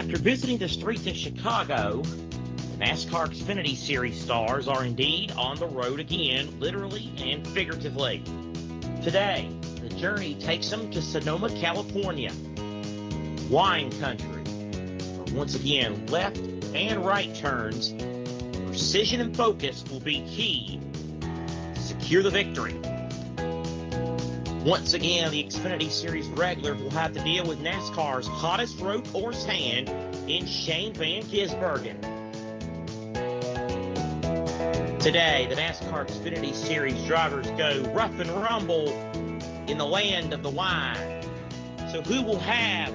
After visiting the streets of Chicago, the NASCAR Xfinity Series stars are indeed on the road again, literally and figuratively. Today, the journey takes them to Sonoma, California, wine country, where once again left and right turns, precision and focus will be key to secure the victory. Once again, the Xfinity Series regulars will have to deal with NASCAR's hottest road course hand in Shane Van Gisbergen. Today, the NASCAR Xfinity Series drivers go rough and rumble in the land of the wine. So who will have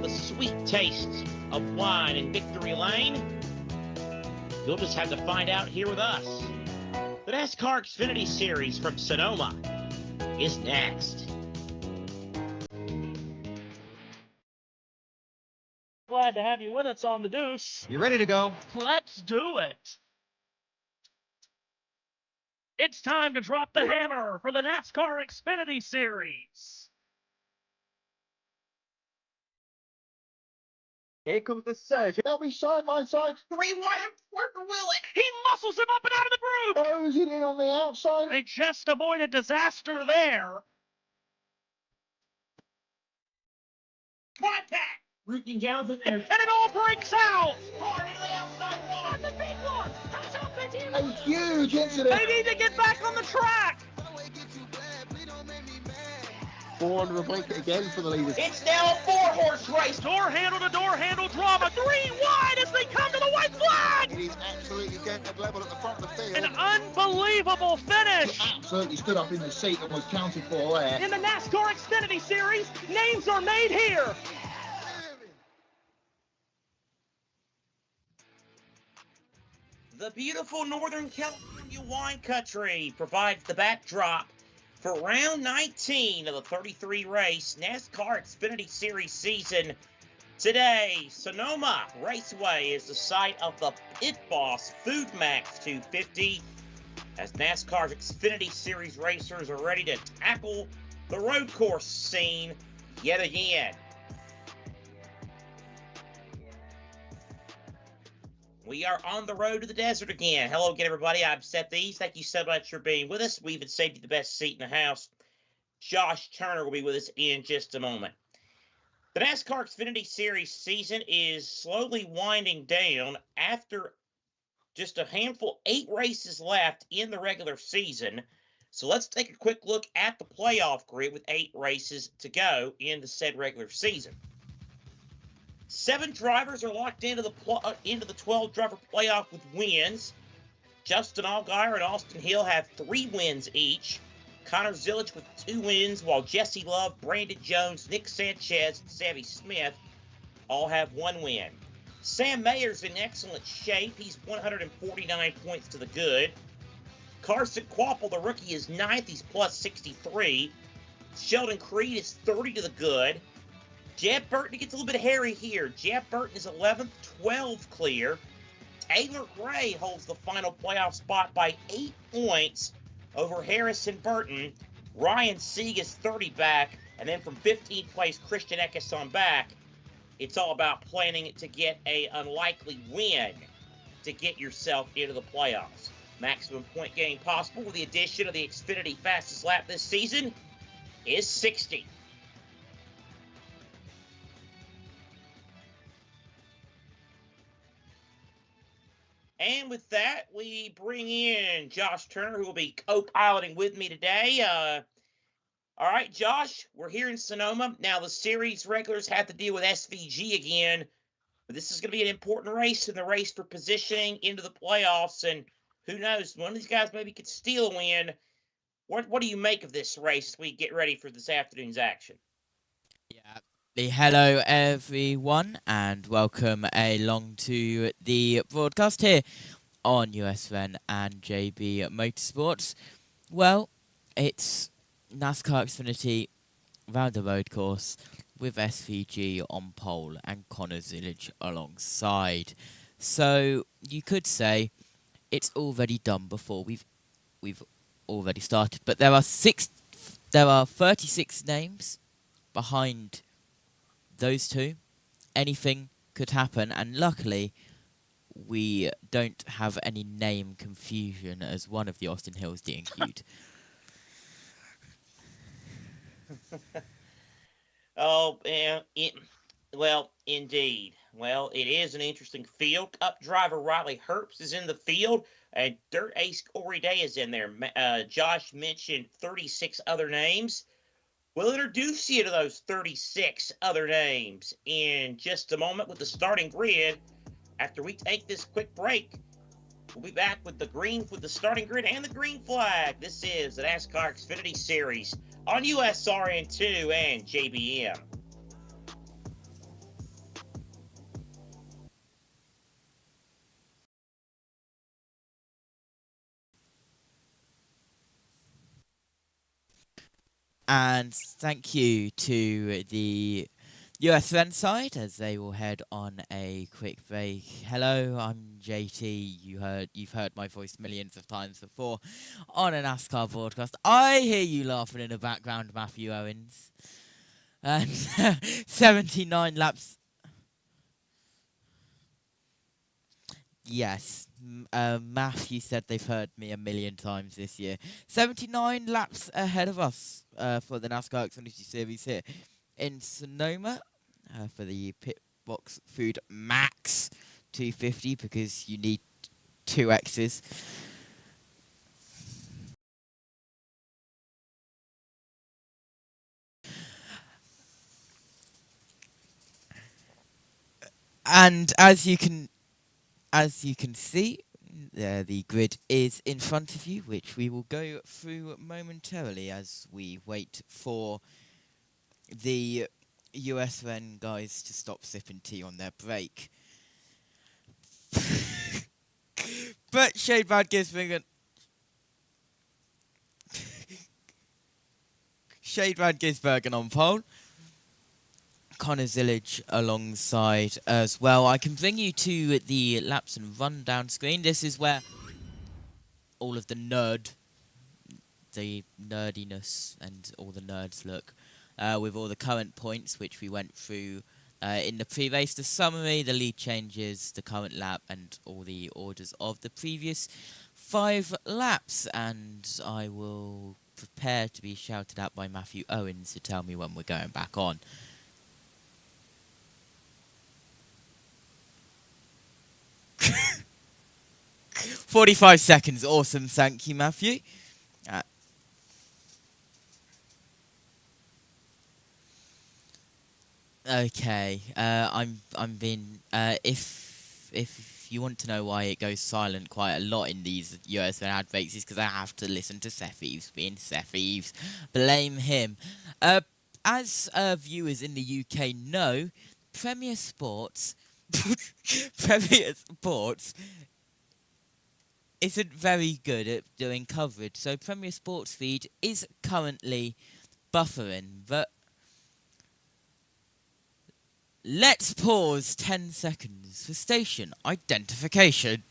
the sweet taste of wine in Victory Lane? You'll just have to find out here with us. The NASCAR Xfinity Series from Sonoma is next. Glad to have you with us on the Deuce. You ready to go? Let's do it. It's time to drop the hammer for the NASCAR Xfinity Series. Here comes the surge. They'll be side by side. 3 wide, Parker Willett. He muscles him up and out of the group. Closing in on the outside. They just avoided disaster there. Contact. Rooting down the there. And it all breaks out. Hard into the outside wall. The big one. A huge incident. They need to get back on the track. Forward will break it again for the leaders. It's now a 4-horse race. Door handle to door handle drama. 3 wide as they come to the white flag. He's absolutely getting level at the front of the field. An unbelievable finish. He absolutely stood up in the seat and was counted for there. In the NASCAR Xfinity Series, names are made here. The beautiful Northern California wine country provides the backdrop for round 19 of the 33 race NASCAR Xfinity Series season. Today, Sonoma Raceway is the site of the Pit Boss Food Max 250 as NASCAR's Xfinity Series racers are ready to tackle the road course scene yet again. We are on the road to the desert again. Hello again, everybody. I'm Seth East. Thank you so much for being with us. We even saved you the best seat in the house. Josh Turner will be with us in just a moment. The NASCAR Xfinity Series season is slowly winding down after just a handful, 8 races left in the regular season. So let's take a quick look at the playoff grid with 8 races to go in the said regular season. 7 drivers are locked into the 12-driver playoff with wins. Justin Allgaier and Austin Hill have 3 wins each. Connor Zilisch with 2 wins, while Jesse Love, Brandon Jones, Nick Sanchez, and Savvy Smith all have 1 win. Sam Mayer's in excellent shape. He's 149 points to the good. Carson Kvapil, the rookie, is 9th. He's plus 63. Sheldon Creed is 30 to the good. Jeb Burton gets a little bit hairy here. Jeb Burton is 11th, 12 clear. Taylor Gray holds the final playoff spot by 8 points over Harrison Burton. Ryan Sieg is 30 back. And then from 15th place, Christian Eckes on back. It's all about planning it to get an unlikely win to get yourself into the playoffs. Maximum point gain possible with the addition of the Xfinity fastest lap this season is 60. And with that, we bring in Josh Turner, who will be co-piloting with me today. All right, Josh, we're here in Sonoma. Now, the series regulars have to deal with SVG again. But this is going to be an important race in the race for positioning into the playoffs. And who knows, one of these guys maybe could steal a win. What do you make of this race as we get ready for this afternoon's action? Yeah. Hello everyone and welcome along to the broadcast here on USVN and JB Motorsports. Well, it's NASCAR Xfinity round the road course with SVG on pole and Connor Zilisch alongside. So you could say it's already done before we've already started, but there are 36 names behind those two. Anything could happen, and luckily we don't have any name confusion as one of the Austin Hills DNQ'd. Oh, yeah, well, indeed. Well, it is an interesting field. Cup driver Riley Herbst is in the field, and Dirt Ace Corey Day is in there. Josh mentioned 36 other names. We'll introduce you to those 36 other names in just a moment with the starting grid. After we take this quick break, we'll be back with the starting grid and the green flag. This is the NASCAR Xfinity Series on USRN2 and JBM. And thank you to the USN side as they will head on a quick break. Hello, I'm JT. You've heard my voice millions of times before on a NASCAR broadcast. I hear you laughing in the background, Matthew Owens. And 79 laps. Yes, Matthew said they've heard me a million times this year. 79 laps ahead of us for the NASCAR Xfinity Series here in Sonoma for the Pit Box Food Max 250 because you need 2 X's. And as you can see, the grid is in front of you, which we will go through momentarily as we wait for the USN guys to stop sipping tea on their break. But Shade Brad Gisbergen on pole. Connor Zillage alongside as well. I can bring you to the laps and rundown screen. This is where all of the nerdiness and all the nerds look with all the current points which we went through in the pre-race, the summary, the lead changes, the current lap and all the orders of the previous 5 laps. And I will prepare to be shouted at by Matthew Owens to tell me when we're going back on. "45 seconds, awesome, thank you, Matthew." Okay, I'm being if you want to know why it goes silent quite a lot in these USN ad breaks, is because I have to listen to Seth Eves being Seth Eves. Blame him. As viewers in the UK know, Premier Sports isn't very good at doing coverage, so Premier Sports feed is currently buffering, but let's pause 10 seconds for station identification.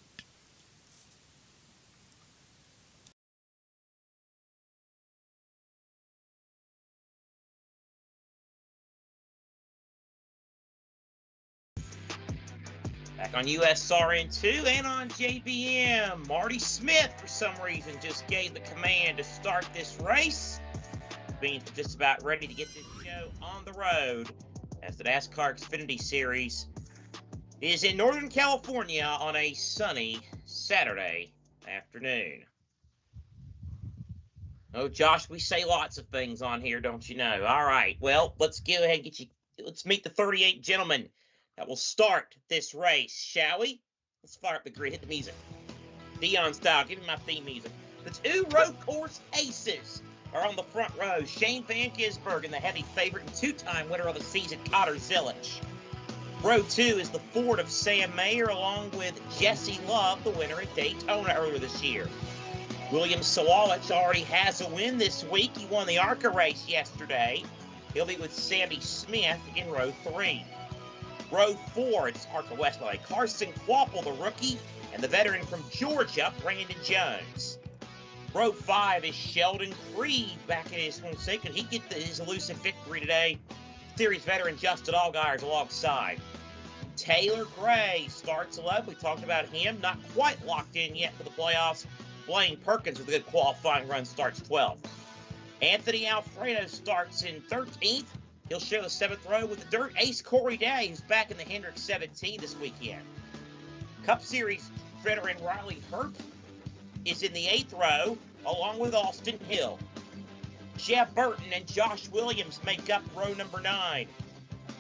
Back on USRN2 and on JBM. Marty Smith, for some reason, just gave the command to start this race. Being just about ready to get this show on the road as the NASCAR Xfinity Series is in Northern California on a sunny Saturday afternoon. Oh, Josh, we say lots of things on here, don't you know? All right, well, let's go ahead and let's meet the 38 gentlemen that will start this race, shall we? Let's fire up the grid, hit the music. Dion style, give me my theme music. The 2 road course aces are on the front row. Shane Van Gisbergen, the heavy favorite and 2-time winner of the season, Connor Zillage. Row 2 is the Ford of Sam Mayer, along with Jesse Love, the winner at Daytona earlier this year. William Sawalich already has a win this week. He won the ARCA race yesterday. He'll be with Sammy Smith in row 3. Row 4, it's ARCA West by Carson Quapple, the rookie, and the veteran from Georgia, Brandon Jones. Row 5 is Sheldon Creed back in his home state. Could he get his elusive victory today? Series veteran Justin Allgaier alongside. Taylor Gray starts 11. We talked about him. Not quite locked in yet for the playoffs. Blaine Perkins with a good qualifying run starts 12th. Anthony Alfredo starts in 13th. He'll share the 7th row with the dirt ace Corey Day, who's back in the Hendrick 17 this weekend. Cup Series veteran Riley Hurt is in the 8th row, along with Austin Hill. Jeff Burton and Josh Williams make up row number 9.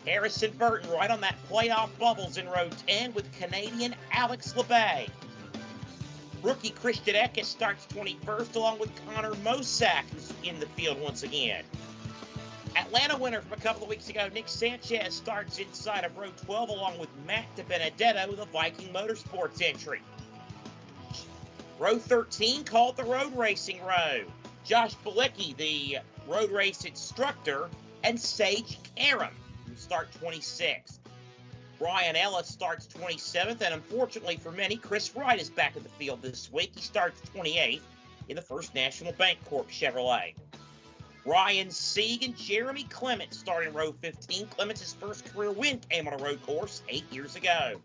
Harrison Burton right on that playoff bubbles in row 10 with Canadian Alex LeBay. Rookie Christian Eckes starts 21st, along with Connor Mosack, who's in the field once again. Atlanta winner from a couple of weeks ago, Nick Sanchez, starts inside of row 12, along with Matt DiBenedetto with a Viking Motorsports entry. Row 13, called the road racing row. Josh Balicki, the road race instructor, and Sage Karam, who start 26th. Brian Ellis starts 27th, and unfortunately for many, Chris Wright is back in the field this week. He starts 28th in the First National Bank Corp Chevrolet. Ryan Sieg and Jeremy Clements start in row 15. Clements' first career win came on a road course 8 years ago.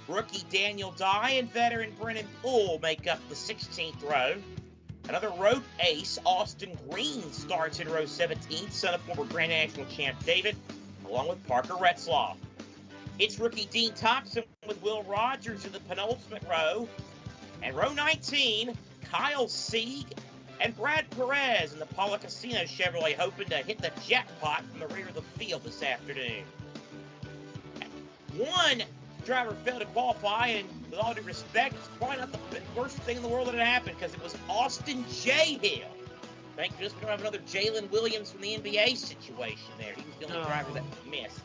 Rookie Daniel Dye and veteran Brennan Poole make up the 16th row. Another road ace, Austin Green, starts in row 17, son of former Grand National champ David, along with Parker Retzlaff. It's rookie Dean Thompson with Will Rogers in the penultimate row. And row 19, Kyle Sieg and Brad Perez in the Paula Casino Chevrolet, hoping to hit the jackpot from the rear of the field this afternoon. One driver failed to qualify, and with all due respect, it's probably not the worst thing in the world that had happened, because it was Austin J. Hill. Thank goodness we don't have another Jalen Williams from the NBA situation there. He was the only driver that missed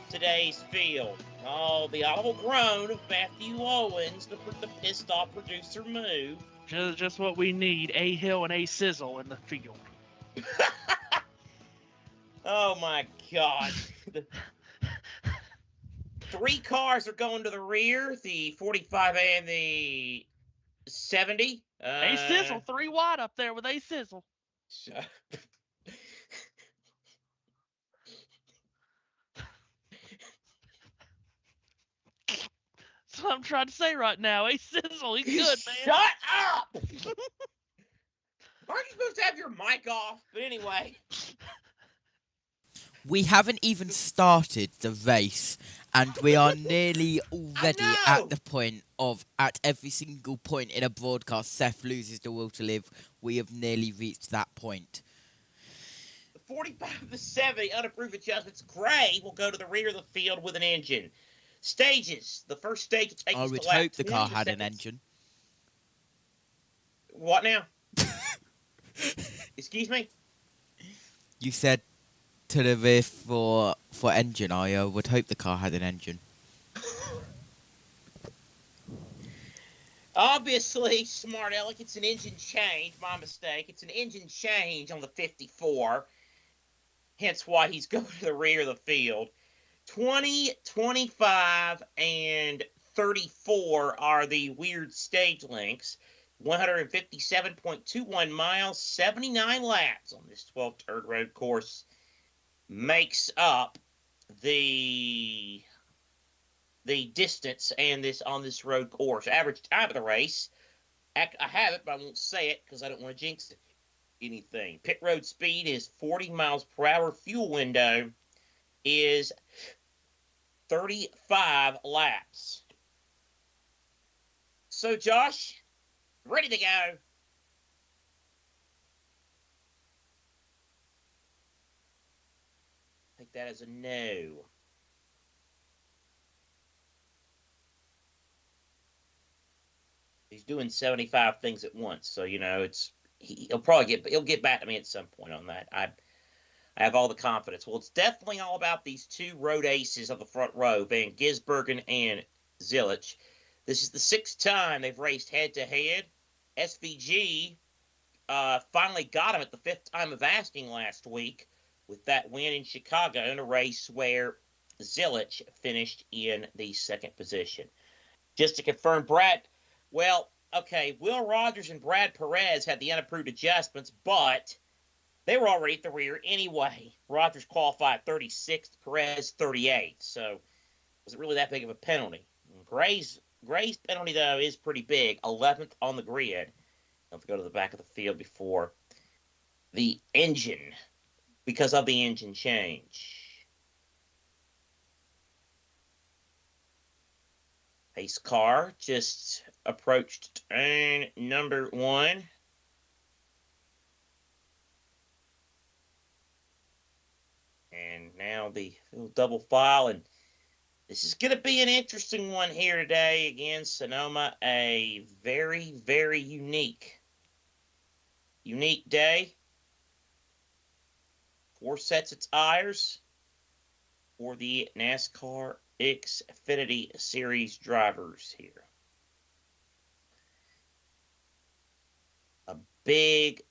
today's field. Oh, the audible groan of Matthew Owens, the pissed off producer move. Just what we need, A Hill and A Sizzle in the field. Oh my God. 3 cars are going to the rear, the 45 and the 70. A Sizzle, 3 wide up there with A Sizzle. That's what I'm trying to say right now. A Sizzle, he's good, man. Shut up! Aren't you supposed to have your mic off? But anyway. We haven't even started the race, and we are nearly already at the point of, at every single point in a broadcast, Seth loses the will to live. We have nearly reached that point. The 45 to 70 unapproved adjustments. Gray will go to the rear of the field with an engine. Stages. The first stage will take us to lap 20 I would hope the car had an engine. What now? Excuse me? You said to the rear for engine. I would hope the car had an engine. Obviously, smart aleck, it's an engine change. My mistake. It's an engine change on the 54. Hence why he's going to the rear of the field. 20, 25, and 34 are the weird stage lengths. 157.21 miles, 79 laps on this 12th dirt road course makes up the distance and on this road course. Average time of the race, I have it, but I won't say it because I don't want to jinx anything. Pit road speed is 40 miles per hour. Fuel window is 35 laps. So, Josh, ready to go. Take that as a no. He's doing 75 things at once, so he'll get back to me at some point on that. I have all the confidence. Well, it's definitely all about these 2 road aces of the front row, Van Gisbergen and Zilich. This is the 6th time they've raced head-to-head. SVG finally got him at the 5th time of asking last week with that win in Chicago in a race where Zilich finished in the 2nd position. Just to confirm, Will Rogers and Brad Perez had the unapproved adjustments, but they were already at the rear anyway. Rogers qualified 36th, Perez 38th. So Was it really that big of a penalty? Gray's penalty, though, is pretty big. 11th on the grid. Don't go to the back of the field before the engine, because of the engine change. Pace car just approached turn number 1. And now the double file, and this is going to be an interesting one here today. Again, Sonoma, a very, very unique day. 4 sets of tires for the NASCAR Xfinity Series drivers here. A big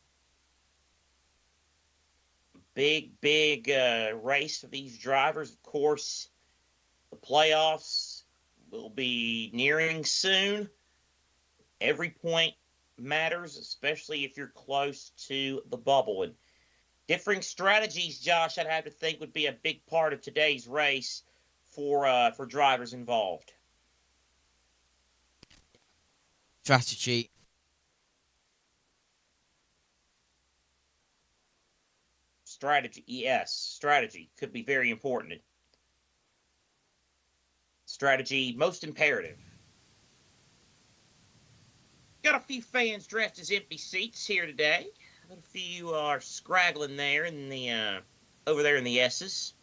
race for these drivers. Of course, the playoffs will be nearing soon. Every point matters, especially if you're close to the bubble. And differing strategies, Josh, I'd have to think would be a big part of today's race for drivers involved. Strategy. Strategy, yes. Strategy could be very important. Strategy, most imperative. Got a few fans dressed as empty seats here today. A few are scraggling there in the over there in the S's.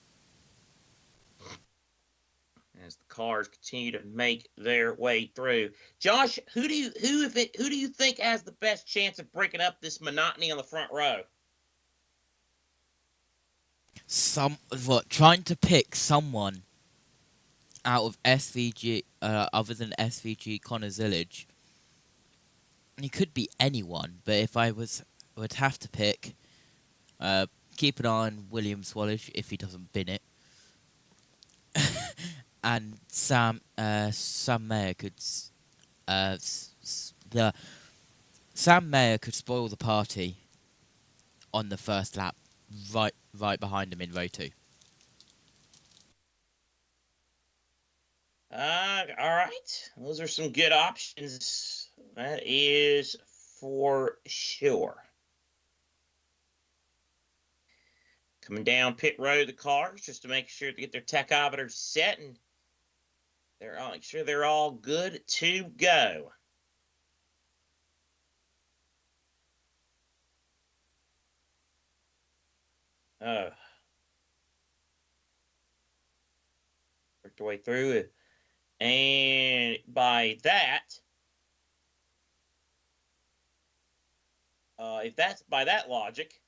As the cars continue to make their way through. Josh, who do you think has the best chance of breaking up this monotony on the front row? Trying to pick someone out of SVG, other than SVG Connor Zillage. It could be anyone, but if I would have to pick, keep an eye on William Swallish if he doesn't bin it. And Sam Mayer could Sam Mayer could spoil the party on the first lap, right behind him in row 2. All right, those are some good options. That is for sure. Coming down pit road, the cars, just to make sure to get their tachometers set, and make sure they're all good to go. Worked our way through it. And by that, if that's by that logic,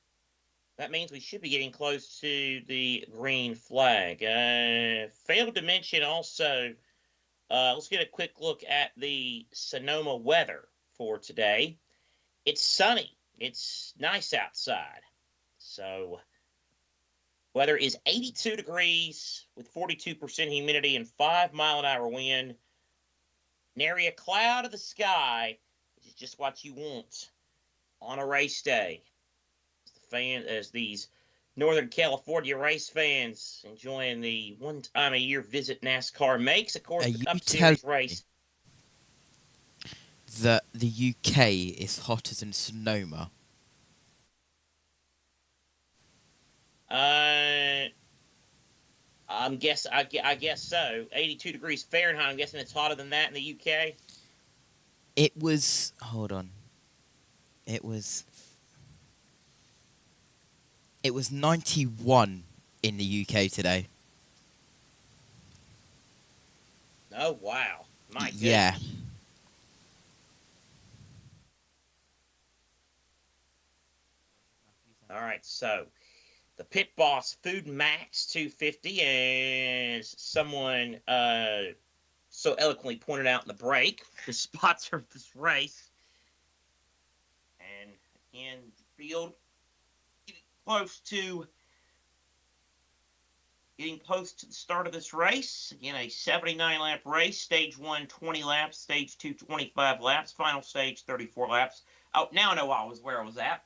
that means we should be getting close to the green flag. Failed to mention also, let's get a quick look at the Sonoma weather for today. It's sunny. It's nice outside. So weather is 82 degrees with 42% humidity and 5-mile-an-hour wind. Nary a cloud of the sky, which is just what you want on a race day. As these Northern California race fans enjoying the one-time-a-year visit NASCAR makes, of course, the Cup Series race. That the UK is hotter than Sonoma. I guess so. 82 degrees Fahrenheit. I'm guessing it's hotter than that in the UK. It was. Hold on. It was 91 in the UK today. Oh wow! My goodness. Yeah. All right, so the Pit Boss Food Max 250, as someone so eloquently pointed out in the break, the sponsor of this race. And again, field getting close to the start of this race. Again, a 79-lap race. Stage 1, 20 laps. Stage 2, 25 laps. Final stage, 34 laps. Oh, now I know where I was at.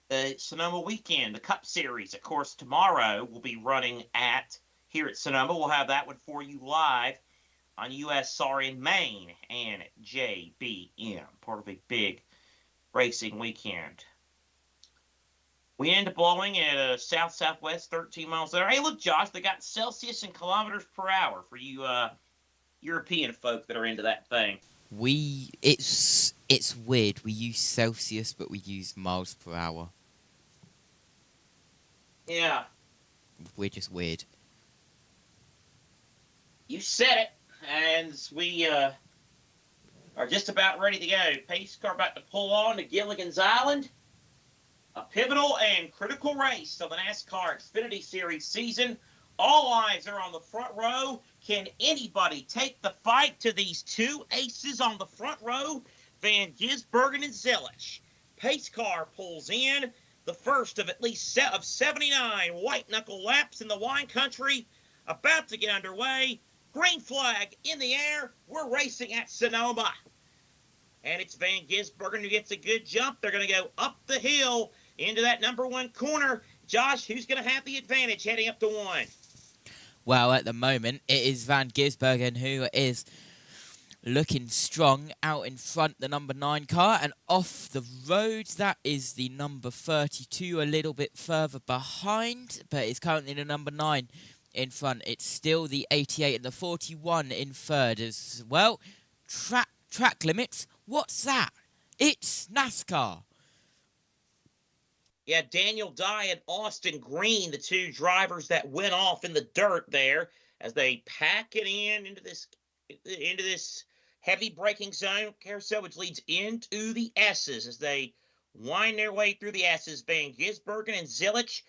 The Sonoma weekend, the Cup Series, of course, tomorrow will be running at here at Sonoma. We'll have that one for you live on USR in Maine and JBM, part of a big racing weekend. Wind blowing at south-southwest, 13 miles an hour. Hey, look, Josh, they got Celsius and kilometers per hour for you European folk that are into that thing. It's weird. We use Celsius, but we use miles per hour. Yeah. We're just weird. You said it, and we are just about ready to go. Pace car about to pull on to Gilligan's Island. A pivotal and critical race of the NASCAR Xfinity Series season. All eyes are on the front row. Can anybody take the fight to these two aces on the front row? Van Gisbergen and Zilich. Pace car pulls in. The first of at least 79 white-knuckle laps in the wine country. About to get underway. Green flag in the air. We're racing at Sonoma. And it's Van Gisbergen who gets a good jump. They're going to go up the hill into that number one corner. Josh, who's going to have the advantage heading up to one? Well, at the moment, it is Van Gisbergen who is looking strong out in front, the number 9 car, and off the road, that is the number 32, a little bit further behind, but it's currently the number 9 in front. It's still the 88 and the 41 in third as well. Track limits, what's that? It's NASCAR. Yeah, Daniel Dye and Austin Green, the two drivers that went off in the dirt there as they pack it into this heavy braking zone carousel, which leads into the S's as they wind their way through the S's. Van Gisbergen and Zilich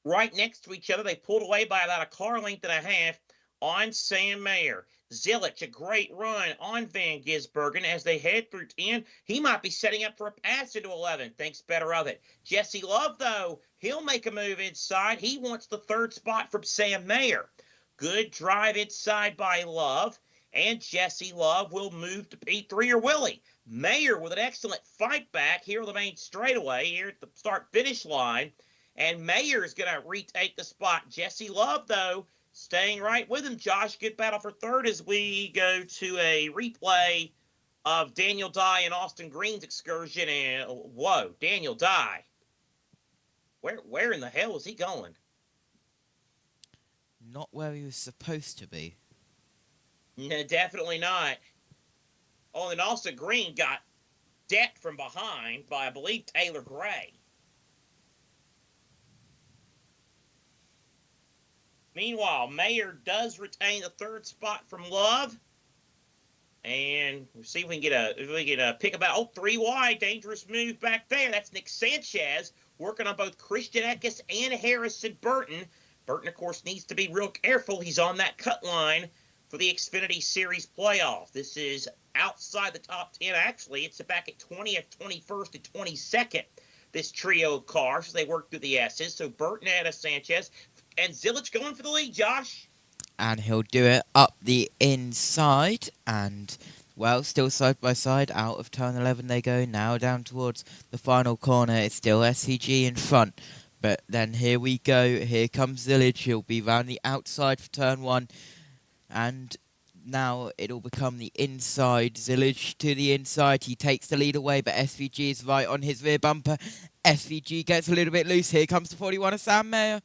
right next to each other. They pulled away by about a car length and a half on Sam Mayer. Zilich, a great run on Van Gisbergen as they head through 10. He might be setting up for a pass into 11. Thinks better of it. Jesse Love, though, he'll make a move inside. He wants the third spot from Sam Mayer. Good drive inside by Love. And Jesse Love will move to P3, or will he? Mayer with an excellent fight back here on the main straightaway here at the start-finish line. And Mayer is going to retake the spot. Jesse Love, though, staying right with him. Josh, good battle for third as we go to a replay of Daniel Dye and Austin Green's excursion. And whoa, Daniel Dye. Where in the hell is he going? Not where he was supposed to be. No, definitely not. Oh, and Austin Green got decked from behind by, I believe, Taylor Gray. Meanwhile, Mayer does retain the third spot from Love. And we'll see if we can get a pick about 3 wide. Dangerous move back there. That's Nick Sanchez working on both Christian Eckes and Harrison Burton. Burton, of course, needs to be real careful. He's on that cut line for the Xfinity Series playoff. This is outside the top 10. Actually, it's back at 20th, 21st, and 22nd, this trio of cars. They work through the S's. So Burton ahead of Sanchez. And Zilich going for the lead, Josh. And he'll do it up the inside. And, well, still side by side. Out of turn 11 they go. Now down towards the final corner. It's still SVG in front. But then here we go. Here comes Zilich. He'll be round the outside for turn 1. And now it'll become the inside. Zilich to the inside. He takes the lead away, but SVG is right on his rear bumper. SVG gets a little bit loose. Here comes the 41 of Sam Mayer.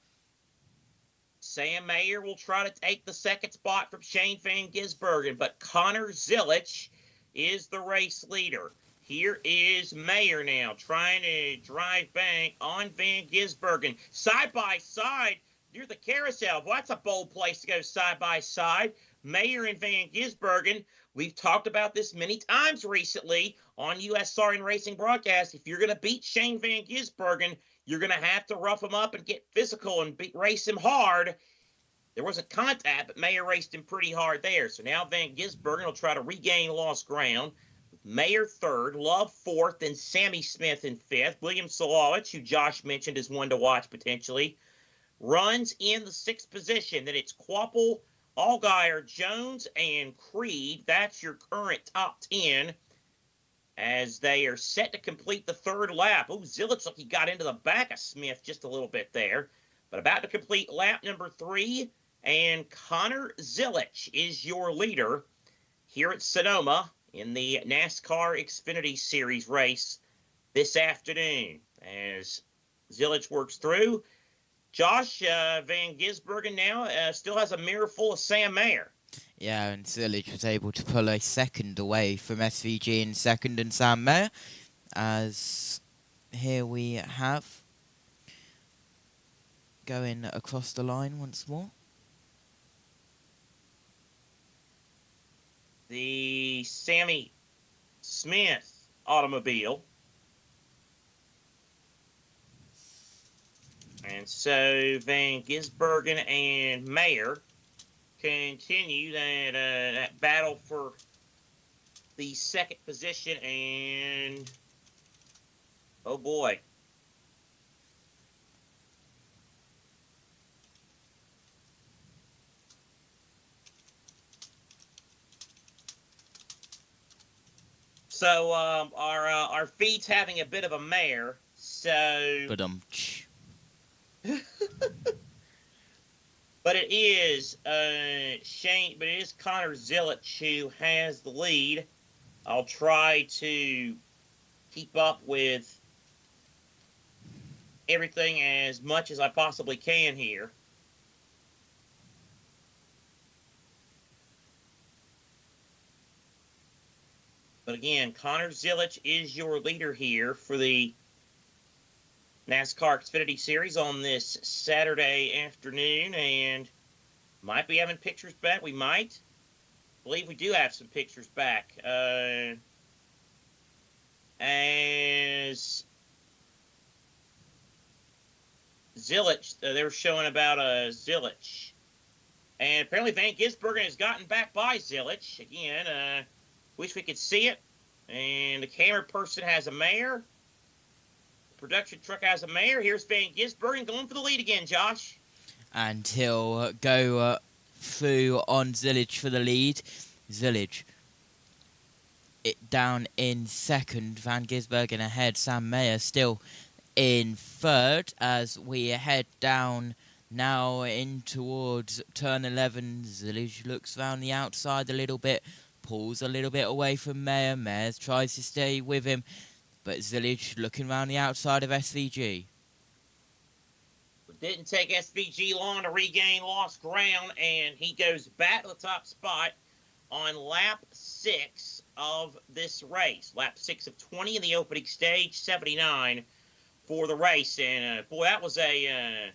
Sam Mayer will try to take the second spot from Shane Van Gisbergen, but Connor Zilich is the race leader. Here is Mayer now trying to drive back on Van Gisbergen. Side by side near the carousel. Well, that's a bold place to go side by side. Mayer and Van Gisbergen. We've talked about this many times recently on USR and Racing Broadcast. If you're going to beat Shane Van Gisbergen, you're going to have to rough him up and get physical and race him hard. There wasn't contact, but Mayer raced him pretty hard there. So now Van Gisbergen will try to regain lost ground. Mayer third, Love fourth, and Sammy Smith in fifth. William Solowich, who Josh mentioned is one to watch potentially, runs in the sixth position. Then it's Quapple, Allgaier, Jones, and Creed. That's your current top 10 as they are set to complete the third lap. Oh, Zilich looked like he got into the back of Smith just a little bit there. But about to complete lap number 3 and Connor Zilich is your leader here at Sonoma in the NASCAR Xfinity Series race this afternoon. As Zilich works through, Josh, Van Gisbergen now still has a mirror full of Sam Mayer. Yeah, and Zilich was able to pull a second away from SVG in second and Sam Mayer, as here we have going across the line once more. The Sammy Smith automobile. And so Van Gisbergen and Mayer continue that battle for the second position, and oh boy. So our feed's having a bit of a mare. So, But but it is Shane. But it is Connor Zilich who has the lead. I'll try to keep up with everything as much as I possibly can here. But again, Connor Zilich is your leader here for the NASCAR Xfinity Series on this Saturday afternoon, and might be having pictures back. We might. I believe we do have some pictures back. As Zilich, they were showing about Zilich. And apparently Van Gisbergen has gotten back by Zilich. Again, wish we could see it. And the camera person has a mare. The production truck has a mare. Here's Van Gisbergen going for the lead again, Josh. and he'll go through on Zilich for the lead. Zilich it down in second. Van Gisbergen ahead. Sam Mayer still in third as we head down now in towards turn 11. Zilich looks round the outside a little bit, pulls a little bit away from Mayer. Mayer tries to stay with him, but Zilich looking round the outside of SVG. It didn't take SVG long to regain lost ground, and he goes back to the top spot on lap 6 of this race. Lap 6 of 20 in the opening stage, 79 for the race. And boy, that was a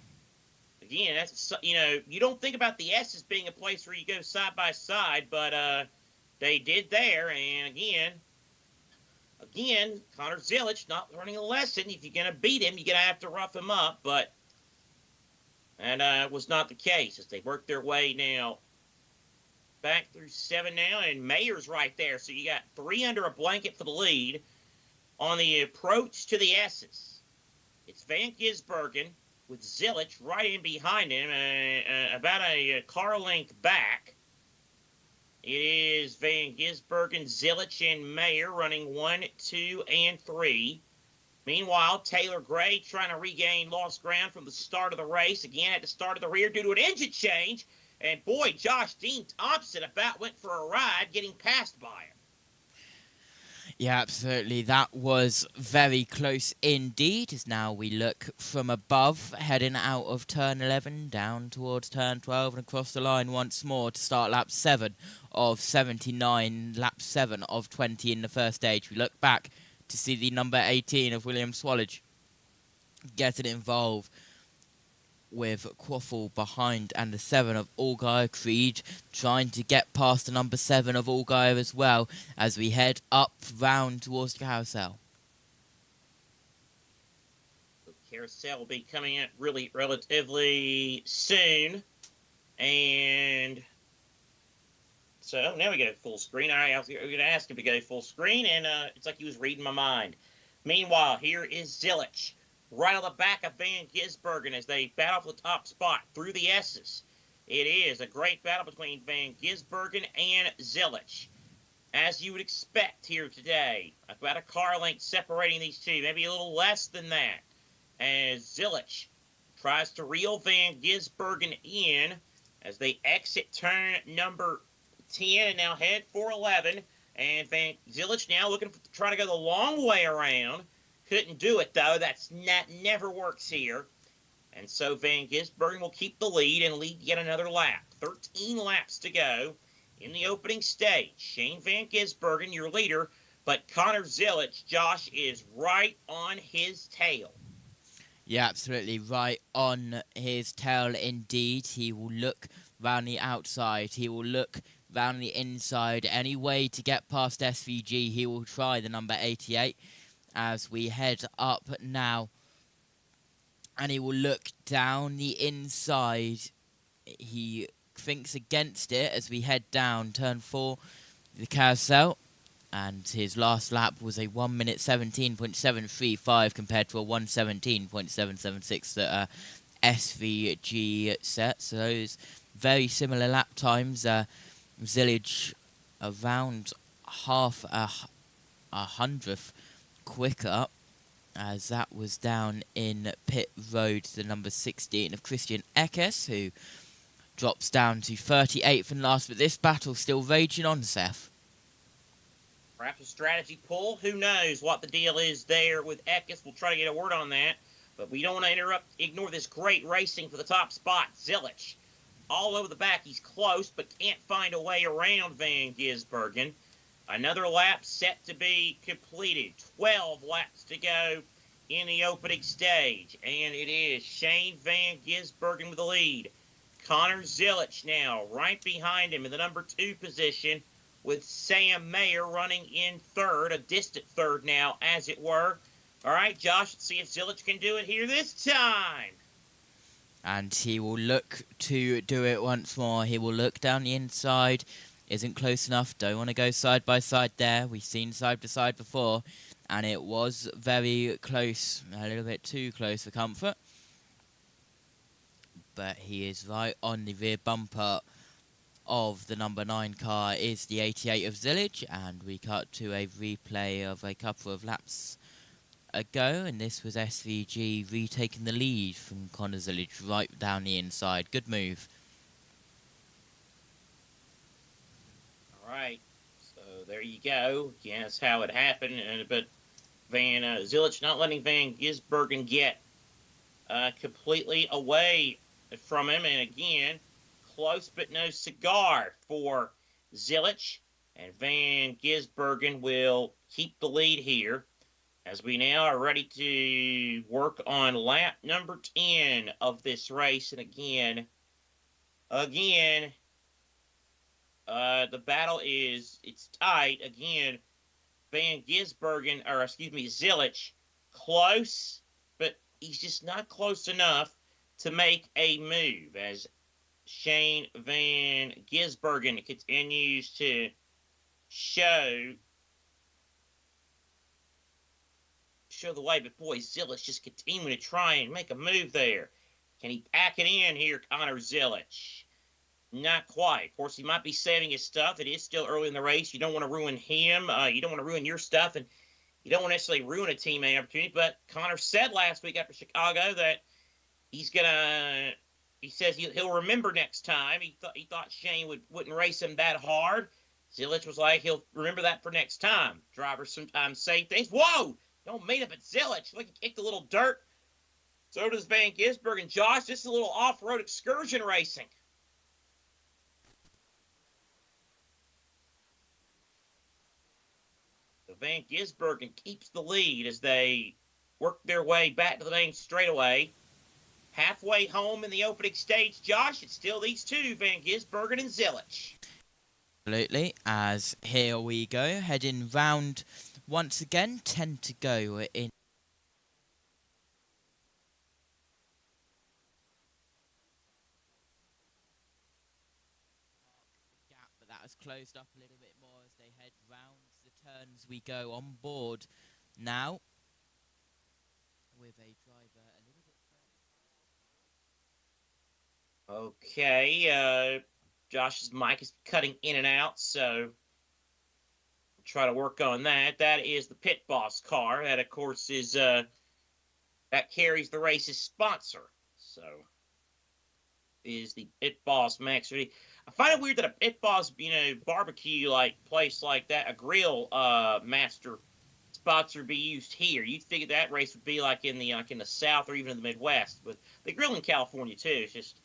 again, that's, you know, you don't think about the S as being a place where you go side by side, but they did there. And again, Connor Zilich not learning a lesson. If you're going to beat him, you're going to have to rough him up. But and was not the case as they work their way now back through 7 now, and Mayer's right there. So you got 3 under a blanket for the lead. On the approach to the S's, it's Van Gisbergen with Zilich right in behind him, about a car length back. It is Van Gisbergen, Zilich, and Mayer running 1, 2, and 3. Meanwhile, Taylor Gray trying to regain lost ground from the start of the race. Again, at the start of the rear due to an engine change. And boy, Josh, Dean Thompson about went for a ride getting passed by him. Yeah, absolutely. That was very close indeed. As now we look from above, heading out of turn 11, down towards turn 12 and across the line once more to start lap 7 of 79, lap 7 of 20 in the first stage. We look back to see the number 18 of William Swallage getting involved with Quaffle behind, and the 7 of Allgaier Creed trying to get past the number 7 of Allgaier as well as we head up round towards the carousel. The carousel will be coming in relatively soon, and so now we go full screen. All right, I was going to ask him to go full screen, and it's like he was reading my mind. Meanwhile, here is Zilich right on the back of Van Gisbergen as they battle for the top spot through the S's. It is a great battle between Van Gisbergen and Zilich, as you would expect here today. About a car length separating these two, maybe a little less than that, as Zilich tries to reel Van Gisbergen in as they exit turn number 10 and now head for 11. And Van Zilich now looking to try to go the long way around. Couldn't do it, though. That never works here. And so Van Gisbergen will keep the lead and lead yet another lap. 13 laps to go in the opening stage. Shane Van Gisbergen, your leader, but Connor Zilich, Josh, is right on his tail. Yeah, absolutely right on his tail indeed. He will look round the outside. He will look round the inside. Any way to get past SVG, he will try the number 88 as we head up now. And he will look down the inside. He thinks against it as we head down turn 4, the carousel. And his last lap was a 1 minute 17.735 compared to a 1:17.776 that SVG set. So those very similar lap times. Zillage around half a hundredth quicker, as that was down in pit road to the number 16 of Christian Eckes, who drops down to 38th and last. But this battle still raging on, Seth. Perhaps a strategy pull. Who knows what the deal is there with Eckes. We'll try to get a word on that. But we don't want to ignore this great racing for the top spot. Zilich all over the back. He's close, but can't find a way around Van Gisbergen. Another lap set to be completed. 12 laps to go in the opening stage. And it is Shane Van Gisbergen with the lead. Connor Zilich now right behind him in the number 2 position, with Sam Mayer running in third, a distant third now, as it were. All right, Josh, let's see if Zilich can do it here this time. And he will look to do it once more. He will look down the inside. Isn't close enough. Don't want to go side by side there. We've seen side by side before. And it was very close. A little bit too close for comfort. But he is right on the rear bumper of the number 9 car is the 88 of Zilich, and we cut to a replay of a couple of laps ago, and this was SVG retaking the lead from Connor Zilich right down the inside. Good move. All right, so there you go. Yeah, that's how it happened. But Van Zilich not letting Van Gisbergen get completely away from him, and again, close but no cigar for Zilich, and Van Gisbergen will keep the lead here as we now are ready to work on lap number 10 of this race. And again, the battle it's tight. Again, Van Gisbergen, or excuse me, Zilich, close, but he's just not close enough to make a move as Shane Van Gisbergen continues to show the way, but boy, Zilich just continuing to try and make a move there. Can he pack it in here, Connor Zilich? Not quite. Of course, he might be saving his stuff. It is still early in the race. You don't want to ruin him. You don't want to ruin your stuff, and you don't want to necessarily ruin a teammate opportunity. But Connor said last week after Chicago that he says he'll remember next time. He thought Shane wouldn't race him that hard. Zilich was like, he'll remember that for next time. Drivers sometimes say things. Whoa! Don't mean it, but Zilich, look, he kicked a little dirt. So does Van Gisbergen. Josh, this is a little off-road excursion racing. So Van Gisbergen keeps the lead as they work their way back to the main straightaway. Halfway home in the opening stage, Josh, it's still these two, Van Gisbergen and Zilich. Absolutely, as here we go, heading round once again, 10 to go in. Gap, but that has closed up a little bit more as they head round the turns. We go on board now with a driver a little bit further. Okay, Josh's mic is cutting in and out, so try to work on that. That is the Pit Boss car. That, of course, is that carries the race's sponsor. So is the Pit Boss Max. I find it weird that a Pit Boss, barbecue place like that, a grill master spots would be used here. You'd figure that race would be in the South or even in the Midwest, but they grill in California too. It's just,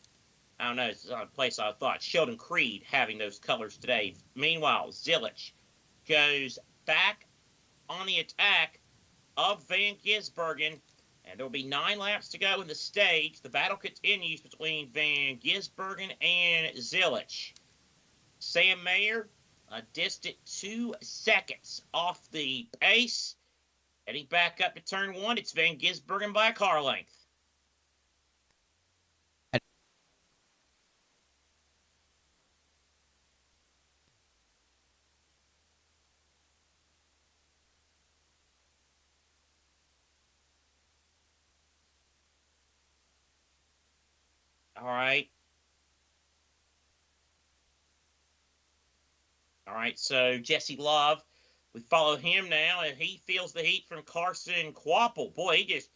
I don't know, it's not a place I thought. Sheldon Creed having those colors today. Meanwhile, Zilich goes back on the attack of Van Gisbergen, and there will be 9 laps to go in the stage. The battle continues between Van Gisbergen and Zilich. Sam Mayer, a distant 2 seconds off the pace. Heading back up to turn 1, it's Van Gisbergen by a car length. All right. All right, so Jesse Love, we follow him now, and he feels the heat from Carson Quapple. Boy, he just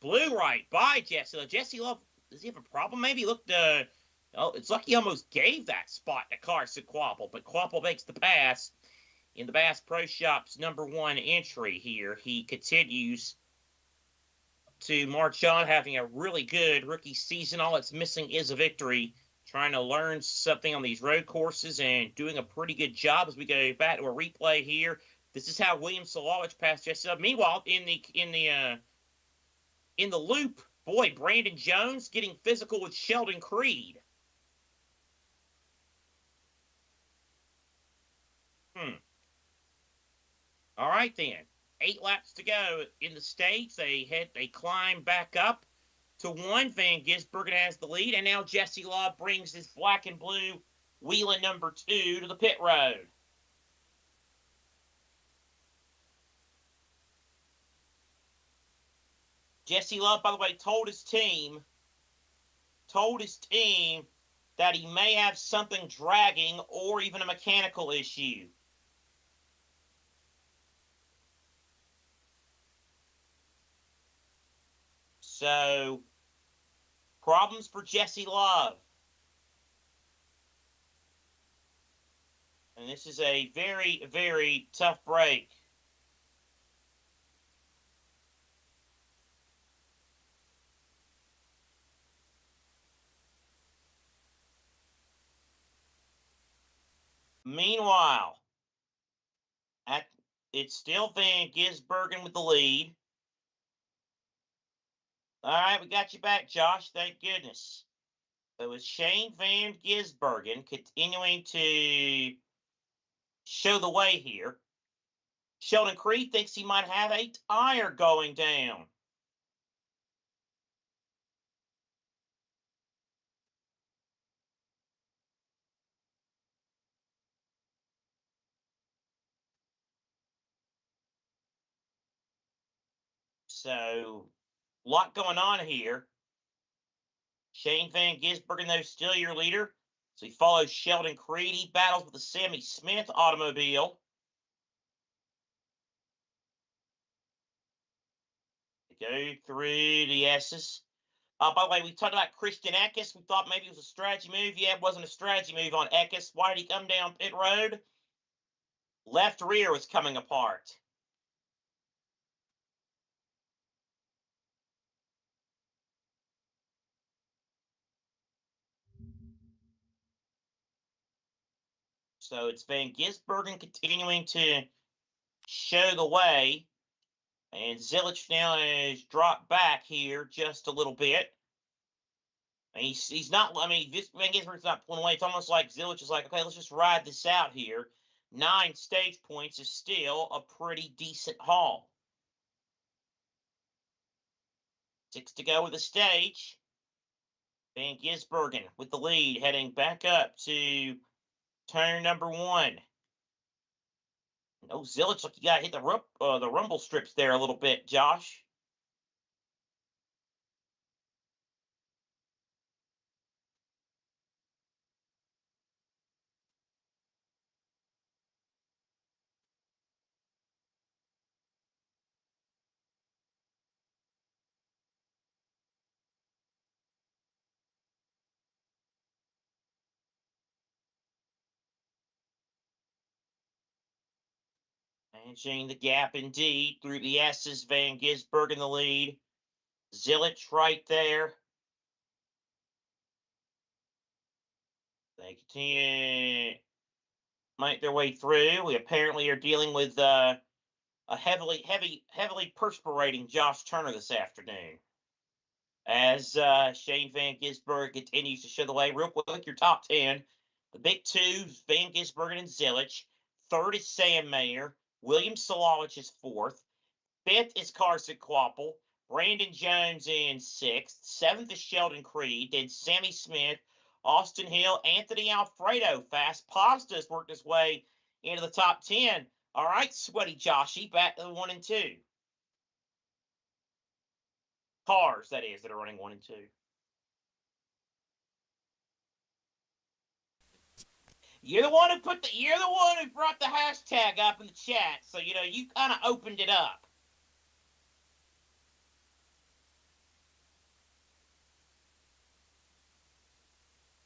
blew right by Jesse Love. Jesse Love, does he have a problem? Maybe he looked, it's lucky he almost gave that spot to Carson Quapple, but Quapple makes the pass in the Bass Pro Shop's #1 entry here. He continues to march on, having a really good rookie season. All it's missing is a victory. Trying to learn something on these road courses and doing a pretty good job as we go back to a replay here. This is how William Solowich passed Jesse Love. Meanwhile, in the loop, boy, Brandon Jones getting physical with Sheldon Creed. All right then. 8 laps to go in the stage. They climb back up to 1. Van Gisbergen has the lead, and now Jesse Love brings his black and blue Wheeling #2 to the pit road. Jesse Love, by the way, told his team that he may have something dragging or even a mechanical issue. So, problems for Jesse Love. And this is a very, very tough break. Meanwhile, it's still Van Gisbergen with the lead. All right, we got you back, Josh. Thank goodness. It was Shane Van Gisbergen continuing to show the way here. Sheldon Creed thinks he might have a tire going down. So, a lot going on here. Shane Van Gisbergen, though, still your leader. So he follows Sheldon Creed. He battles with the Sammy Smith automobile. Go through the S's. By the way, we talked about Christian Eckes. We thought maybe it was a strategy move. Yeah, it wasn't a strategy move on Eckes. Why did he come down pit road? Left rear was coming apart. So it's Van Gisbergen continuing to show the way. And Zilich now has dropped back here just a little bit. And he's not, Van Gisbergen's not pulling away. It's almost like Zilich is like, okay, let's just ride this out here. 9 stage points is still a pretty decent haul. 6 to go with the stage. Van Gisbergen with the lead, heading back up to turn #1. No, Zilich, like you got to hit the rumble strips there a little bit, Josh. Managing the gap indeed through the S's. Van Gisbergen in the lead. Zilich right there. They continue to make their way through. We apparently are dealing with a heavily perspirating Josh Turner this afternoon. As Shane Van Gisbergen continues to show the way. Real quick, your top 10. The big two, Van Gisbergen and Zilich. Third is Sam Mayer. William Solowich is fourth. Fifth is Carson Quapple. Brandon Jones in sixth. Seventh is Sheldon Creed. Then Sammy Smith, Austin Hill, Anthony Alfredo. Fast Pasta's worked his way into the top 10. All right, Sweaty Joshy, back to the 1 and 2. Cars, that is, that are running 1 and 2. You're the one who brought the hashtag up in the chat, so you kind of opened it up.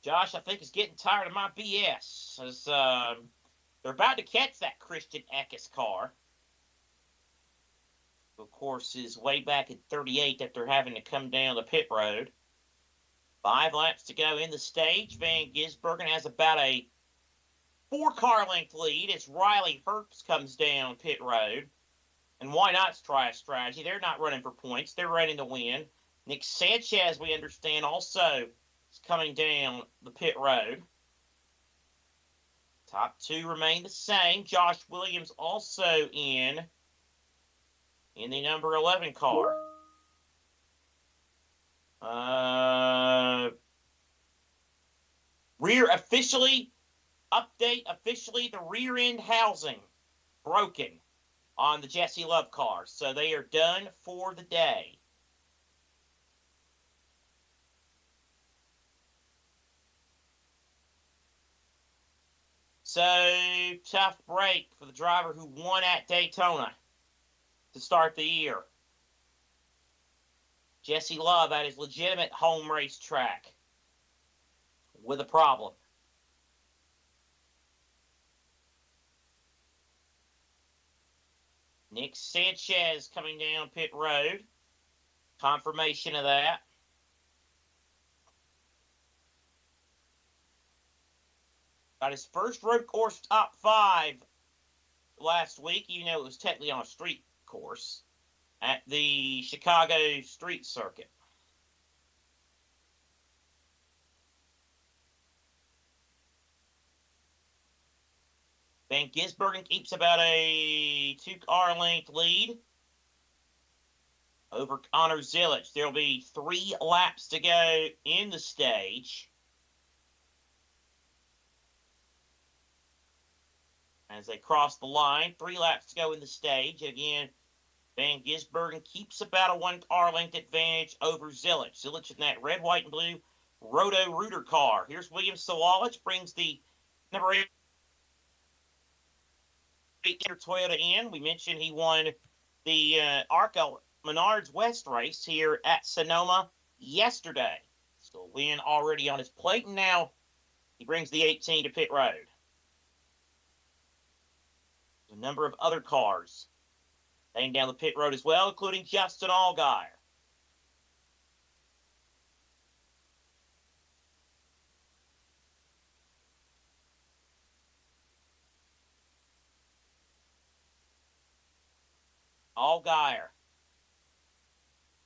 Josh, I think, is getting tired of my BS. As, they're about to catch that Christian Eckes car. Of course, is way back at 38 after having to come down the pit road. 5 laps to go in the stage. Van Gisbergen has about a 4-car length lead as Riley Herbst comes down pit road. And why not try a strategy? They're not running for points. They're running to win. Nick Sanchez, we understand, also is coming down the pit road. Top 2 remain the same. Josh Williams also in the number 11 car. Rear officially, the rear end housing broken on the Jesse Love car. So they are done for the day. So, tough break for the driver who won at Daytona to start the year. Jesse Love at his legitimate home race track with a problem. Nick Sanchez coming down pit road. Confirmation of that. Got his first road course top 5 last week, even though it was technically on a street course, at the Chicago Street Circuit. Van Gisbergen keeps about a 2-car length lead over Connor Zilich. There will be 3 laps to go in the stage. As they cross the line, 3 laps to go in the stage. Again, Van Gisbergen keeps about a 1-car length advantage over Zilich. Zilich in that red, white, and blue Roto Rooter car. Here's William Solowich, brings the number 8 Toyota in. We mentioned he won the ARCA Menards West race here at Sonoma yesterday. So a win already on his plate, and now he brings the 18 to pit road. A number of other cars heading down the pit road as well, including Justin Allgaier. Allgaier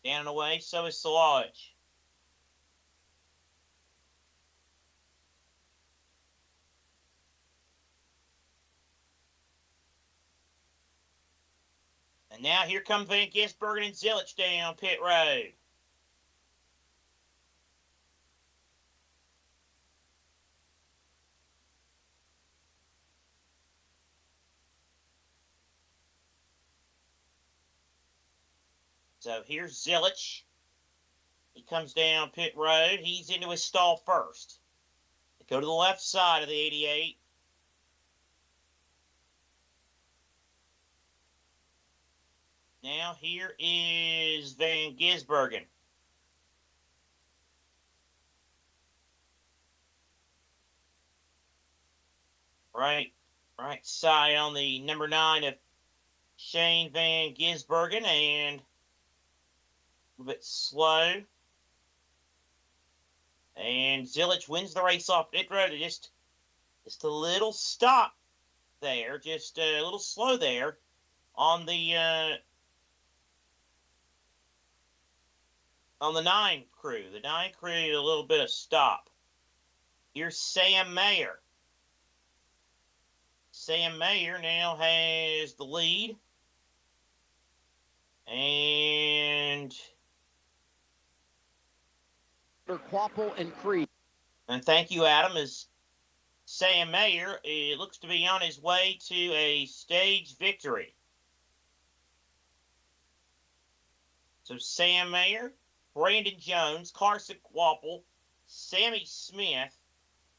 down and away, so is Solowich. And now here come Van Gisbergen and Zilich down pit road. So here's Zilich. He comes down pit road. He's into his stall first. They go to the left side of the 88. Now here is Van Gisbergen. Right side on the number 9 of Shane Van Gisbergen, and a bit slow. And Zilich wins the race off pit road. Just a little stop there, just a little slow there on the 9 crew. The 9 crew, a little bit of stop. Here's Sam Mayer. Sam Mayer now has the lead. And Quapple and Creed. And thank you, Adam, as Sam Mayer looks to be on his way to a stage victory. So Sam Mayer, Brandon Jones, Carson Quapple, Sammy Smith,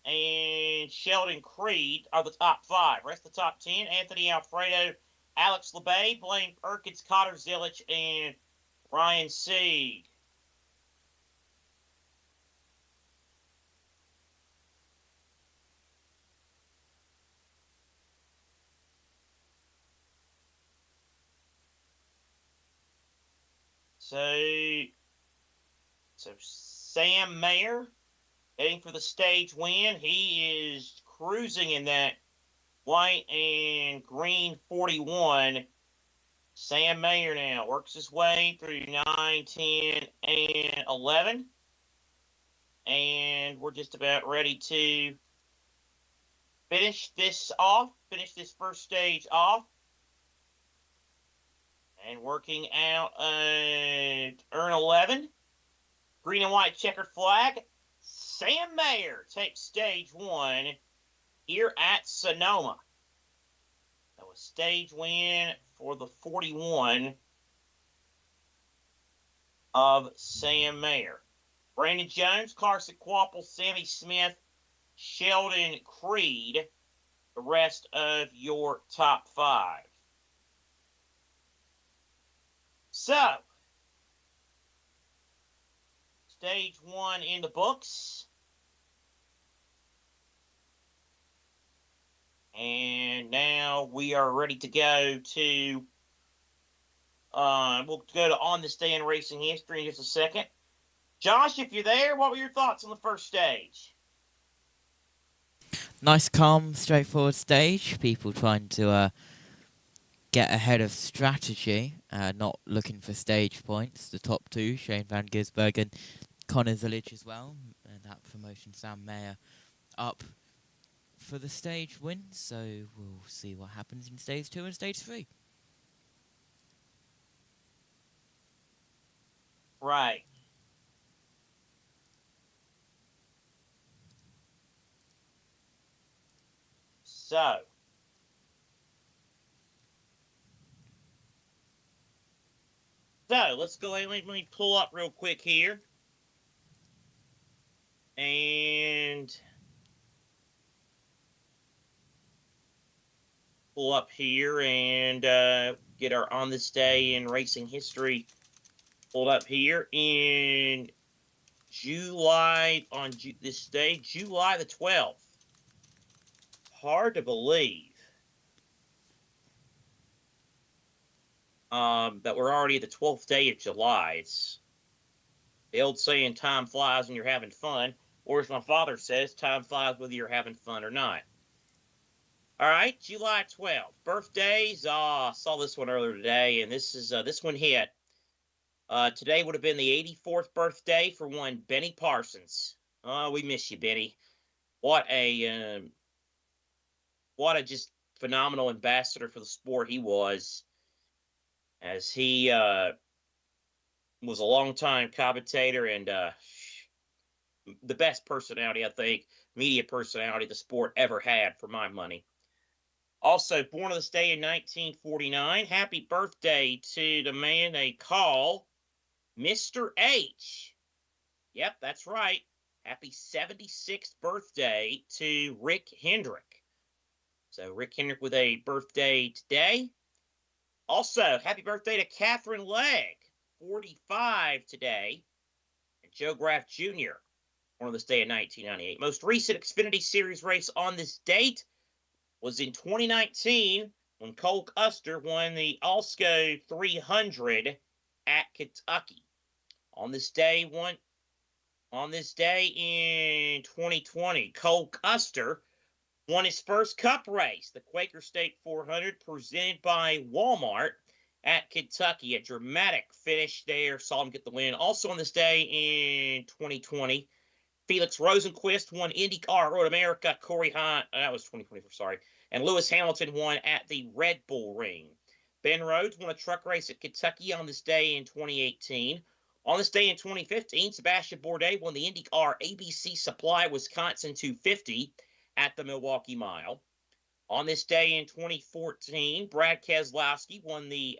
and Sheldon Creed are the top 5. Rest of the top 10, Anthony Alfredo, Alex LeBay, Blaine Perkins, Cotter Zilich, and Ryan Sieg. So Sam Mayer heading for the stage win. He is cruising in that white and green 41. Sam Mayer now works his way through 9, 10, and 11. And we're just about ready to finish this first stage off. And working out turn 11. Green and white checkered flag. Sam Mayer takes stage 1 here at Sonoma. That was stage win for the 41 of Sam Mayer. Brandon Jones, Carson Quapple, Sammy Smith, Sheldon Creed, the rest of your top 5. So, stage 1 in the books. And now we are ready to go to, we'll go to On This Day in Racing History in just a second. Josh, if you're there, what were your thoughts on the first stage? Nice, calm, straightforward stage. People trying to get ahead of strategy, not looking for stage points. The top 2, Shane Van Gisbergen, Connor Zilich as well, and that promotion Sam Mayer up for the stage win. So we'll see what happens in stage 2 and stage 3. Right. So, let's go ahead and let me pull up real quick here. And pull up here and get our On This Day in Racing History pulled up here in July, on this day, July the 12th. Hard to believe that we're already at the 12th day of July. It's the old saying, time flies when you're having fun. Or as my father says, time flies whether you're having fun or not. All right, July 12th. Birthdays. I saw this one earlier today, and this one hit. Today would have been the 84th birthday for one Benny Parsons. Oh, we miss you, Benny. What a just phenomenal ambassador for the sport he was, as he was a longtime commentator and the best personality, I think, media personality the sport ever had, for my money. Also, born on this day in 1949. Happy birthday to the man they call Mr. H. Yep, that's right. Happy 76th birthday to Rick Hendrick. So, Rick Hendrick with a birthday today. Also, happy birthday to Catherine Legg, 45 today. And Joe Graff Jr., born on this day in 1998. Most recent Xfinity Series race on this date was in 2019. when Cole Custer won the Alsco 300 at Kentucky. On this day in 2020, Cole Custer won his first Cup race, the Quaker State 400, presented by Walmart at Kentucky. A dramatic finish there, saw him get the win. Also on this day in 2020, Felix Rosenquist won IndyCar Road America. Corey Hunt, that was 2024, sorry. And Lewis Hamilton won at the Red Bull Ring. Ben Rhodes won a truck race at Kentucky on this day in 2018. On this day in 2015, Sebastian Bourdais won the IndyCar ABC Supply Wisconsin 250 at the Milwaukee Mile. On this day in 2014, Brad Keselowski won the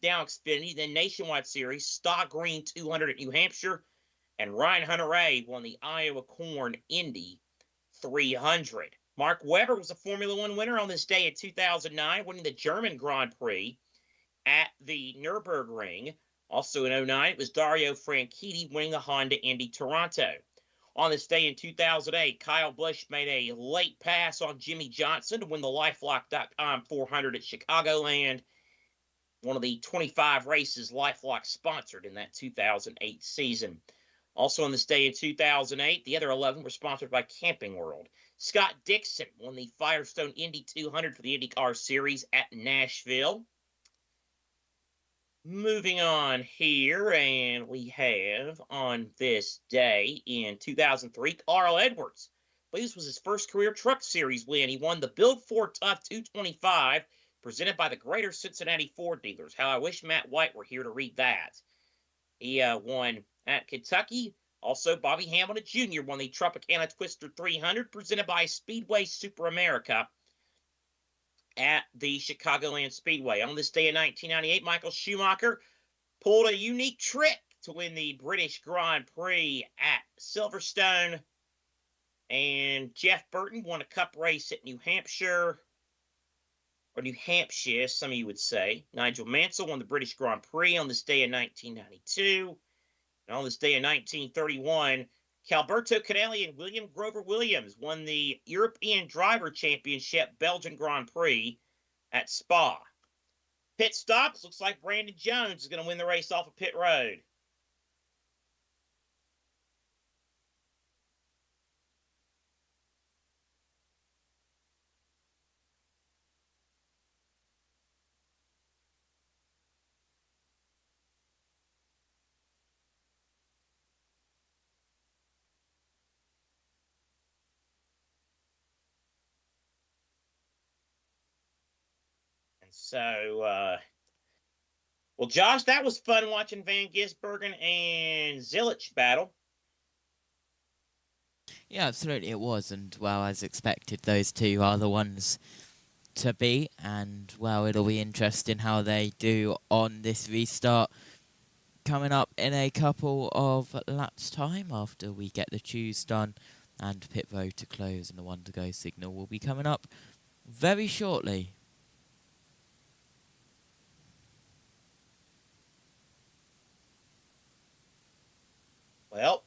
now Xfinity, then Nationwide Series Stock Green 200 at New Hampshire, and Ryan Hunter-Reay won the Iowa Corn Indy 300. Mark Webber was a Formula One winner on this day in 2009, winning the German Grand Prix at the Nürburgring. Also in 2009, it was Dario Franchitti winning the Honda Indy Toronto. On this day in 2008, Kyle Busch made a late pass on Jimmy Johnson to win the LifeLock.com 400 at Chicagoland, one of the 25 races LifeLock sponsored in that 2008 season. Also on this day in 2008, the other 11 were sponsored by Camping World. Scott Dixon won the Firestone Indy 200 for the IndyCar Series at Nashville. Moving on here, and we have on this day in 2003, Carl Edwards. I believe this was his first career Truck Series win. He won the Build Ford Tough 225, presented by the Greater Cincinnati Ford Dealers. How I wish Matt White were here to read that. He won at Kentucky. Also, Bobby Hamilton Jr. won the Tropicana Twister 300, presented by Speedway Super America at the Chicagoland Speedway. On this day in 1998, Michael Schumacher pulled a unique trick to win the British Grand Prix at Silverstone. And Jeff Burton won a Cup race at New Hampshire, or New Hampshire, some of you would say. Nigel Mansell won the British Grand Prix on this day in 1992. And on this day in 1931, Calberto Canelli and William Grover Williams won the European Driver Championship Belgian Grand Prix at Spa. Pit stops. Looks like Brandon Jones is going to win the race off of pit road. So, well, Josh, that was fun watching Van Gisbergen and Zilich battle. Yeah, absolutely it was, and well, as expected, those two are the ones to beat, and well, it'll be interesting how they do on this restart coming up in a couple of laps time after we get the choose done and pit road to close, and the one to go signal will be coming up very shortly. Well,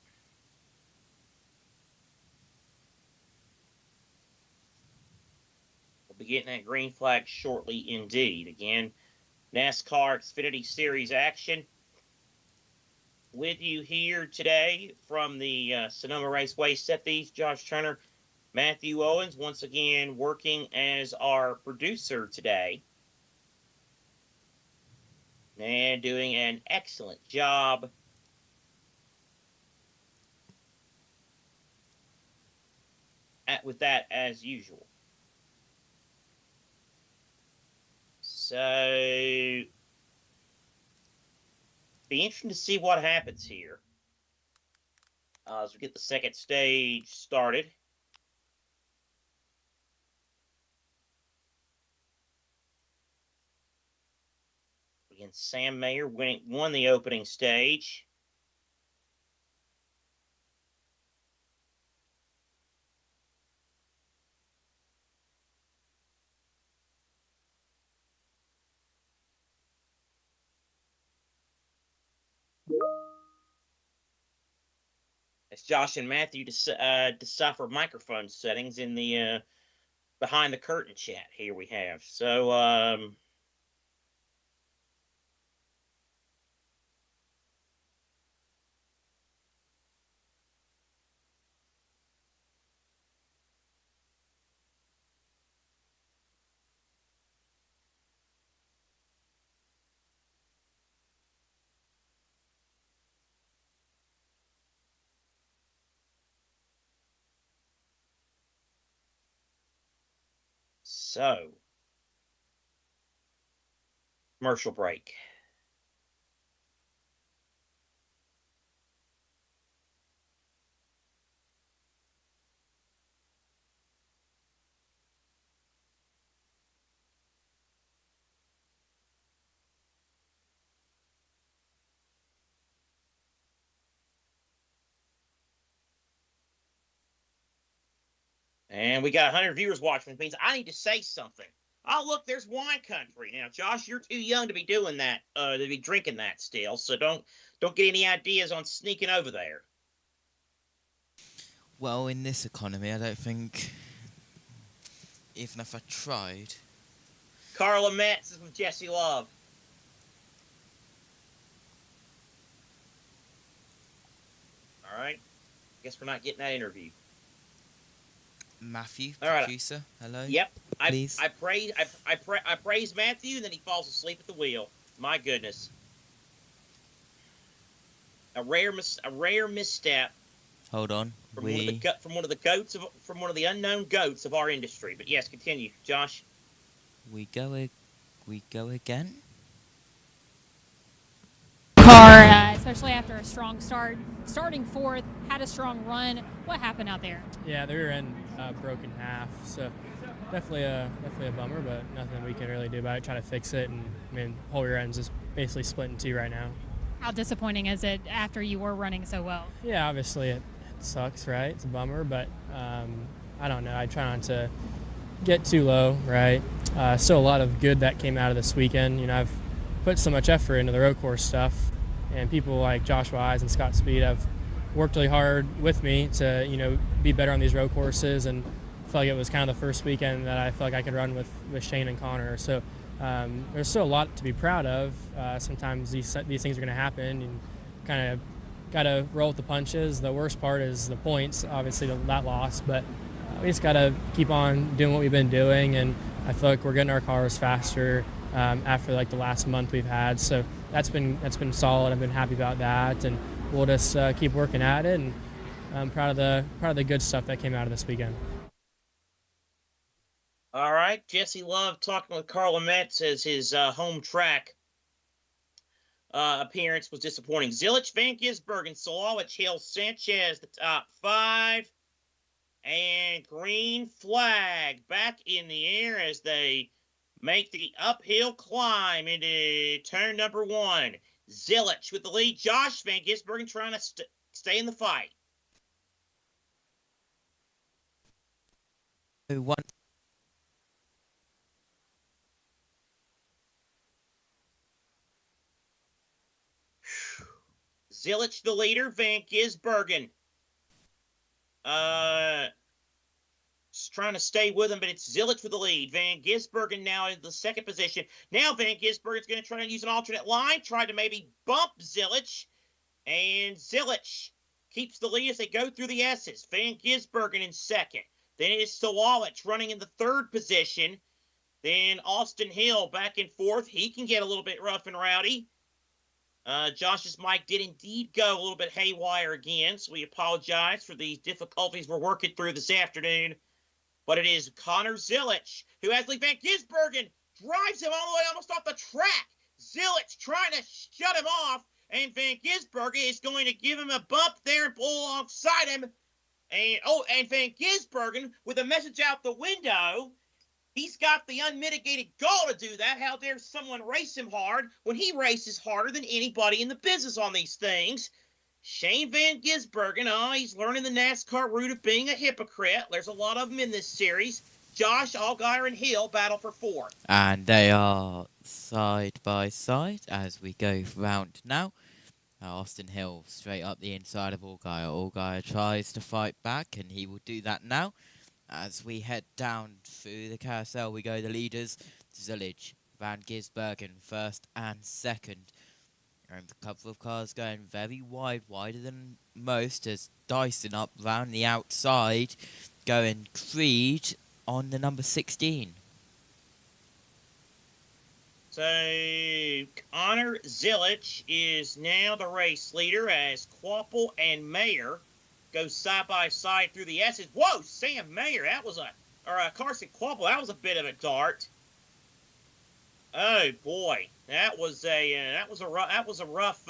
we'll be getting that green flag shortly indeed. Again, NASCAR Xfinity Series action with you here today from the Sonoma Raceway. Set these, Josh Turner, Matthew Owens, once again working as our producer today. And doing an excellent job with that as usual. So, be interesting to see what happens here as we get the second stage started. Again, Sam Mayer won the opening stage. As Josh and Matthew decipher microphone settings in the behind the curtain chat here we have. So, commercial break. And we got 100 viewers watching, which means I need to say something. Oh, look, there's wine country. Now, Josh, you're too young to be doing that, to be drinking that still, so don't get any ideas on sneaking over there. Well, in this economy, I don't think, even if I tried. Carla Metz is with Jesse Love. All right. Guess we're not getting that interview. Matthew, all right. Producer, hello. Yep. Please. I praise Matthew, and then he falls asleep at the wheel. My goodness. A rare misstep. Hold on. From one of the unknown goats of our industry. But yes, continue, Josh. We go again. Car, especially after a strong start, starting fourth, had a strong run. What happened out there? Yeah, the rear end broke in half, so definitely a bummer, but nothing we can really do about it. Try to fix it, and I mean, whole rear end's just basically split in two right now. How disappointing is it after you were running so well? Yeah, obviously it sucks, right? It's a bummer, but I don't know. I try not to get too low, right? Still a lot of good that came out of this weekend. You know, I've put so much effort into the road course stuff, and people like Josh Wise and Scott Speed have worked really hard with me to, you know, be better on these road courses, and I feel like it was kind of the first weekend that I felt like I could run with Shane and Connor. So there's still a lot to be proud of. Sometimes these things are going to happen, and kind of got to roll with the punches. The worst part is the points, obviously that loss, but we just got to keep on doing what we've been doing, and I feel like we're getting our cars faster after like the last month we've had. So that's been solid. I've been happy about that, and we'll just keep working at it. And I'm proud of the good stuff that came out of this weekend. All right, Jesse Love talking with Carla Metz as his home track appearance was disappointing. Zilich, Van Gisbergen, Solowich, Hill, Sanchez, the top five. And green flag back in the air as they make the uphill climb into turn number one. Zilich with the lead. Josh Van Gisbergen trying to stay in the fight. Zilich the leader. Van Gisbergen just trying to stay with him, but it's Zilich for the lead. Van Gisbergen now in the second position. Now Van Gisbergen's going to try to use an alternate line, try to maybe bump Zilich, and Zilich keeps the lead as they go through the S's. Van Gisbergen in second. Then it is Solowich running in the third position. Then Austin Hill back in fourth. He can get a little bit rough and rowdy. Josh's mic did indeed go a little bit haywire again, so we apologize for the difficulties we're working through this afternoon. But it is Connor Zilich who has Van Gisbergen drives him all the way almost off the track. Zilich trying to shut him off, and Van Gisbergen is going to give him a bump there and pull alongside him. And Van Gisbergen with a message out the window. He's got the unmitigated gall to do that. How dare someone race him hard when he races harder than anybody in the business on these things. Shane Van Gisbergen, he's learning the NASCAR route of being a hypocrite. There's a lot of them in this series. Josh, Allgaier, and Hill battle for fourth. And they are side by side as we go round now. Austin Hill straight up the inside of Allgaier. Allgaier tries to fight back, and he will do that now. As we head down through the carousel, we go the leaders, Zilich, Van Gisbergen first and second. And a couple of cars going very wide, wider than most, as Dyson up round the outside, going Creed on the number 16. So, Connor Zilich is now the race leader as Quapple and Mayer go side by side through the S's. Whoa, Sam Mayer, that was Carson Quapple, that was a bit of a dart. Oh boy, that was a rough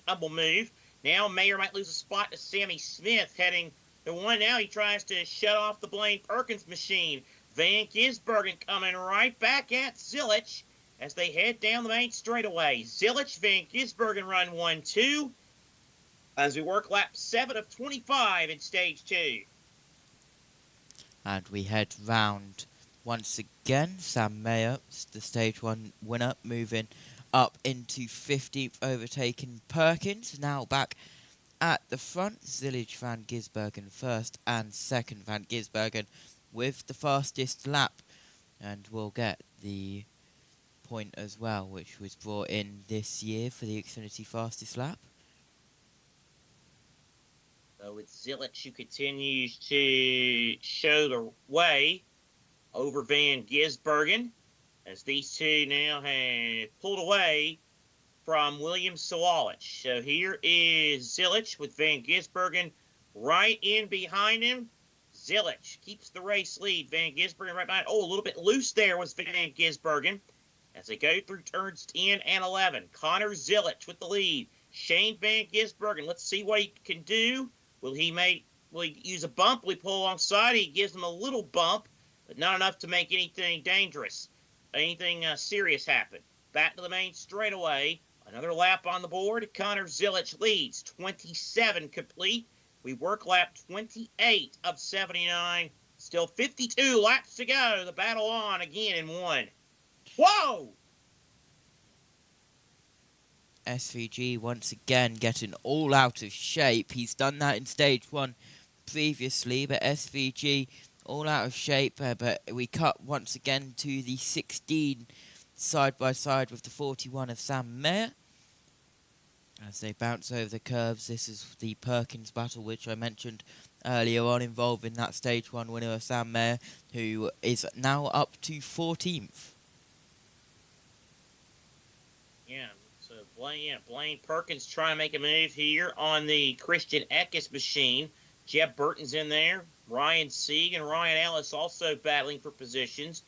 double move. Now Mayer might lose a spot to Sammy Smith heading to one. Now he tries to shut off the Blaine Perkins machine. Van Gisbergen coming right back at Zilich as they head down the main straightaway. Zilich, Van Gisbergen run 1-2 as we work lap 7 of 25 in stage 2. And we head round once again. Sam Mayer, the stage 1 winner, moving up into 15th, overtaking Perkins. Now back at the front, Zilich, Van Gisbergen first and second. Van Gisbergen with the fastest lap, and we'll get the point as well, which was brought in this year for the Xfinity fastest lap. So it's Zilich who continues to show the way over Van Gisbergen as these two now have pulled away from William Sawalich. So here is Zilich with Van Gisbergen right in behind him. Zilich keeps the race lead. Van Gisbergen right behind. Oh, a little bit loose there was Van Gisbergen as they go through turns 10 and 11. Connor Zilich with the lead. Shane Van Gisbergen, let's see what he can do. Will he use a bump? Will he pull alongside? He gives him a little bump, but not enough to make anything dangerous, anything serious happen. Back to the main straightaway. Another lap on the board. Connor Zilich leads. 27 complete. We work lap 28 of 79. Still 52 laps to go. The battle on again in one. Whoa! SVG once again getting all out of shape. He's done that in stage 1 previously, but SVG all out of shape. But we cut once again to the 16 side by side with the 41 of Sam Mayer. As they bounce over the curves, this is the Perkins battle, which I mentioned earlier on, involving that stage 1 winner of Sam Mayer, who is now up to 14th. Yeah. So Blaine Perkins trying to make a move here on the Christian Eckes machine. Jeb Burton's in there. Ryan Sieg and Ryan Ellis also battling for positions.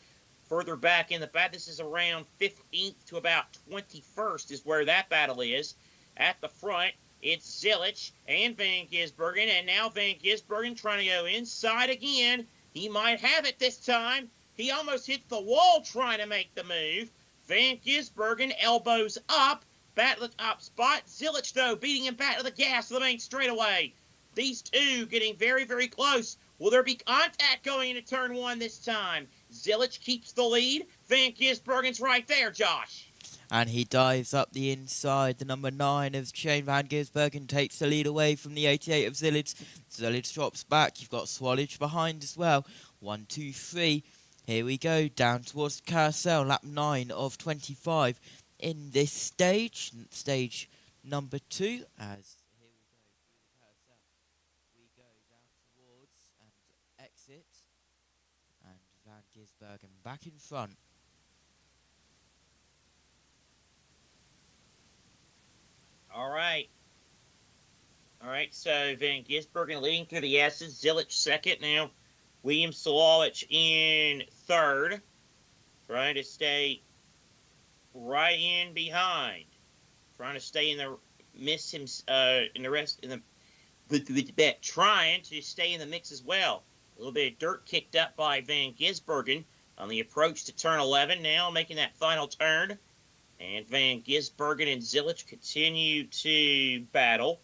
Further back in the back, this is around 15th to about 21st is where that battle is. At the front, it's Zilich and Van Gisbergen, and now Van Gisbergen trying to go inside again. He might have it this time. He almost hits the wall trying to make the move. Van Gisbergen elbows up. Back to the top spot. Zilich, though, beating him back to the gas of the main straightaway. These two getting very, very close. Will there be contact going into turn 1 this time? Zilich keeps the lead. Van Gisbergen's right there, Josh. And he dives up the inside. The number 9 of Shane Van Gisbergen takes the lead away from the 88 of Zilich. Zilich drops back. You've got Swallage behind as well. 1, 2, 3. Here we go, down towards the carousel, lap 9 of 25 in this stage number 2. As here we go through the carousel, we go down towards and exit, and Van Gisbergen back in front. All right, so Van Gisbergen leading through the S's. Zilich second now. William Sawalich in third, trying to stay right in behind, trying to stay in the trying to stay in the mix as well. A little bit of dirt kicked up by Van Gisbergen on the approach to turn 11. Now making that final turn, and Van Gisbergen and Zilich continue to battle,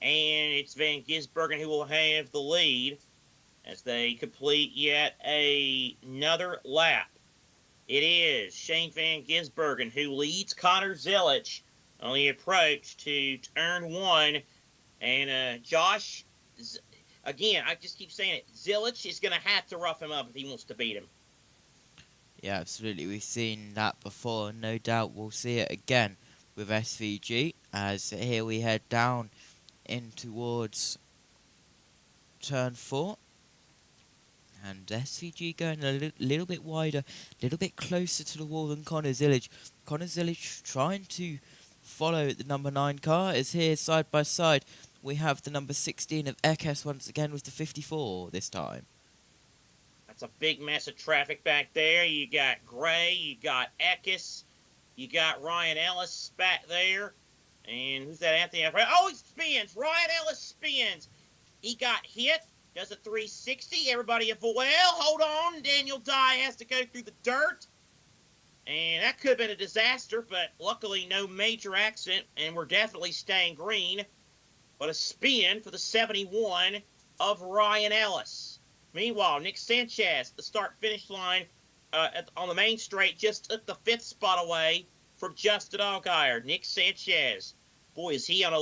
and it's Van Gisbergen who will have the lead as they complete yet another lap. It is Shane Van Gisbergen who leads Connor Zilich on the approach to turn 1. And Josh, again, I just keep saying it. Zilich is going to have to rough him up if he wants to beat him. Yeah, absolutely. We've seen that before, and no doubt we'll see it again with SVG, as here we head down in towards turn 4. And SVG going a little bit wider, a little bit closer to the wall than Connor Zilich. Connor Zilich trying to follow the number 9 car, as here side by side we have the number 16 of Ekes once again with the 54 this time. That's a big mess of traffic back there. You got Gray, you got Ekes, you got Ryan Ellis back there. And who's that, Anthony? Oh, he spins. Ryan Ellis spins. He got hit. Does a 360. Everybody, well, hold on. Daniel Dye has to go through the dirt. And that could have been a disaster, but luckily no major accident, and we're definitely staying green. But a spin for the 71 of Ryan Ellis. Meanwhile, Nick Sanchez, the start-finish line on the main straight, just took the 5th spot away from Justin Allgaier. Nick Sanchez, boy, is he on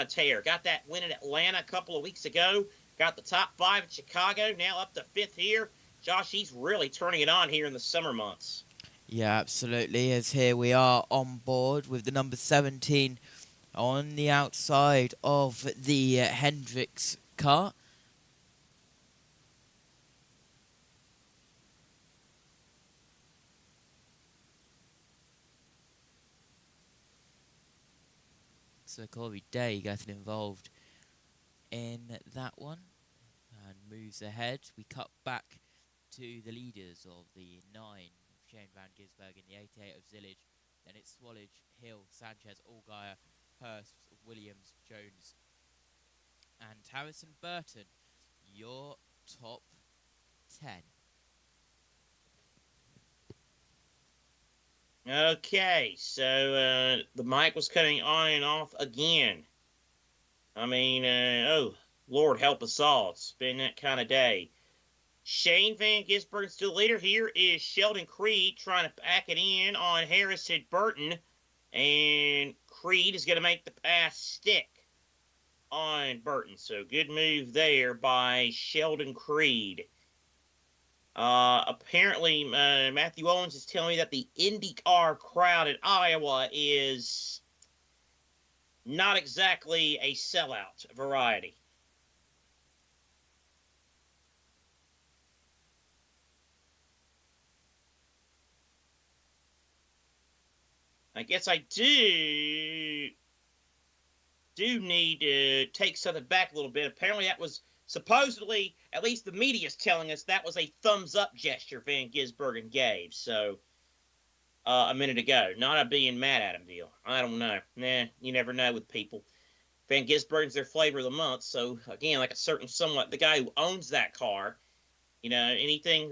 a tear. Got that win in Atlanta a couple of weeks ago. Got the top 5 in Chicago, now up to 5th here. Josh, he's really turning it on here in the summer months. Yeah, absolutely, as here we are on board with the number 17 on the outside of the Hendricks car. So Corey Day getting involved in that one and moves ahead. We cut back to the leaders of the 9 of Shane Van Gisbergen, the 88 of Zilich. Then it's Swallage, Hill, Sanchez, Allgaier, Hurst, Williams, Jones, and Harrison Burton. Your top 10. Okay, so the mic was cutting on and off again. I mean, oh, Lord help us all. It's been that kind of day. Shane Van Gisbergen still leader. Here is Sheldon Creed trying to back it in on Harrison Burton. And Creed is going to make the pass stick on Burton. So good move there by Sheldon Creed. Apparently, Matthew Owens is telling me that the IndyCar crowd in Iowa is not exactly a sellout variety. I guess I do need to take something back a little bit. Apparently that was supposedly, at least the media is telling us, that was a thumbs-up gesture Van Gisbergen gave. So, a minute ago. Not a being mad at him deal. I don't know. Nah, you never know with people. Van Gisbergen's their flavor of the month. So, again, like a certain somewhat, the guy who owns that car, you know, anything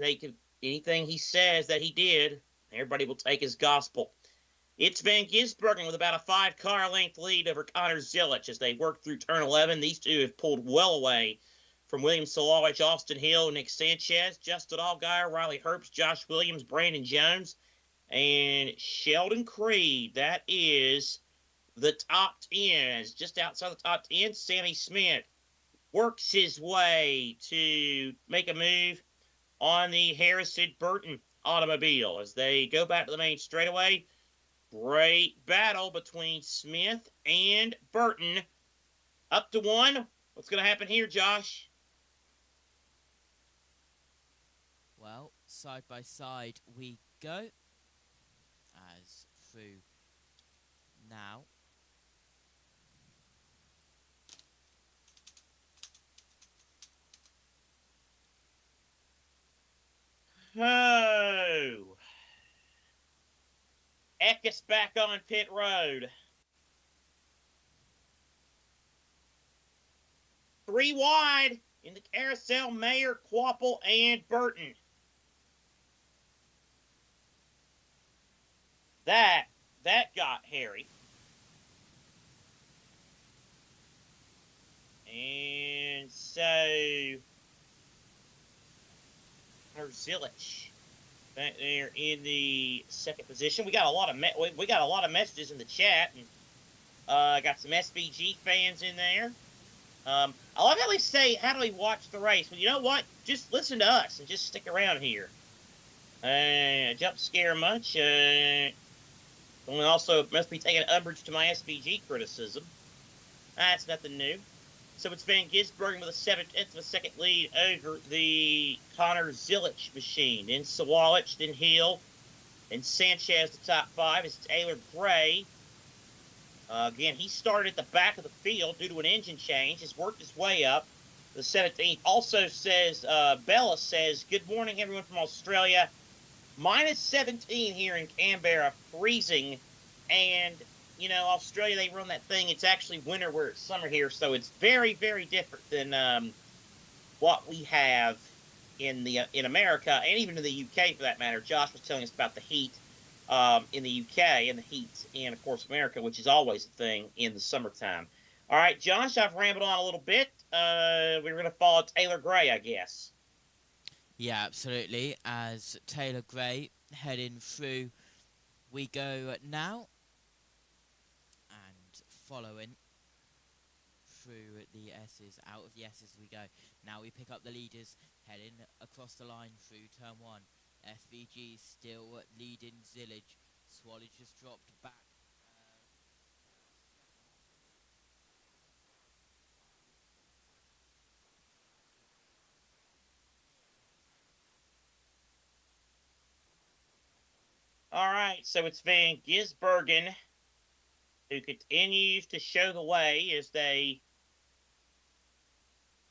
he says that he did, everybody will take as gospel. It's Van Gisbergen with about a 5-car length lead over Connor Zilich as they work through turn 11. These two have pulled well away from William Solowich, Austin Hill, Nick Sanchez, Justin Allgaier, Riley Herbst, Josh Williams, Brandon Jones, and Sheldon Creed. That is the top 10. It's just outside the top 10. Sammy Smith works his way to make a move on the Harrison Burton automobile as they go back to the main straightaway. Great battle between Smith and Burton. Up to 1. What's going to happen here, Josh? Well, side by side we go. As through now. Oh. Ekes back on pit road. 3 wide in the carousel, Mayer, Quapple, and Burton. That got hairy. And so, Zilich back there in the second position. We got a lot of messages in the chat, and got some SVG fans in there. I love how they say, how do we watch the race? Well, you know what? Just listen to us and just stick around here. Jump scare much. Someone also must be taking umbrage to my SVG criticism. That's nothing new. So it's Van Gisbergen with a 7/10 of a second lead over the Connor Zilich machine. Then Sawalich, then Hill, then Sanchez, the top 5. It's Taylor Gray. Again, he started at the back of the field due to an engine change. Has worked his way up. The 17th also says, Bella says, good morning, everyone from Australia. Minus 17 here in Canberra, freezing. And, you know, Australia, they run that thing. It's actually winter where it's summer here. So it's very, very different than what we have in America and even in the UK for that matter. Josh was telling us about the heat in the UK and the heat in, of course, America, which is always a thing in the summertime. All right, Josh, I've rambled on a little bit. We're going to follow Taylor Gray, I guess. Yeah, absolutely. As Taylor Gray heading through, we go now, and following through the S's, out of the S's we go. Now we pick up the leaders, heading across the line through turn 1. FVG still leading Zilich. Swallage has dropped back. All right, so it's Van Gisbergen who continues to show the way as they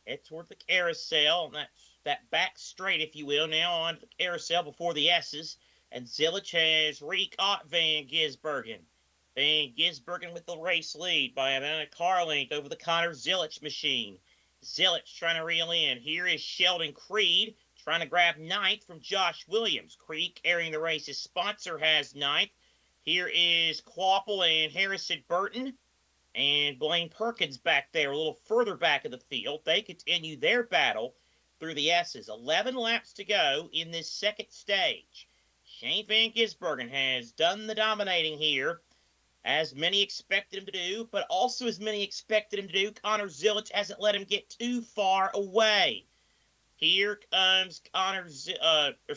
head toward the carousel. And that back straight, if you will, now onto the carousel before the S's. And Zilich has re-caught Van Gisbergen. Van Gisbergen with the race lead by about a car length over the Connor Zilich machine. Zilich trying to reel in. Here is Sheldon Creed trying to grab 9th from Josh Williams. Creed carrying the race. His sponsor has 9th. Here is Quapple and Harrison Burton. And Blaine Perkins back there, a little further back of the field. They continue their battle through the S's. 11 laps to go in this second stage. Shane Van Gisbergen has done the dominating here, as many expected him to do, but also as many expected him to do, Connor Zilich hasn't let him get too far away. Here comes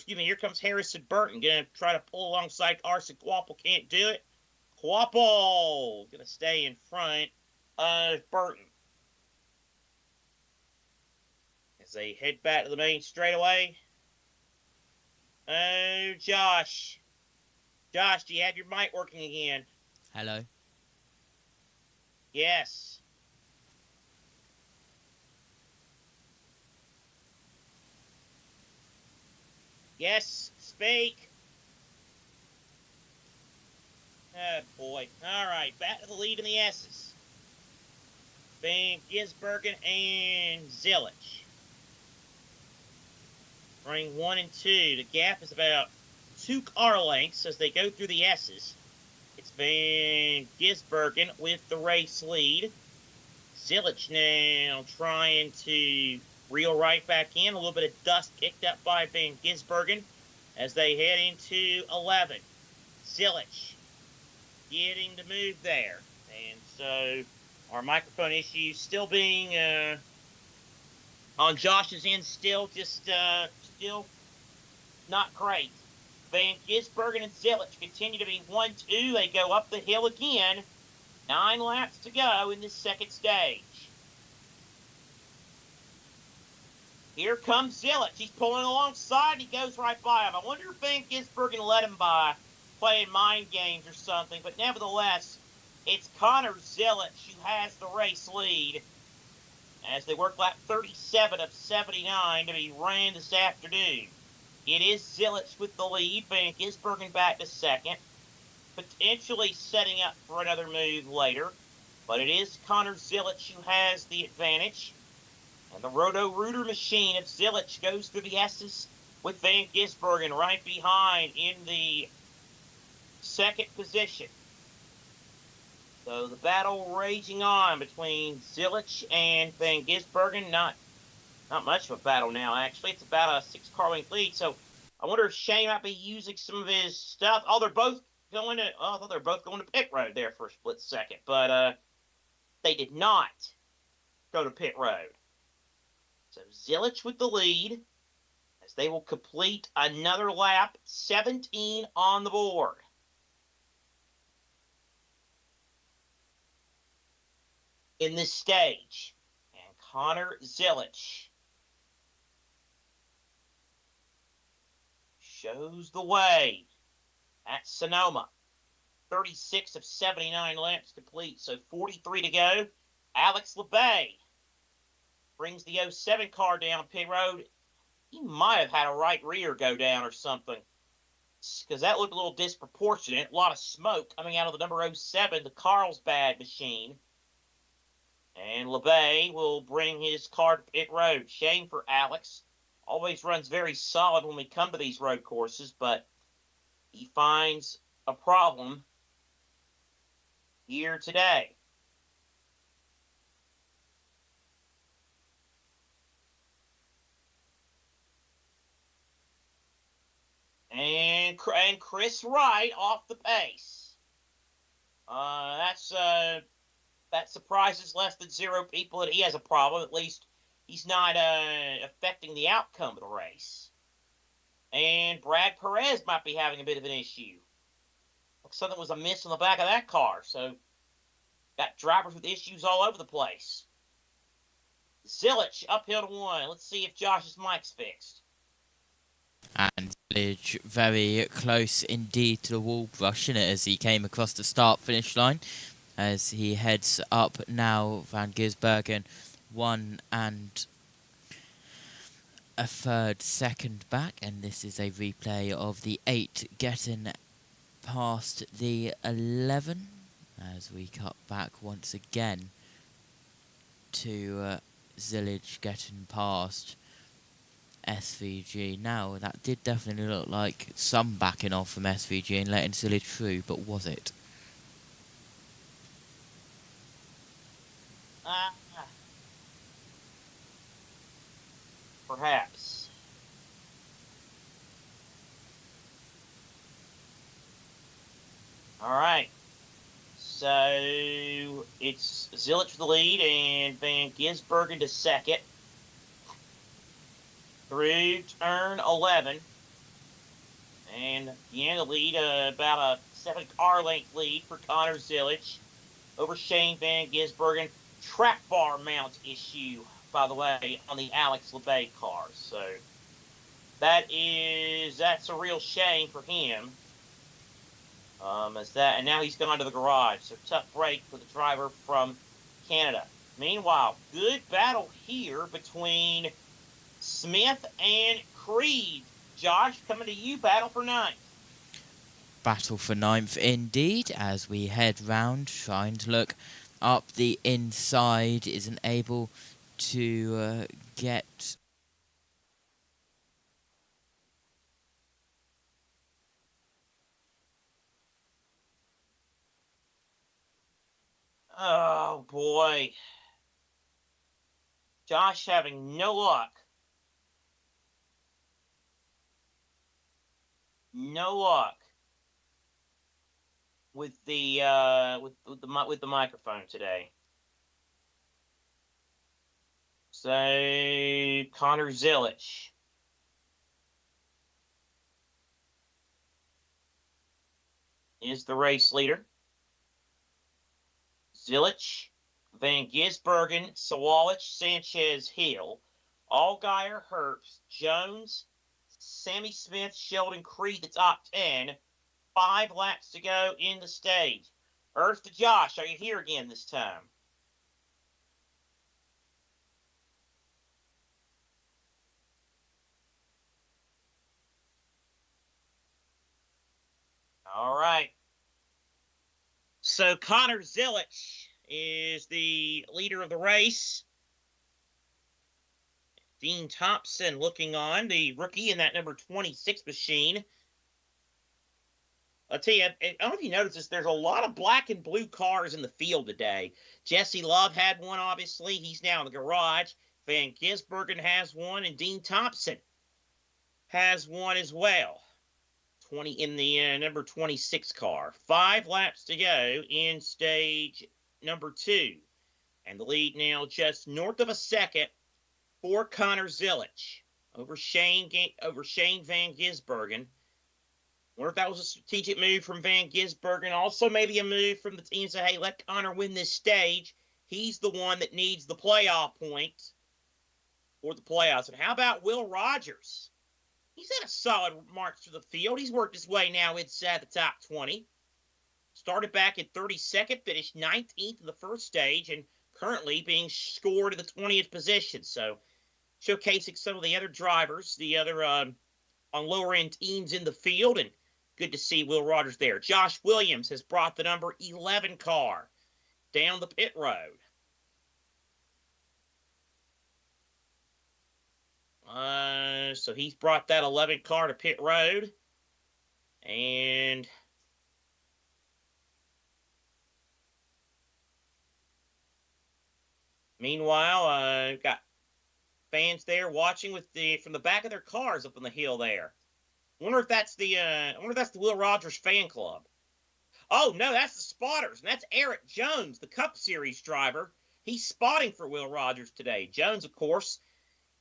here comes Harrison Burton, going to try to pull alongside Carson Quapple, can't do it. Quapple going to stay in front of Burton. As they head back to the main straightaway. Oh, Josh. Josh, do you have your mic working again? Hello. Yes. Yes, speak. Oh, boy. All right, back to the lead in the S's. Van Gisbergen and Zilich. Running 1 and 2. The gap is about 2 car lengths as they go through the S's. It's Van Gisbergen with the race lead. Zilich now trying to reel right back in. A little bit of dust kicked up by Van Gisbergen as they head into 11. Zilich getting the move there. And so our microphone issues still being on Josh's end, still not great. Van Gisbergen and Zilich continue to be 1-2. They go up the hill again. 9 laps to go in this second stage. Here comes Zilich. He's pulling alongside. He goes right by him. I wonder if Van Gisbergen let him by, playing mind games or something. But nevertheless, it's Connor Zilich who has the race lead as they work lap 37 of 79 to be ran this afternoon. It is Zilich with the lead. Van Gisbergen back to second. Potentially setting up for another move later. But it is Connor Zilich who has the advantage. And the Roto-Rooter machine of Zilich goes through the S's with Van Gisbergen right behind in the second position. So the battle raging on between Zilich and Van Gisbergen. Not much of a battle now, actually. It's about a 6-car length lead. So I wonder if Shane might be using some of his stuff. Oh, they're both going to. Oh, I thought they were both going to pit road there for a split second, but they did not. go to pit road. So Zilich with the lead as they will complete another lap, 17 on the board. In this stage, and Connor Zilich shows the way at Sonoma. 36 of 79 laps complete, so 43 to go. Alex LeBay brings the 07 car down pit road. He might have had a right rear go down or something, because that looked a little disproportionate. A lot of smoke coming out of the number 07, the Carlsbad machine. And LeBay will bring his car to pit road. Shame for Alex. Always runs very solid when we come to these road courses, but he finds a problem here today. And Chris Wright off the pace. That surprises less than 0 people that he has a problem. At least he's not affecting the outcome of the race. And Brad Perez might be having a bit of an issue. Looks something was amiss on the back of that car. So got drivers with issues all over the place. Zilich uphill to 1. Let's see if Josh's mic's fixed. And Zilich very close indeed to the wall brushing it as he came across the start-finish line. As he heads up now, Van Gisbergen 1 and a third second back, and this is a replay of the 8 getting past the 11 as we cut back once again to Zilich getting past SVG. Now that did definitely look like some backing off from SVG and letting Zilich through, but was it? Perhaps. All right. So it's Zilich for the lead and Van Gisbergen to second. Through turn 11. And the end of the lead, about a 7 car length lead for Connor Zilich over Shane Van Gisbergen. Track bar mount issue, by the way, on the Alex LeBay car. So that's a real shame for him. And now he's gone to the garage. So tough break for the driver from Canada. Meanwhile, good battle here between Smith and Creed. Josh, coming to you, battle for 9th. Battle for 9th indeed, as we head round, trying to look up the inside, isn't able to get... Oh, boy. Josh having no luck. No luck with the microphone today. So Connor Zilich is the race leader. Zilich, Van Gisbergen, Sawalich, Sanchez, Hill, Allgaier, Herbst, Jones, Sammy Smith, Sheldon Creed, the top 10. 5 laps to go in the stage. Earth to Josh, are you here again this time? All right. So Connor Zilich is the leader of the race. Dean Thompson looking on, the rookie in that number 26 machine. I'll tell you, I don't know if you noticed this, there's a lot of black and blue cars in the field today. Jesse Love had one, obviously. He's now in the garage. Van Gisbergen has one, and Dean Thompson has one as well. 20 in the number 26 car. 5 laps to go in stage number 2. And the lead now just north of a second for Connor Zilic over Shane Van Gisbergen. Wonder if that was a strategic move from Van Gisbergen. Also maybe a move from the team to say, hey, let Connor win this stage. He's the one that needs the playoff point for the playoffs. And how about Will Rogers? He's had a solid march through the field. He's worked his way now inside the top 20. Started back in 32nd, finished 19th in the first stage, and currently being scored in the 20th position. So showcasing some of the other drivers, the other on lower-end teams in the field, and good to see Will Rogers there. Josh Williams has brought the number 11 car down the pit road. So he's brought that 11 car to pit road. And meanwhile, got fans there watching from the back of their cars up on the hill there. Wonder if that's the Will Rogers fan club. Oh no, that's the spotters, and that's Eric Jones, the Cup Series driver. He's spotting for Will Rogers today. Jones, of course,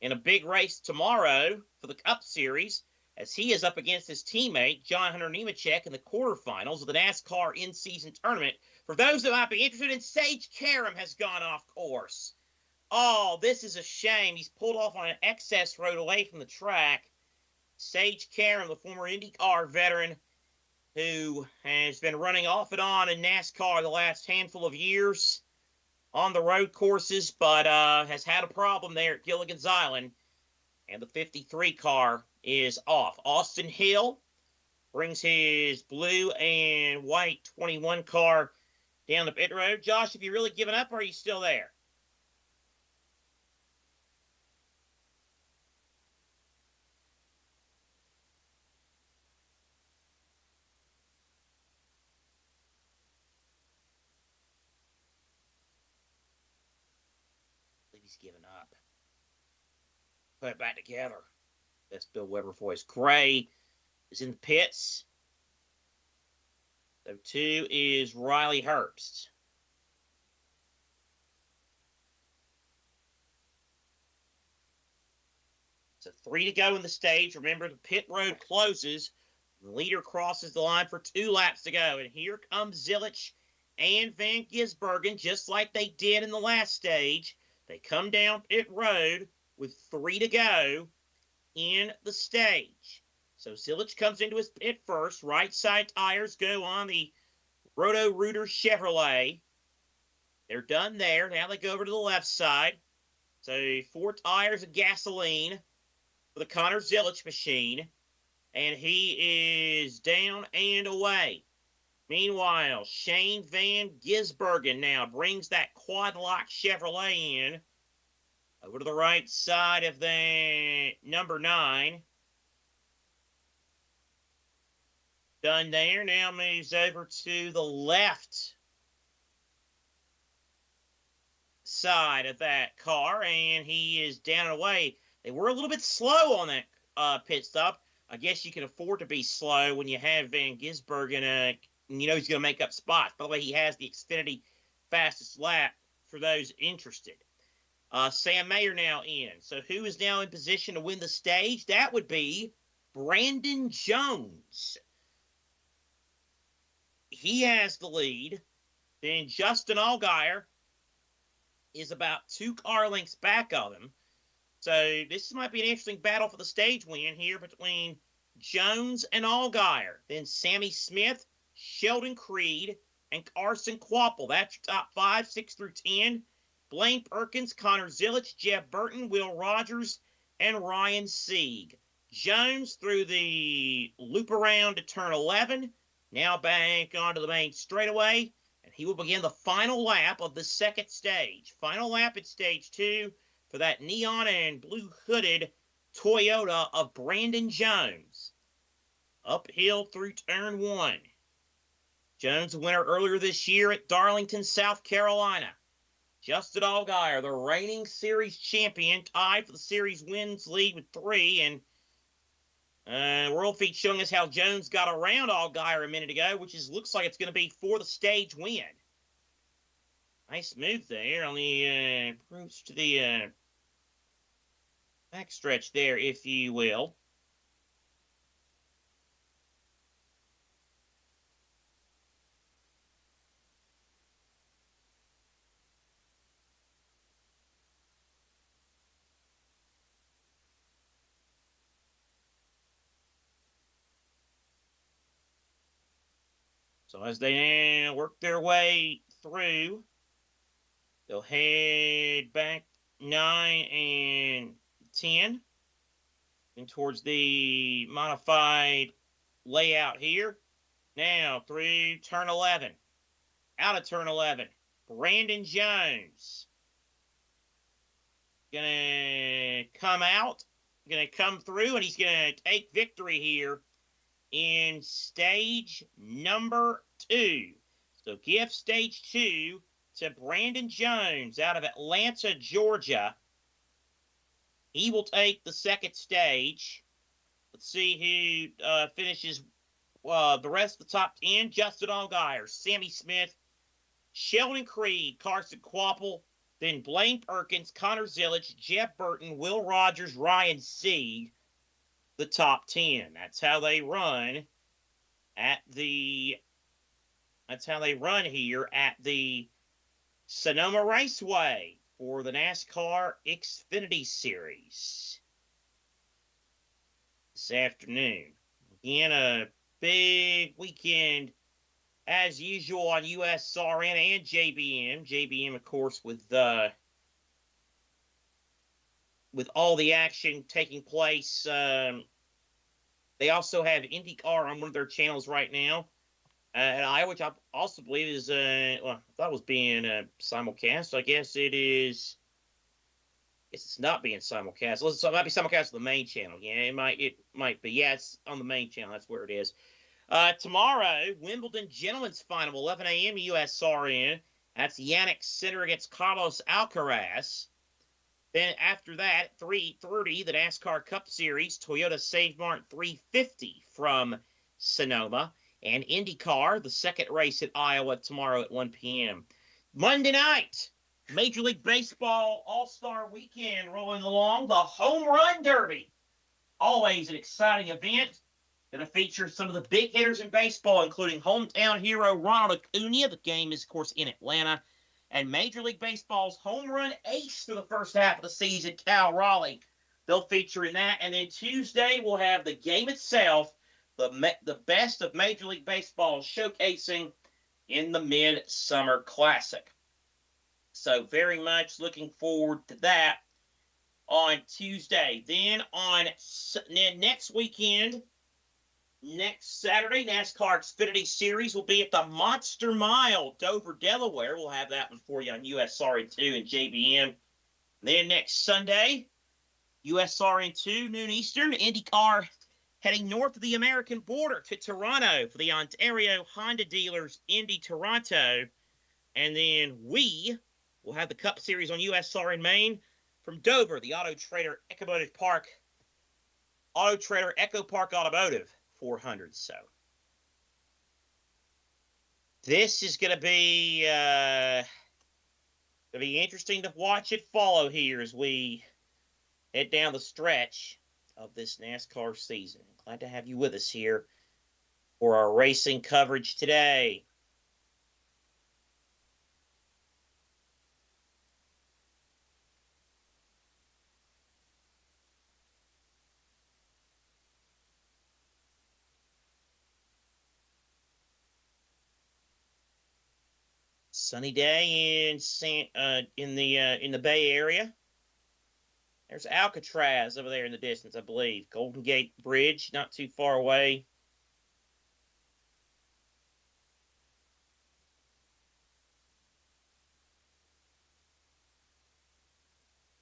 in a big race tomorrow for the Cup Series, as he is up against his teammate, John Hunter Nemechek, in the quarterfinals of the NASCAR in-season tournament. For those that might be interested in, Sage Karam has gone off course. Oh, this is a shame. He's pulled off on an excess road away from the track. Sage Karam, the former IndyCar veteran, who has been running off and on in NASCAR the last handful of years on the road courses, but has had a problem there at Gilligan's Island, and the 53 car is off. Austin Hill brings his blue and white 21 car down the pit road. Josh, have you really given up, or are you still there? He's given up. Put it back together. That's Bill Weber voice. Gray is in the pits. So 2 is Riley Herbst. So 3 to go in the stage. Remember, the pit road closes. The leader crosses the line for 2 laps to go. And here comes Zilic and Van Gisbergen, just like they did in the last stage. They come down pit road with 3 to go in the stage. So Zilic comes into his pit first. Right side tires go on the Roto-Rooter Chevrolet. They're done there. Now they go over to the left side. So 4 tires of gasoline for the Connor Zilic machine. And he is down and away. Meanwhile, Shane Van Gisbergen now brings that quad lock Chevrolet in over to the right side of the number 9. Done there. Now moves over to the left side of that car, and he is down and away. They were a little bit slow on that pit stop. I guess you can afford to be slow when you have Van Gisbergen. And you know he's going to make up spots. By the way, he has the Xfinity fastest lap for those interested. Sam Mayer now in. So who is now in position to win the stage? That would be Brandon Jones. He has the lead. Then Justin Allgaier is about 2 car lengths back of him. So this might be an interesting battle for the stage win here between Jones and Allgaier. Then Sammy Smith, Sheldon Creed, and Carson Kvapil. That's your top 5, 6 through 10. Blaine Perkins, Connor Zilic, Jeff Burton, Will Rogers, and Ryan Sieg. Jones through the loop around to turn 11. Now back onto the main straightaway, and he will begin the final lap of the second stage. Final lap at stage 2 for that neon and blue hooded Toyota of Brandon Jones. Uphill through turn 1. Jones, the winner earlier this year at Darlington, South Carolina. Justin Allgaier, the reigning series champion, tied for the series wins lead with 3. And World Feed showing us how Jones got around Allgaier a minute ago, which looks like it's going to be for the stage win. Nice move there on the approach to the backstretch there, if you will. So as they work their way through, they'll head back 9 and 10 and towards the modified layout here. Now through turn 11. Out of turn 11. Brandon Jones. Gonna come out. Gonna come through, and he's gonna take victory here in stage number 2. So give stage 2 to Brandon Jones out of Atlanta, Georgia. He will take the second stage. Let's see who finishes the rest of the top 10. Justin Allgaier, Sammy Smith, Sheldon Creed, Carson Quapple, then Blaine Perkins, Connor Zillage, Jeff Burton, Will Rogers, Ryan Seed, the top 10. That's how they run here at the Sonoma Raceway for the NASCAR Xfinity Series this afternoon. Again, a big weekend as usual on USRN and JBM. JBM, of course, with all the action taking place. They also have IndyCar on one of their channels right now. And which I also believe is, I thought it was being simulcast. I guess it is. It's not being simulcast. So it might be simulcast on the main channel. Yeah, it might be. Yeah, it's on the main channel. That's where it is. Tomorrow, Wimbledon Gentlemen's Final, 11 a.m. USRN. That's Yannick Sinner against Carlos Alcaraz. Then after that, 3:30, the NASCAR Cup Series, Toyota Save Mart 350 from Sonoma. And IndyCar, the second race at Iowa tomorrow at 1 p.m. Monday night, Major League Baseball All-Star Weekend rolling along. The Home Run Derby. Always an exciting event. Going to feature some of the big hitters in baseball, including hometown hero Ronald Acuna. The game is, of course, in Atlanta. And Major League Baseball's home run ace for the first half of the season, Cal Raleigh. They'll feature in that. And then Tuesday, we'll have the game itself, the best of Major League Baseball showcasing in the Midsummer Classic. So very much looking forward to that on Tuesday. Then on next weekend, next Saturday, NASCAR Xfinity Series will be at the Monster Mile, Dover, Delaware. We'll have that one for you on USRN2 and JBM. Then next Sunday, USRN2, noon Eastern, IndyCar heading north of the American border to Toronto for the Ontario Honda Dealers Indy Toronto. And then we will have the Cup Series on USRN Maine from Dover, the Auto Trader Echo Park Automotive 400. So this is going to be interesting to watch it follow here as we head down the stretch of this NASCAR season. Glad to have you with us here for our racing coverage today. Sunny day in the Bay Area. There's Alcatraz over there in the distance, I believe. Golden Gate Bridge, not too far away.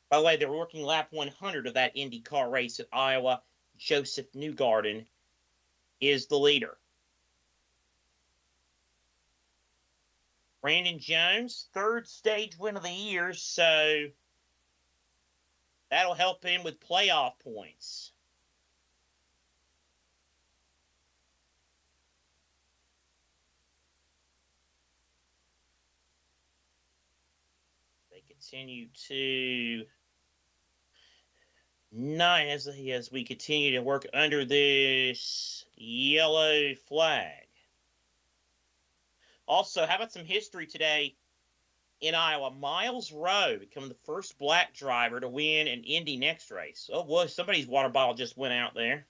By the way, they're working lap 100 of that IndyCar race at Iowa. Joseph Newgarden is the leader. Brandon Jones, third stage win of the year, so that'll help him with playoff points. continue to as we continue to work under this yellow flag. Also, how about some history today in Iowa? Miles Rowe becoming the first black driver to win an Indy Next race. Oh boy, somebody's water bottle just went out there.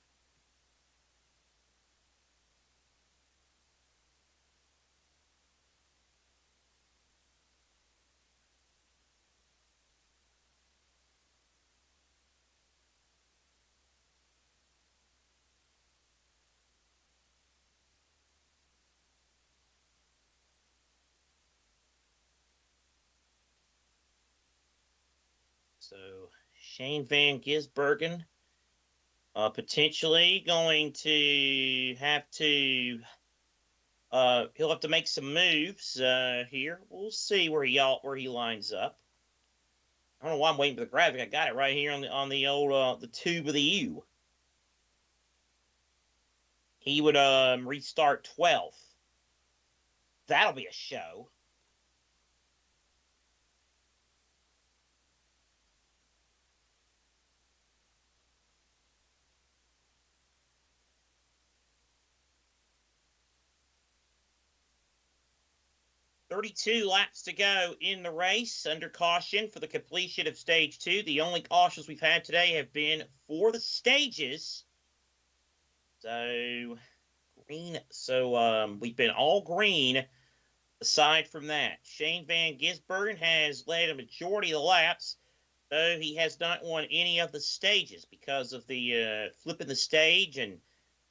So Shane Van Gisbergen potentially going to have to he'll have to make some moves here. We'll see where he lines up. I don't know why I'm waiting for the graphic. I got it right here on the old the tube of the U. He would restart 12th. That'll be a show. .32 laps to go in the race under caution for the completion of stage 2. The only cautions we've had today have been for the stages. So green. So we've been all green aside from that. Shane Van Gisbergen has led a majority of the laps, though he has not won any of the stages because of the flipping the stage and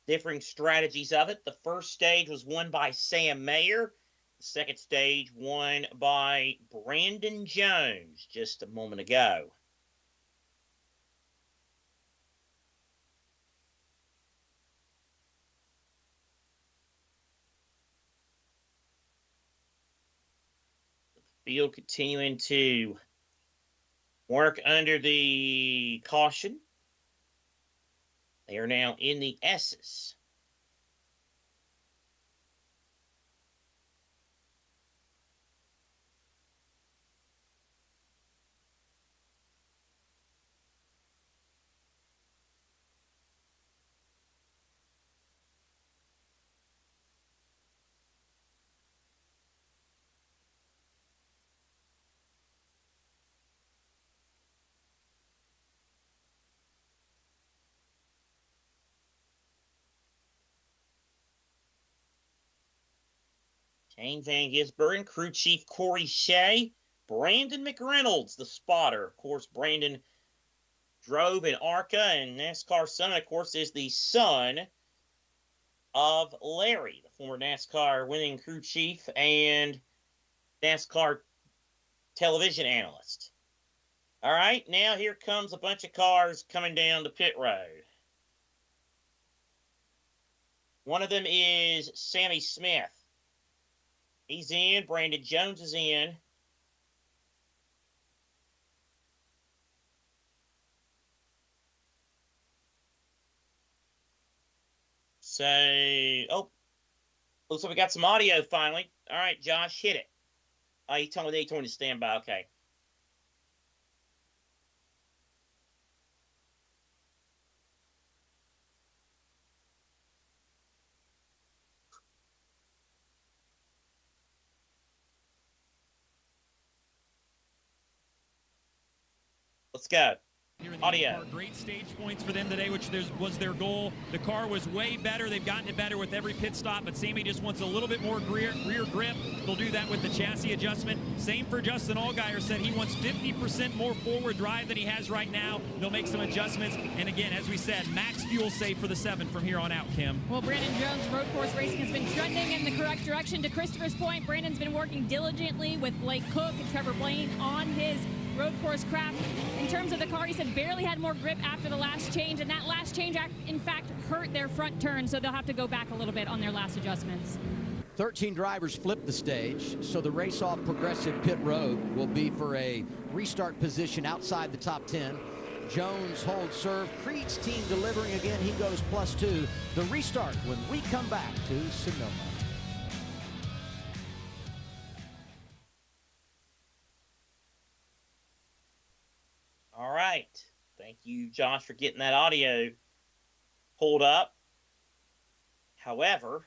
differing strategies of it. The first stage was won by Sam Mayer. The second stage won by Brandon Jones just a moment ago. The field continuing to work under the caution. They are now in the S's. Shane Van Gisbergen, crew chief Corey Shea, Brandon McReynolds, the spotter. Of course, Brandon drove in ARCA, and NASCAR Summit, of course, is the son of Larry, the former NASCAR winning crew chief and NASCAR television analyst. All right, now here comes a bunch of cars coming down the pit road. One of them is Sammy Smith. He's in. Brandon Jones is in. So, oh, looks like we got some audio finally. All right, Josh, hit it. He told me to stand by. Okay. Let's go. Audio. Great stage points for them today, which was their goal. The car was way better. They've gotten it better with every pit stop, but Sammy just wants a little bit more rear grip. They'll do that with the chassis adjustment. Same for Justin Allgaier, said he wants 50% more forward drive than he has right now. They'll make some adjustments. And again, as we said, max fuel save for the 7 from here on out, Kim. Well, Brandon Jones' road course racing has been trending in the correct direction. To Christopher's point, Brandon's been working diligently with Blake Cook and Trevor Blaine on his road course craft. In terms of the car, he said barely had more grip after the last change, and that last change, in fact, hurt their front turn, so they'll have to go back a little bit on their last adjustments. 13 drivers flipped the stage, so the race off Progressive Pit Road will be for a restart position outside the top 10. Jones holds serve. Creed's team delivering again. He goes +2. The restart when we come back to Sonoma. right. Thank you, Josh, for getting that audio pulled up. However,